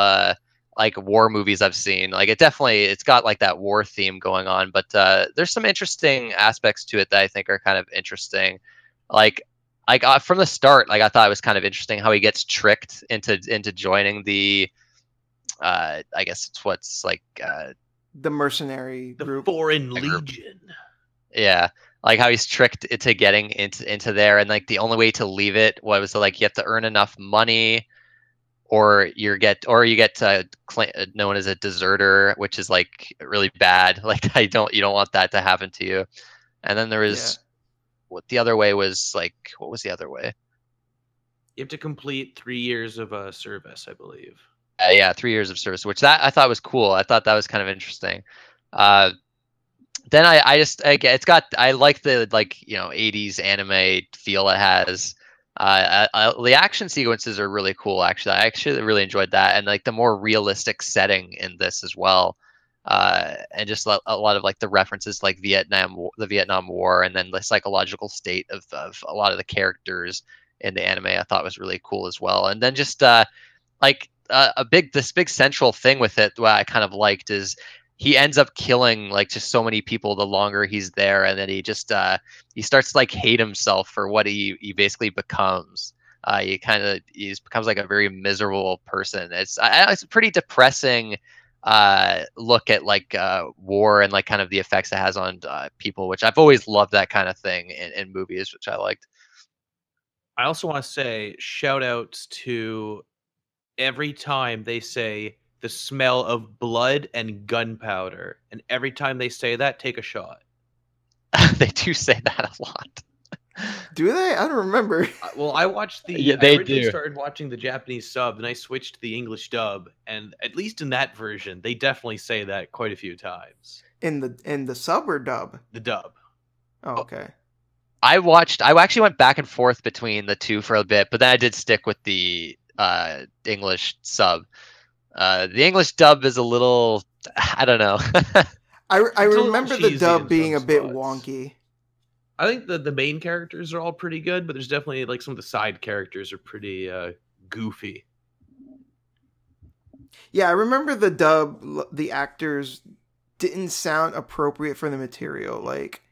like war movies I've seen. Like it's got like that war theme going on, but there's some interesting aspects to it that I think are kind of interesting. Like from the start, like I thought it was kind of interesting how he gets tricked into joining the I guess it's what's like the mercenary the group. Foreign Legion. Yeah, like how he's tricked into getting into there, and like the only way to leave it was like you have to earn enough money, or you get known as a deserter, which is like really bad. Like you don't want that to happen to you. And then there was what the other way was like. What was the other way? You have to complete 3 years of service, I believe. Yeah, 3 years of service, which that I thought was cool. I thought that was kind of interesting. Then I like the 80s anime feel it has. The action sequences are really cool. Actually, I actually really enjoyed that, and like the more realistic setting in this as well, and just a lot of like the references like the Vietnam War, and then the psychological state of a lot of the characters in the anime I thought was really cool as well. And then just this big central thing with it, what I kind of liked is he ends up killing like just so many people the longer he's there, and then he starts to like hate himself for what he basically becomes. He becomes like a very miserable person. It's a pretty depressing look at like war and like kind of the effects it has on people, which I've always loved that kind of thing in movies, which I liked. I also want to say shout outs to every time they say the smell of blood and gunpowder, and every time they say that, take a shot. They do say that a lot. Do they? I don't remember. Well, I watched the. Yeah, I they originally do. started watching the Japanese sub, and I switched to the English dub, and at least in that version, they definitely say that quite a few times. In the sub or dub? The dub. Oh, okay. I actually went back and forth between the two for a bit, but then I did stick with the English sub. The English dub is a little, I don't know. I remember the dub being a bit wonky. I think the main characters are all pretty good, but there's definitely like some of the side characters are pretty goofy. Yeah, I remember the dub. The actors didn't sound appropriate for the material. Like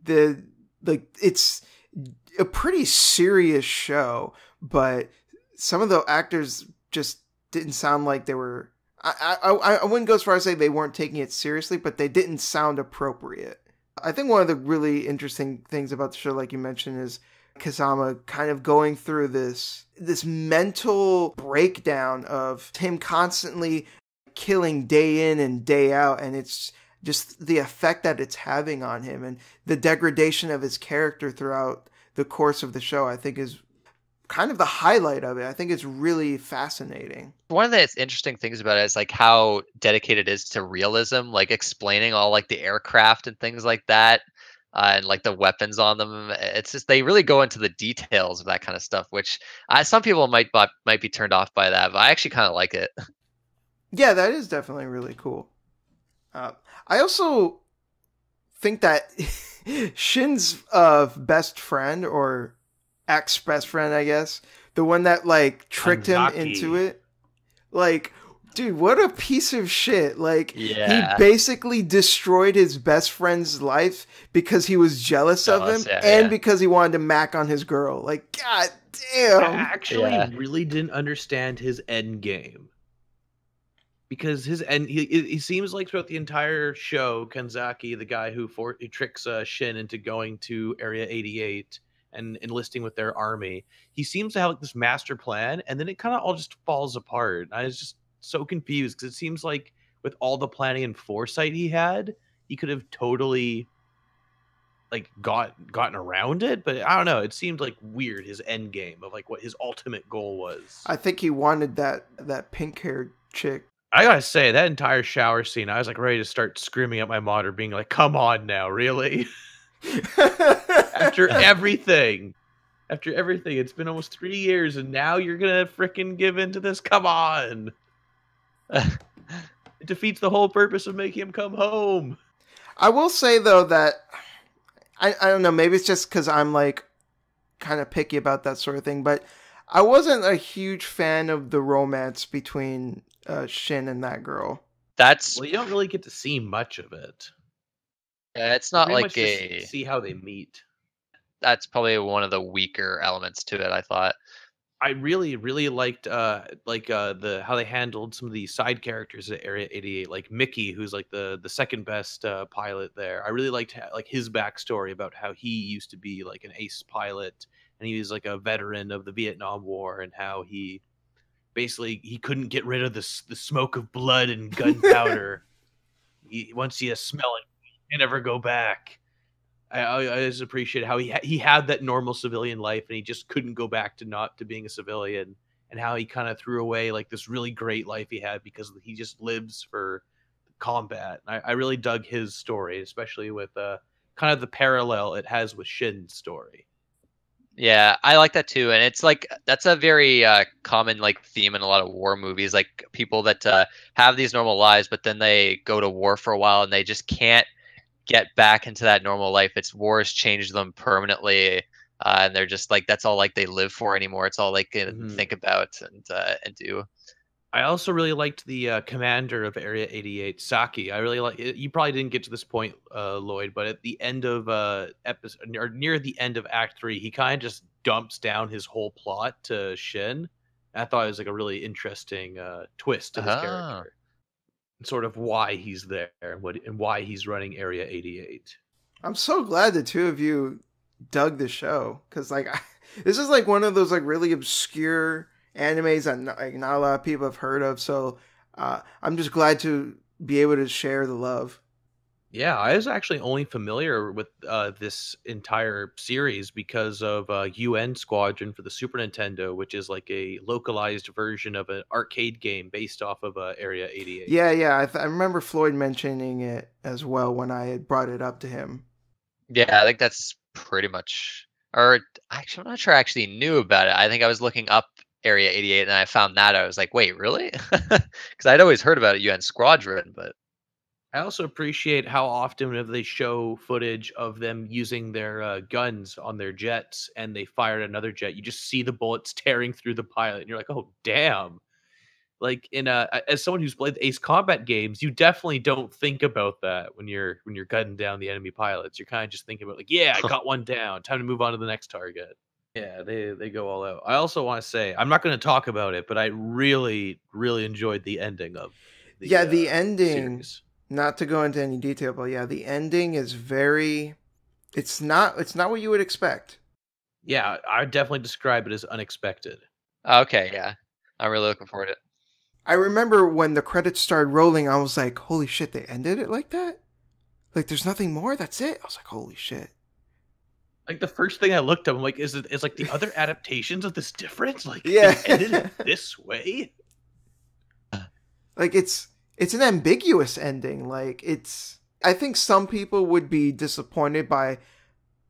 it's a pretty serious show, but some of the actors just didn't sound like they were. I wouldn't go as far as say they weren't taking it seriously, but they didn't sound appropriate. I think one of the really interesting things about the show, like you mentioned, is Kazama kind of going through this mental breakdown of him constantly killing day in and day out, and it's just the effect that it's having on him and the degradation of his character throughout the course of the show, I think is kind of the highlight of it. I think it's really fascinating. One of the interesting things about it is like how dedicated it is to realism, like explaining all like the aircraft and things like that, and like the weapons on them. It's just they really go into the details of that kind of stuff, which some people might be turned off by that, but I actually kind of like it. Yeah, that is definitely really cool. I also think that Shin's best friend, or ex-best friend, I guess, the one that like tricked him into it, like, dude, what a piece of shit. Like, he basically destroyed his best friend's life because he was jealous of him, and because he wanted to mac on his girl. Like, god damn. I actually really didn't understand his end game. Because he seems like throughout the entire show, Kanzaki, the guy who tricks Shin into going to Area 88 and enlisting with their army, he seems to have like this master plan, and then it kind of all just falls apart. I was just so confused because it seems like with all the planning and foresight he had, he could have totally like gotten around it, but I don't know. It seemed like weird, his end game of like what his ultimate goal was. I think he wanted that pink-haired chick. I gotta say, that entire shower scene, I was like ready to start screaming at my monitor, being like, "Come on now, really?" After everything, it's been almost 3 years, and now you're gonna frickin' give in to this? Come on! It defeats the whole purpose of making him come home. I will say though that I don't know, maybe it's just because I'm like kind of picky about that sort of thing, but I wasn't a huge fan of the romance between Shin and that girl. Well, you don't really get to see much of it. Yeah, it's not like just see how they meet. That's probably one of the weaker elements to it, I thought. I really, really liked how they handled some of the side characters at Area 88, like Mickey, who's like the second best pilot there. I really liked like his backstory about how he used to be like an ace pilot, and he was like a veteran of the Vietnam War, and how he basically he couldn't get rid of the smoke of blood and gunpowder. Once you smell it, you never go back. I just appreciate how he had that normal civilian life, and he just couldn't go back to being a civilian, and how he kind of threw away like this really great life he had because he just lives for combat. I really dug his story, especially with kind of the parallel it has with Shin's story. Yeah, I like that too, and it's like that's a very common like theme in a lot of war movies, like people that have these normal lives, but then they go to war for a while and they just can't get back into that normal life. It's wars changed them permanently, and they're just like that's all like they live for anymore. It's all like they think about and do. I also really liked the commander of Area 88, Saki. I really like. You probably didn't get to this point, Lloyd, but at the end of episode or near the end of Act 3, he kind of just dumps down his whole plot to Shin. I thought it was like a really interesting twist to his character, and sort of why he's there, and why he's running Area 88. I'm so glad the two of you dug the show, because like this is like one of those like really obscure animes that not a lot of people have heard of, so I'm just glad to be able to share the love. Yeah, I was actually only familiar with this entire series because of UN Squadron for the Super Nintendo, which is like a localized version of an arcade game based off of Area 88. Yeah, I remember Floyd mentioning it as well when I had brought it up to him. Yeah, I think that's pretty much, or actually, I'm not sure I actually knew about it. I think I was looking up Area 88 and I found that. I was like, wait, really? Because I'd always heard about it, UN Squadron, but I also appreciate how often whenever they show footage of them using their guns on their jets and they fired another jet, you just see the bullets tearing through the pilot, and you're like, oh, damn. Like as someone who's played the Ace Combat games, you definitely don't think about that when you're gunning down the enemy pilots. You're kind of just thinking about like, yeah, I got one down. Time to move on to the next target. Yeah, they go all out. I also want to say, I'm not going to talk about it, but I really, really enjoyed the ending of the ending series. Not to go into any detail, but yeah, the ending is very it's not what you would expect. Yeah, I definitely describe it as unexpected. Okay, yeah. I'm really looking forward to it. I remember when the credits started rolling, I was like, holy shit, they ended it like that? Like there's nothing more? That's it? I was like, holy shit. Like the first thing I looked up, I'm like, is like the other adaptations of this different? Like, yeah, they ended it this way? Like it's an ambiguous ending. Like I think some people would be disappointed by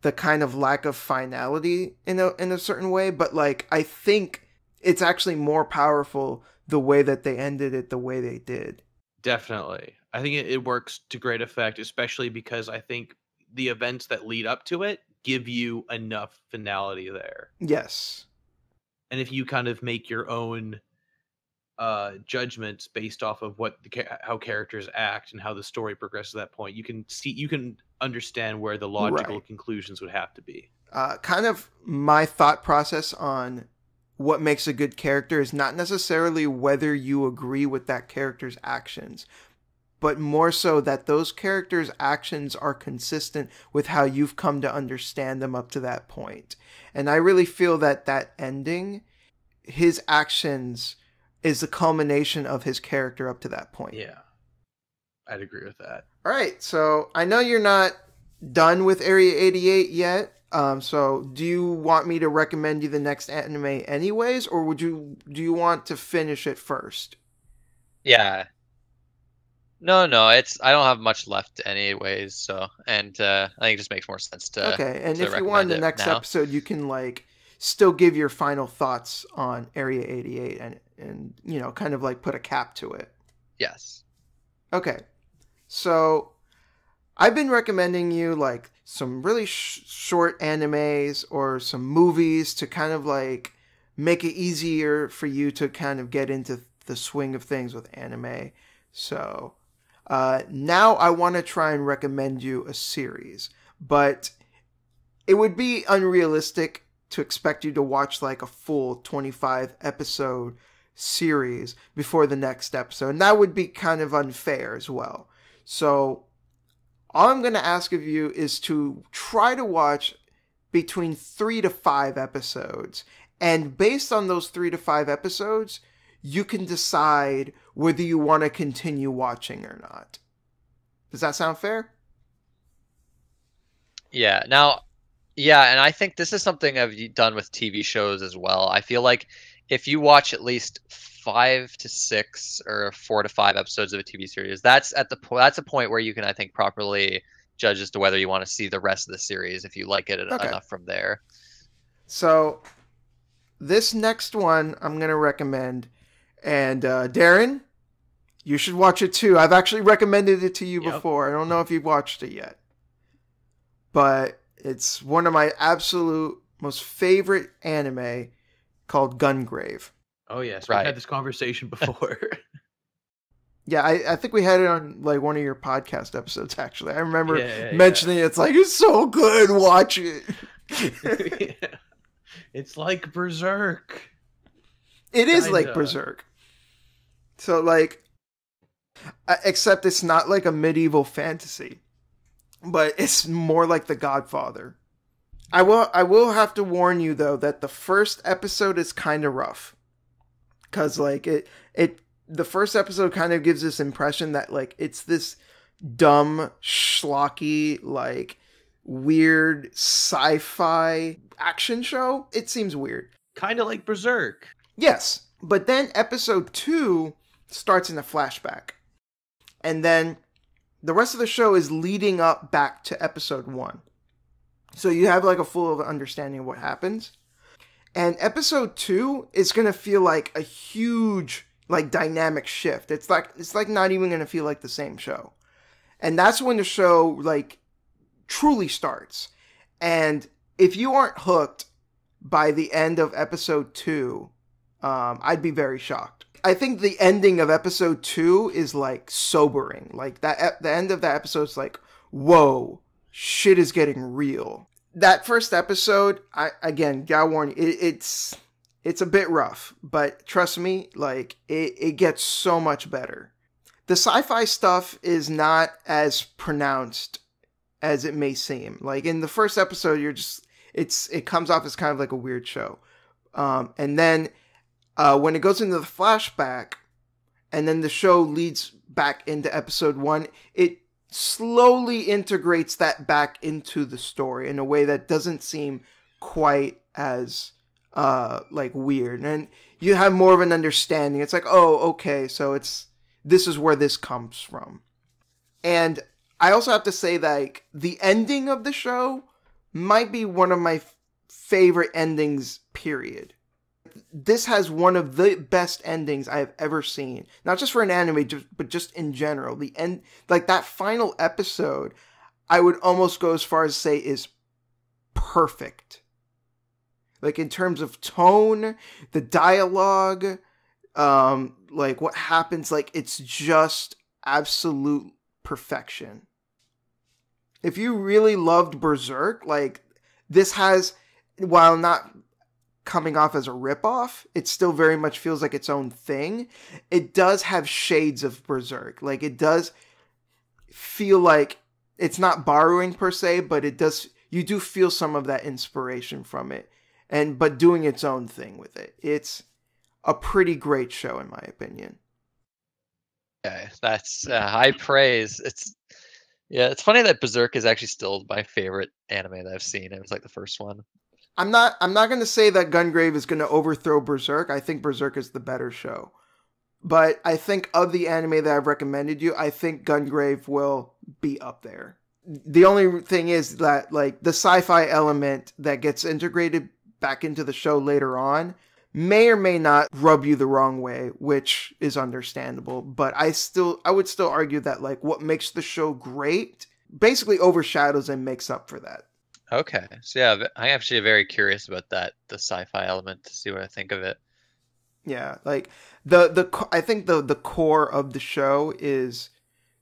the kind of lack of finality in a certain way, but like I think it's actually more powerful the way that they ended it the way they did. Definitely. I think it works to great effect, especially because I think the events that lead up to it give you enough finality there. Yes. And if you kind of make your own judgments based off of how characters act and how the story progresses at that point, you can understand where the logical conclusions would have to be. Kind of my thought process on what makes a good character is not necessarily whether you agree with that character's actions, but more so that those characters' actions are consistent with how you've come to understand them up to that point. And I really feel that ending, his actions is the culmination of his character up to that point. Yeah, I'd agree with that. All right, so I know you're not done with Area 88 yet. So do you want me to recommend you the next anime anyways, or do you want to finish it first? Yeah. No, I don't have much left anyways, so and I think it just makes more sense to Okay, and to if you want recommend the it next now. episode, you can like still give your final thoughts on Area 88 and you know, kind of like put a cap to it. Yes. Okay. So I've been recommending you like some really short animes or some movies to kind of like make it easier for you to kind of get into the swing of things with anime. So now I want to try and recommend you a series, but it would be unrealistic to expect you to watch like a full 25 episode series before the next episode. And that would be kind of unfair as well. So all I'm going to ask of you is to try to watch between 3 to 5 episodes. And based on those 3 to 5 episodes, you can decide whether you want to continue watching or not. Does that sound fair? Yeah. Now, yeah, and I think this is something I've done with TV shows as well. I feel like if you watch at least 5 to 6 or 4 to 5 episodes of a TV series, that's a point where you can, I think, properly judge as to whether you want to see the rest of the series if you like it enough from there. So this next one I'm going to recommend, and Darren, you should watch it too. I've actually recommended it to you before. I don't know if you've watched it yet, but it's one of my absolute most favorite anime called Gungrave. Oh yes, we've had this conversation before. Yeah, I think we had it on like one of your podcast episodes actually. I remember mentioning it. It's like, it's so good, watch it. Yeah. It's like Berserk. It is like Berserk. So like, except it's not like a medieval fantasy, but it's more like The Godfather. I will have to warn you though that the first episode is kind of rough, because like the first episode kind of gives this impression that like it's this dumb, schlocky, like weird sci-fi action show. It seems weird, kind of like Berserk. Yes, but then episode 2 starts in a flashback, and then the rest of the show is leading up back to episode 1. So you have like a full understanding of what happens. And episode 2 is going to feel like a huge like dynamic shift. It's like not even going to feel like the same show. And that's when the show like truly starts. And if you aren't hooked by the end of episode 2, I'd be very shocked. I think the ending of episode 2 is like sobering. Like that, the end of that episode is like, whoa, shit is getting real. That first episode, gotta warn you, it's a bit rough, but trust me, like it gets so much better. The sci-fi stuff is not as pronounced as it may seem. Like in the first episode, it comes off as kind of like a weird show, and then when it goes into the flashback, and then the show leads back into episode 1, it slowly integrates that back into the story in a way that doesn't seem quite as like weird, and you have more of an understanding. It's like, oh, okay, so this is where this comes from. And I also have to say that like, the ending of the show might be one of my favorite endings, period. This has one of the best endings I have ever seen. Not just for an anime, but just in general. The end, like that final episode, I would almost go as far as say is perfect. Like in terms of tone, the dialogue, like what happens, like it's just absolute perfection. If you really loved Berserk, like this has, while not coming off as a ripoff, it still very much feels like its own thing. It does have shades of Berserk. Like it does feel like it's not borrowing per se, but it does, you do feel some of that inspiration from it, but doing its own thing with it. It's a pretty great show in my opinion. Okay, that's high praise. Yeah, it's funny that Berserk is actually still my favorite anime that I've seen. It was like the first one. I'm not going to say that Gungrave is going to overthrow Berserk. I think Berserk is the better show. But I think of the anime that I've recommended you, I think Gungrave will be up there. The only thing is that like the sci-fi element that gets integrated back into the show later on may or may not rub you the wrong way, which is understandable. But I would still argue that like what makes the show great basically overshadows and makes up for that. Okay. So yeah, I'm actually very curious about that, the sci-fi element, to see what I think of it. Yeah, like I think the core of the show is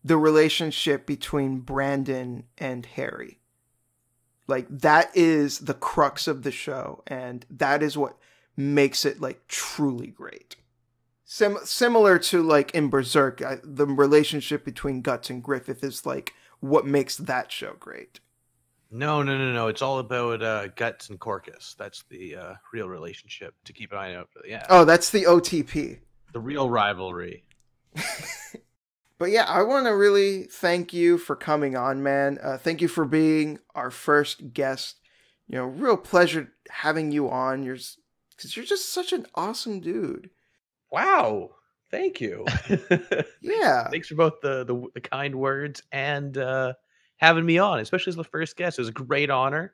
the relationship between Brandon and Harry. Like that is the crux of the show, and that is what makes it like truly great. Similar to like in Berserk, the relationship between Guts and Griffith is like what makes that show great. No. It's all about Guts and Corcus. That's the real relationship to keep an eye out for. Yeah. Oh, that's the OTP. The real rivalry. But yeah, I want to really thank you for coming on, man. Thank you for being our first guest. You know, real pleasure having you on. Because you're just such an awesome dude. Wow. Thank you. Yeah. Thanks for both the kind words and having me on, especially as the first guest. It was a great honor,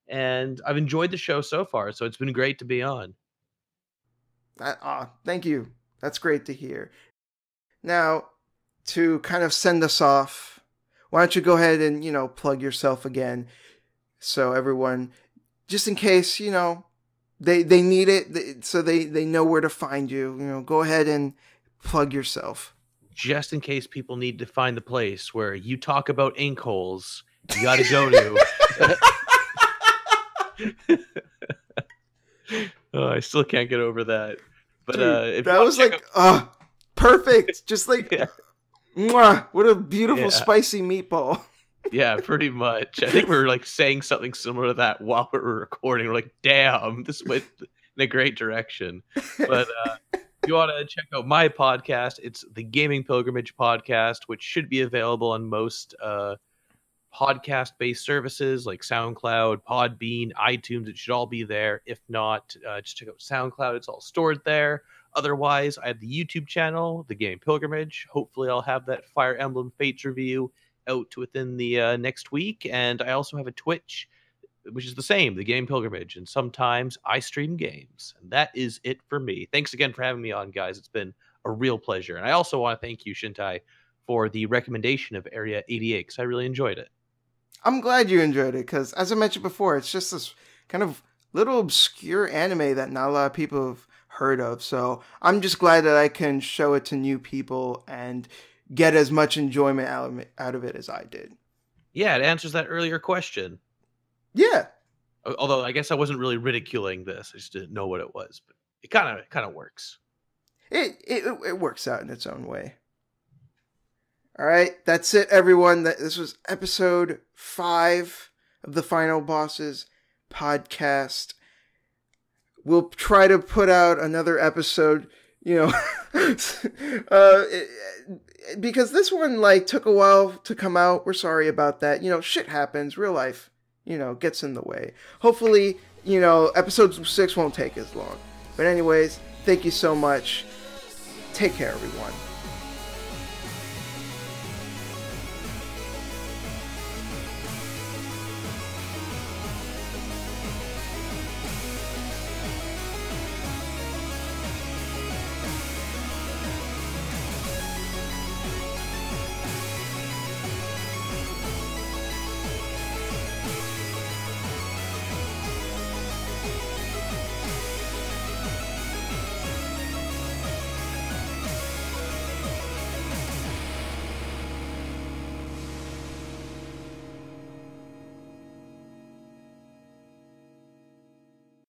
and I've enjoyed the show so far, so it's been great to be on. Thank you. That's great to hear. Now, to kind of send us off, why don't you go ahead and, you know, plug yourself again, so everyone, just in case, you know, they need it, so they know where to find you. You know, go ahead and plug yourself. Just in case people need to find the place where you talk about ink holes, you gotta go to. Oh, I still can't get over that. But dude, that was like perfect. Just like, yeah. Mwah, what a beautiful spicy meatball. Yeah, pretty much. I think we were like saying something similar to that while we were recording. We're like, damn, this went in a great direction. But if you want to check out my podcast, it's the Gaming Pilgrimage Podcast, which should be available on most podcast-based services like SoundCloud, Podbean, iTunes. It should all be there. If not, just check out SoundCloud. It's all stored there. Otherwise, I have the YouTube channel, The Gaming Pilgrimage. Hopefully, I'll have that Fire Emblem Fates review out within the next week. And I also have a Twitch, which is the same, The Gaming Pilgrimage. And sometimes I stream games. And that is it for me. Thanks again for having me on, guys. It's been a real pleasure. And I also want to thank you, Shintai, for the recommendation of Area 88, because I really enjoyed it. I'm glad you enjoyed it, because as I mentioned before, it's just this kind of little obscure anime that not a lot of people have heard of. So I'm just glad that I can show it to new people and get as much enjoyment out of it as I did. Yeah, it answers that earlier question. Yeah. Although I guess I wasn't really ridiculing this. I just didn't know what it was. But it kind of works. It works out in its own way. All right, that's it, everyone. This was episode 5 of the Final Bosses podcast. We'll try to put out another episode, you know, because this one like took a while to come out. We're sorry about that. You know, shit happens. Real life, you know, gets in the way. Hopefully, you know, episode 6 won't take as long. But anyways, thank you so much. Take care, everyone.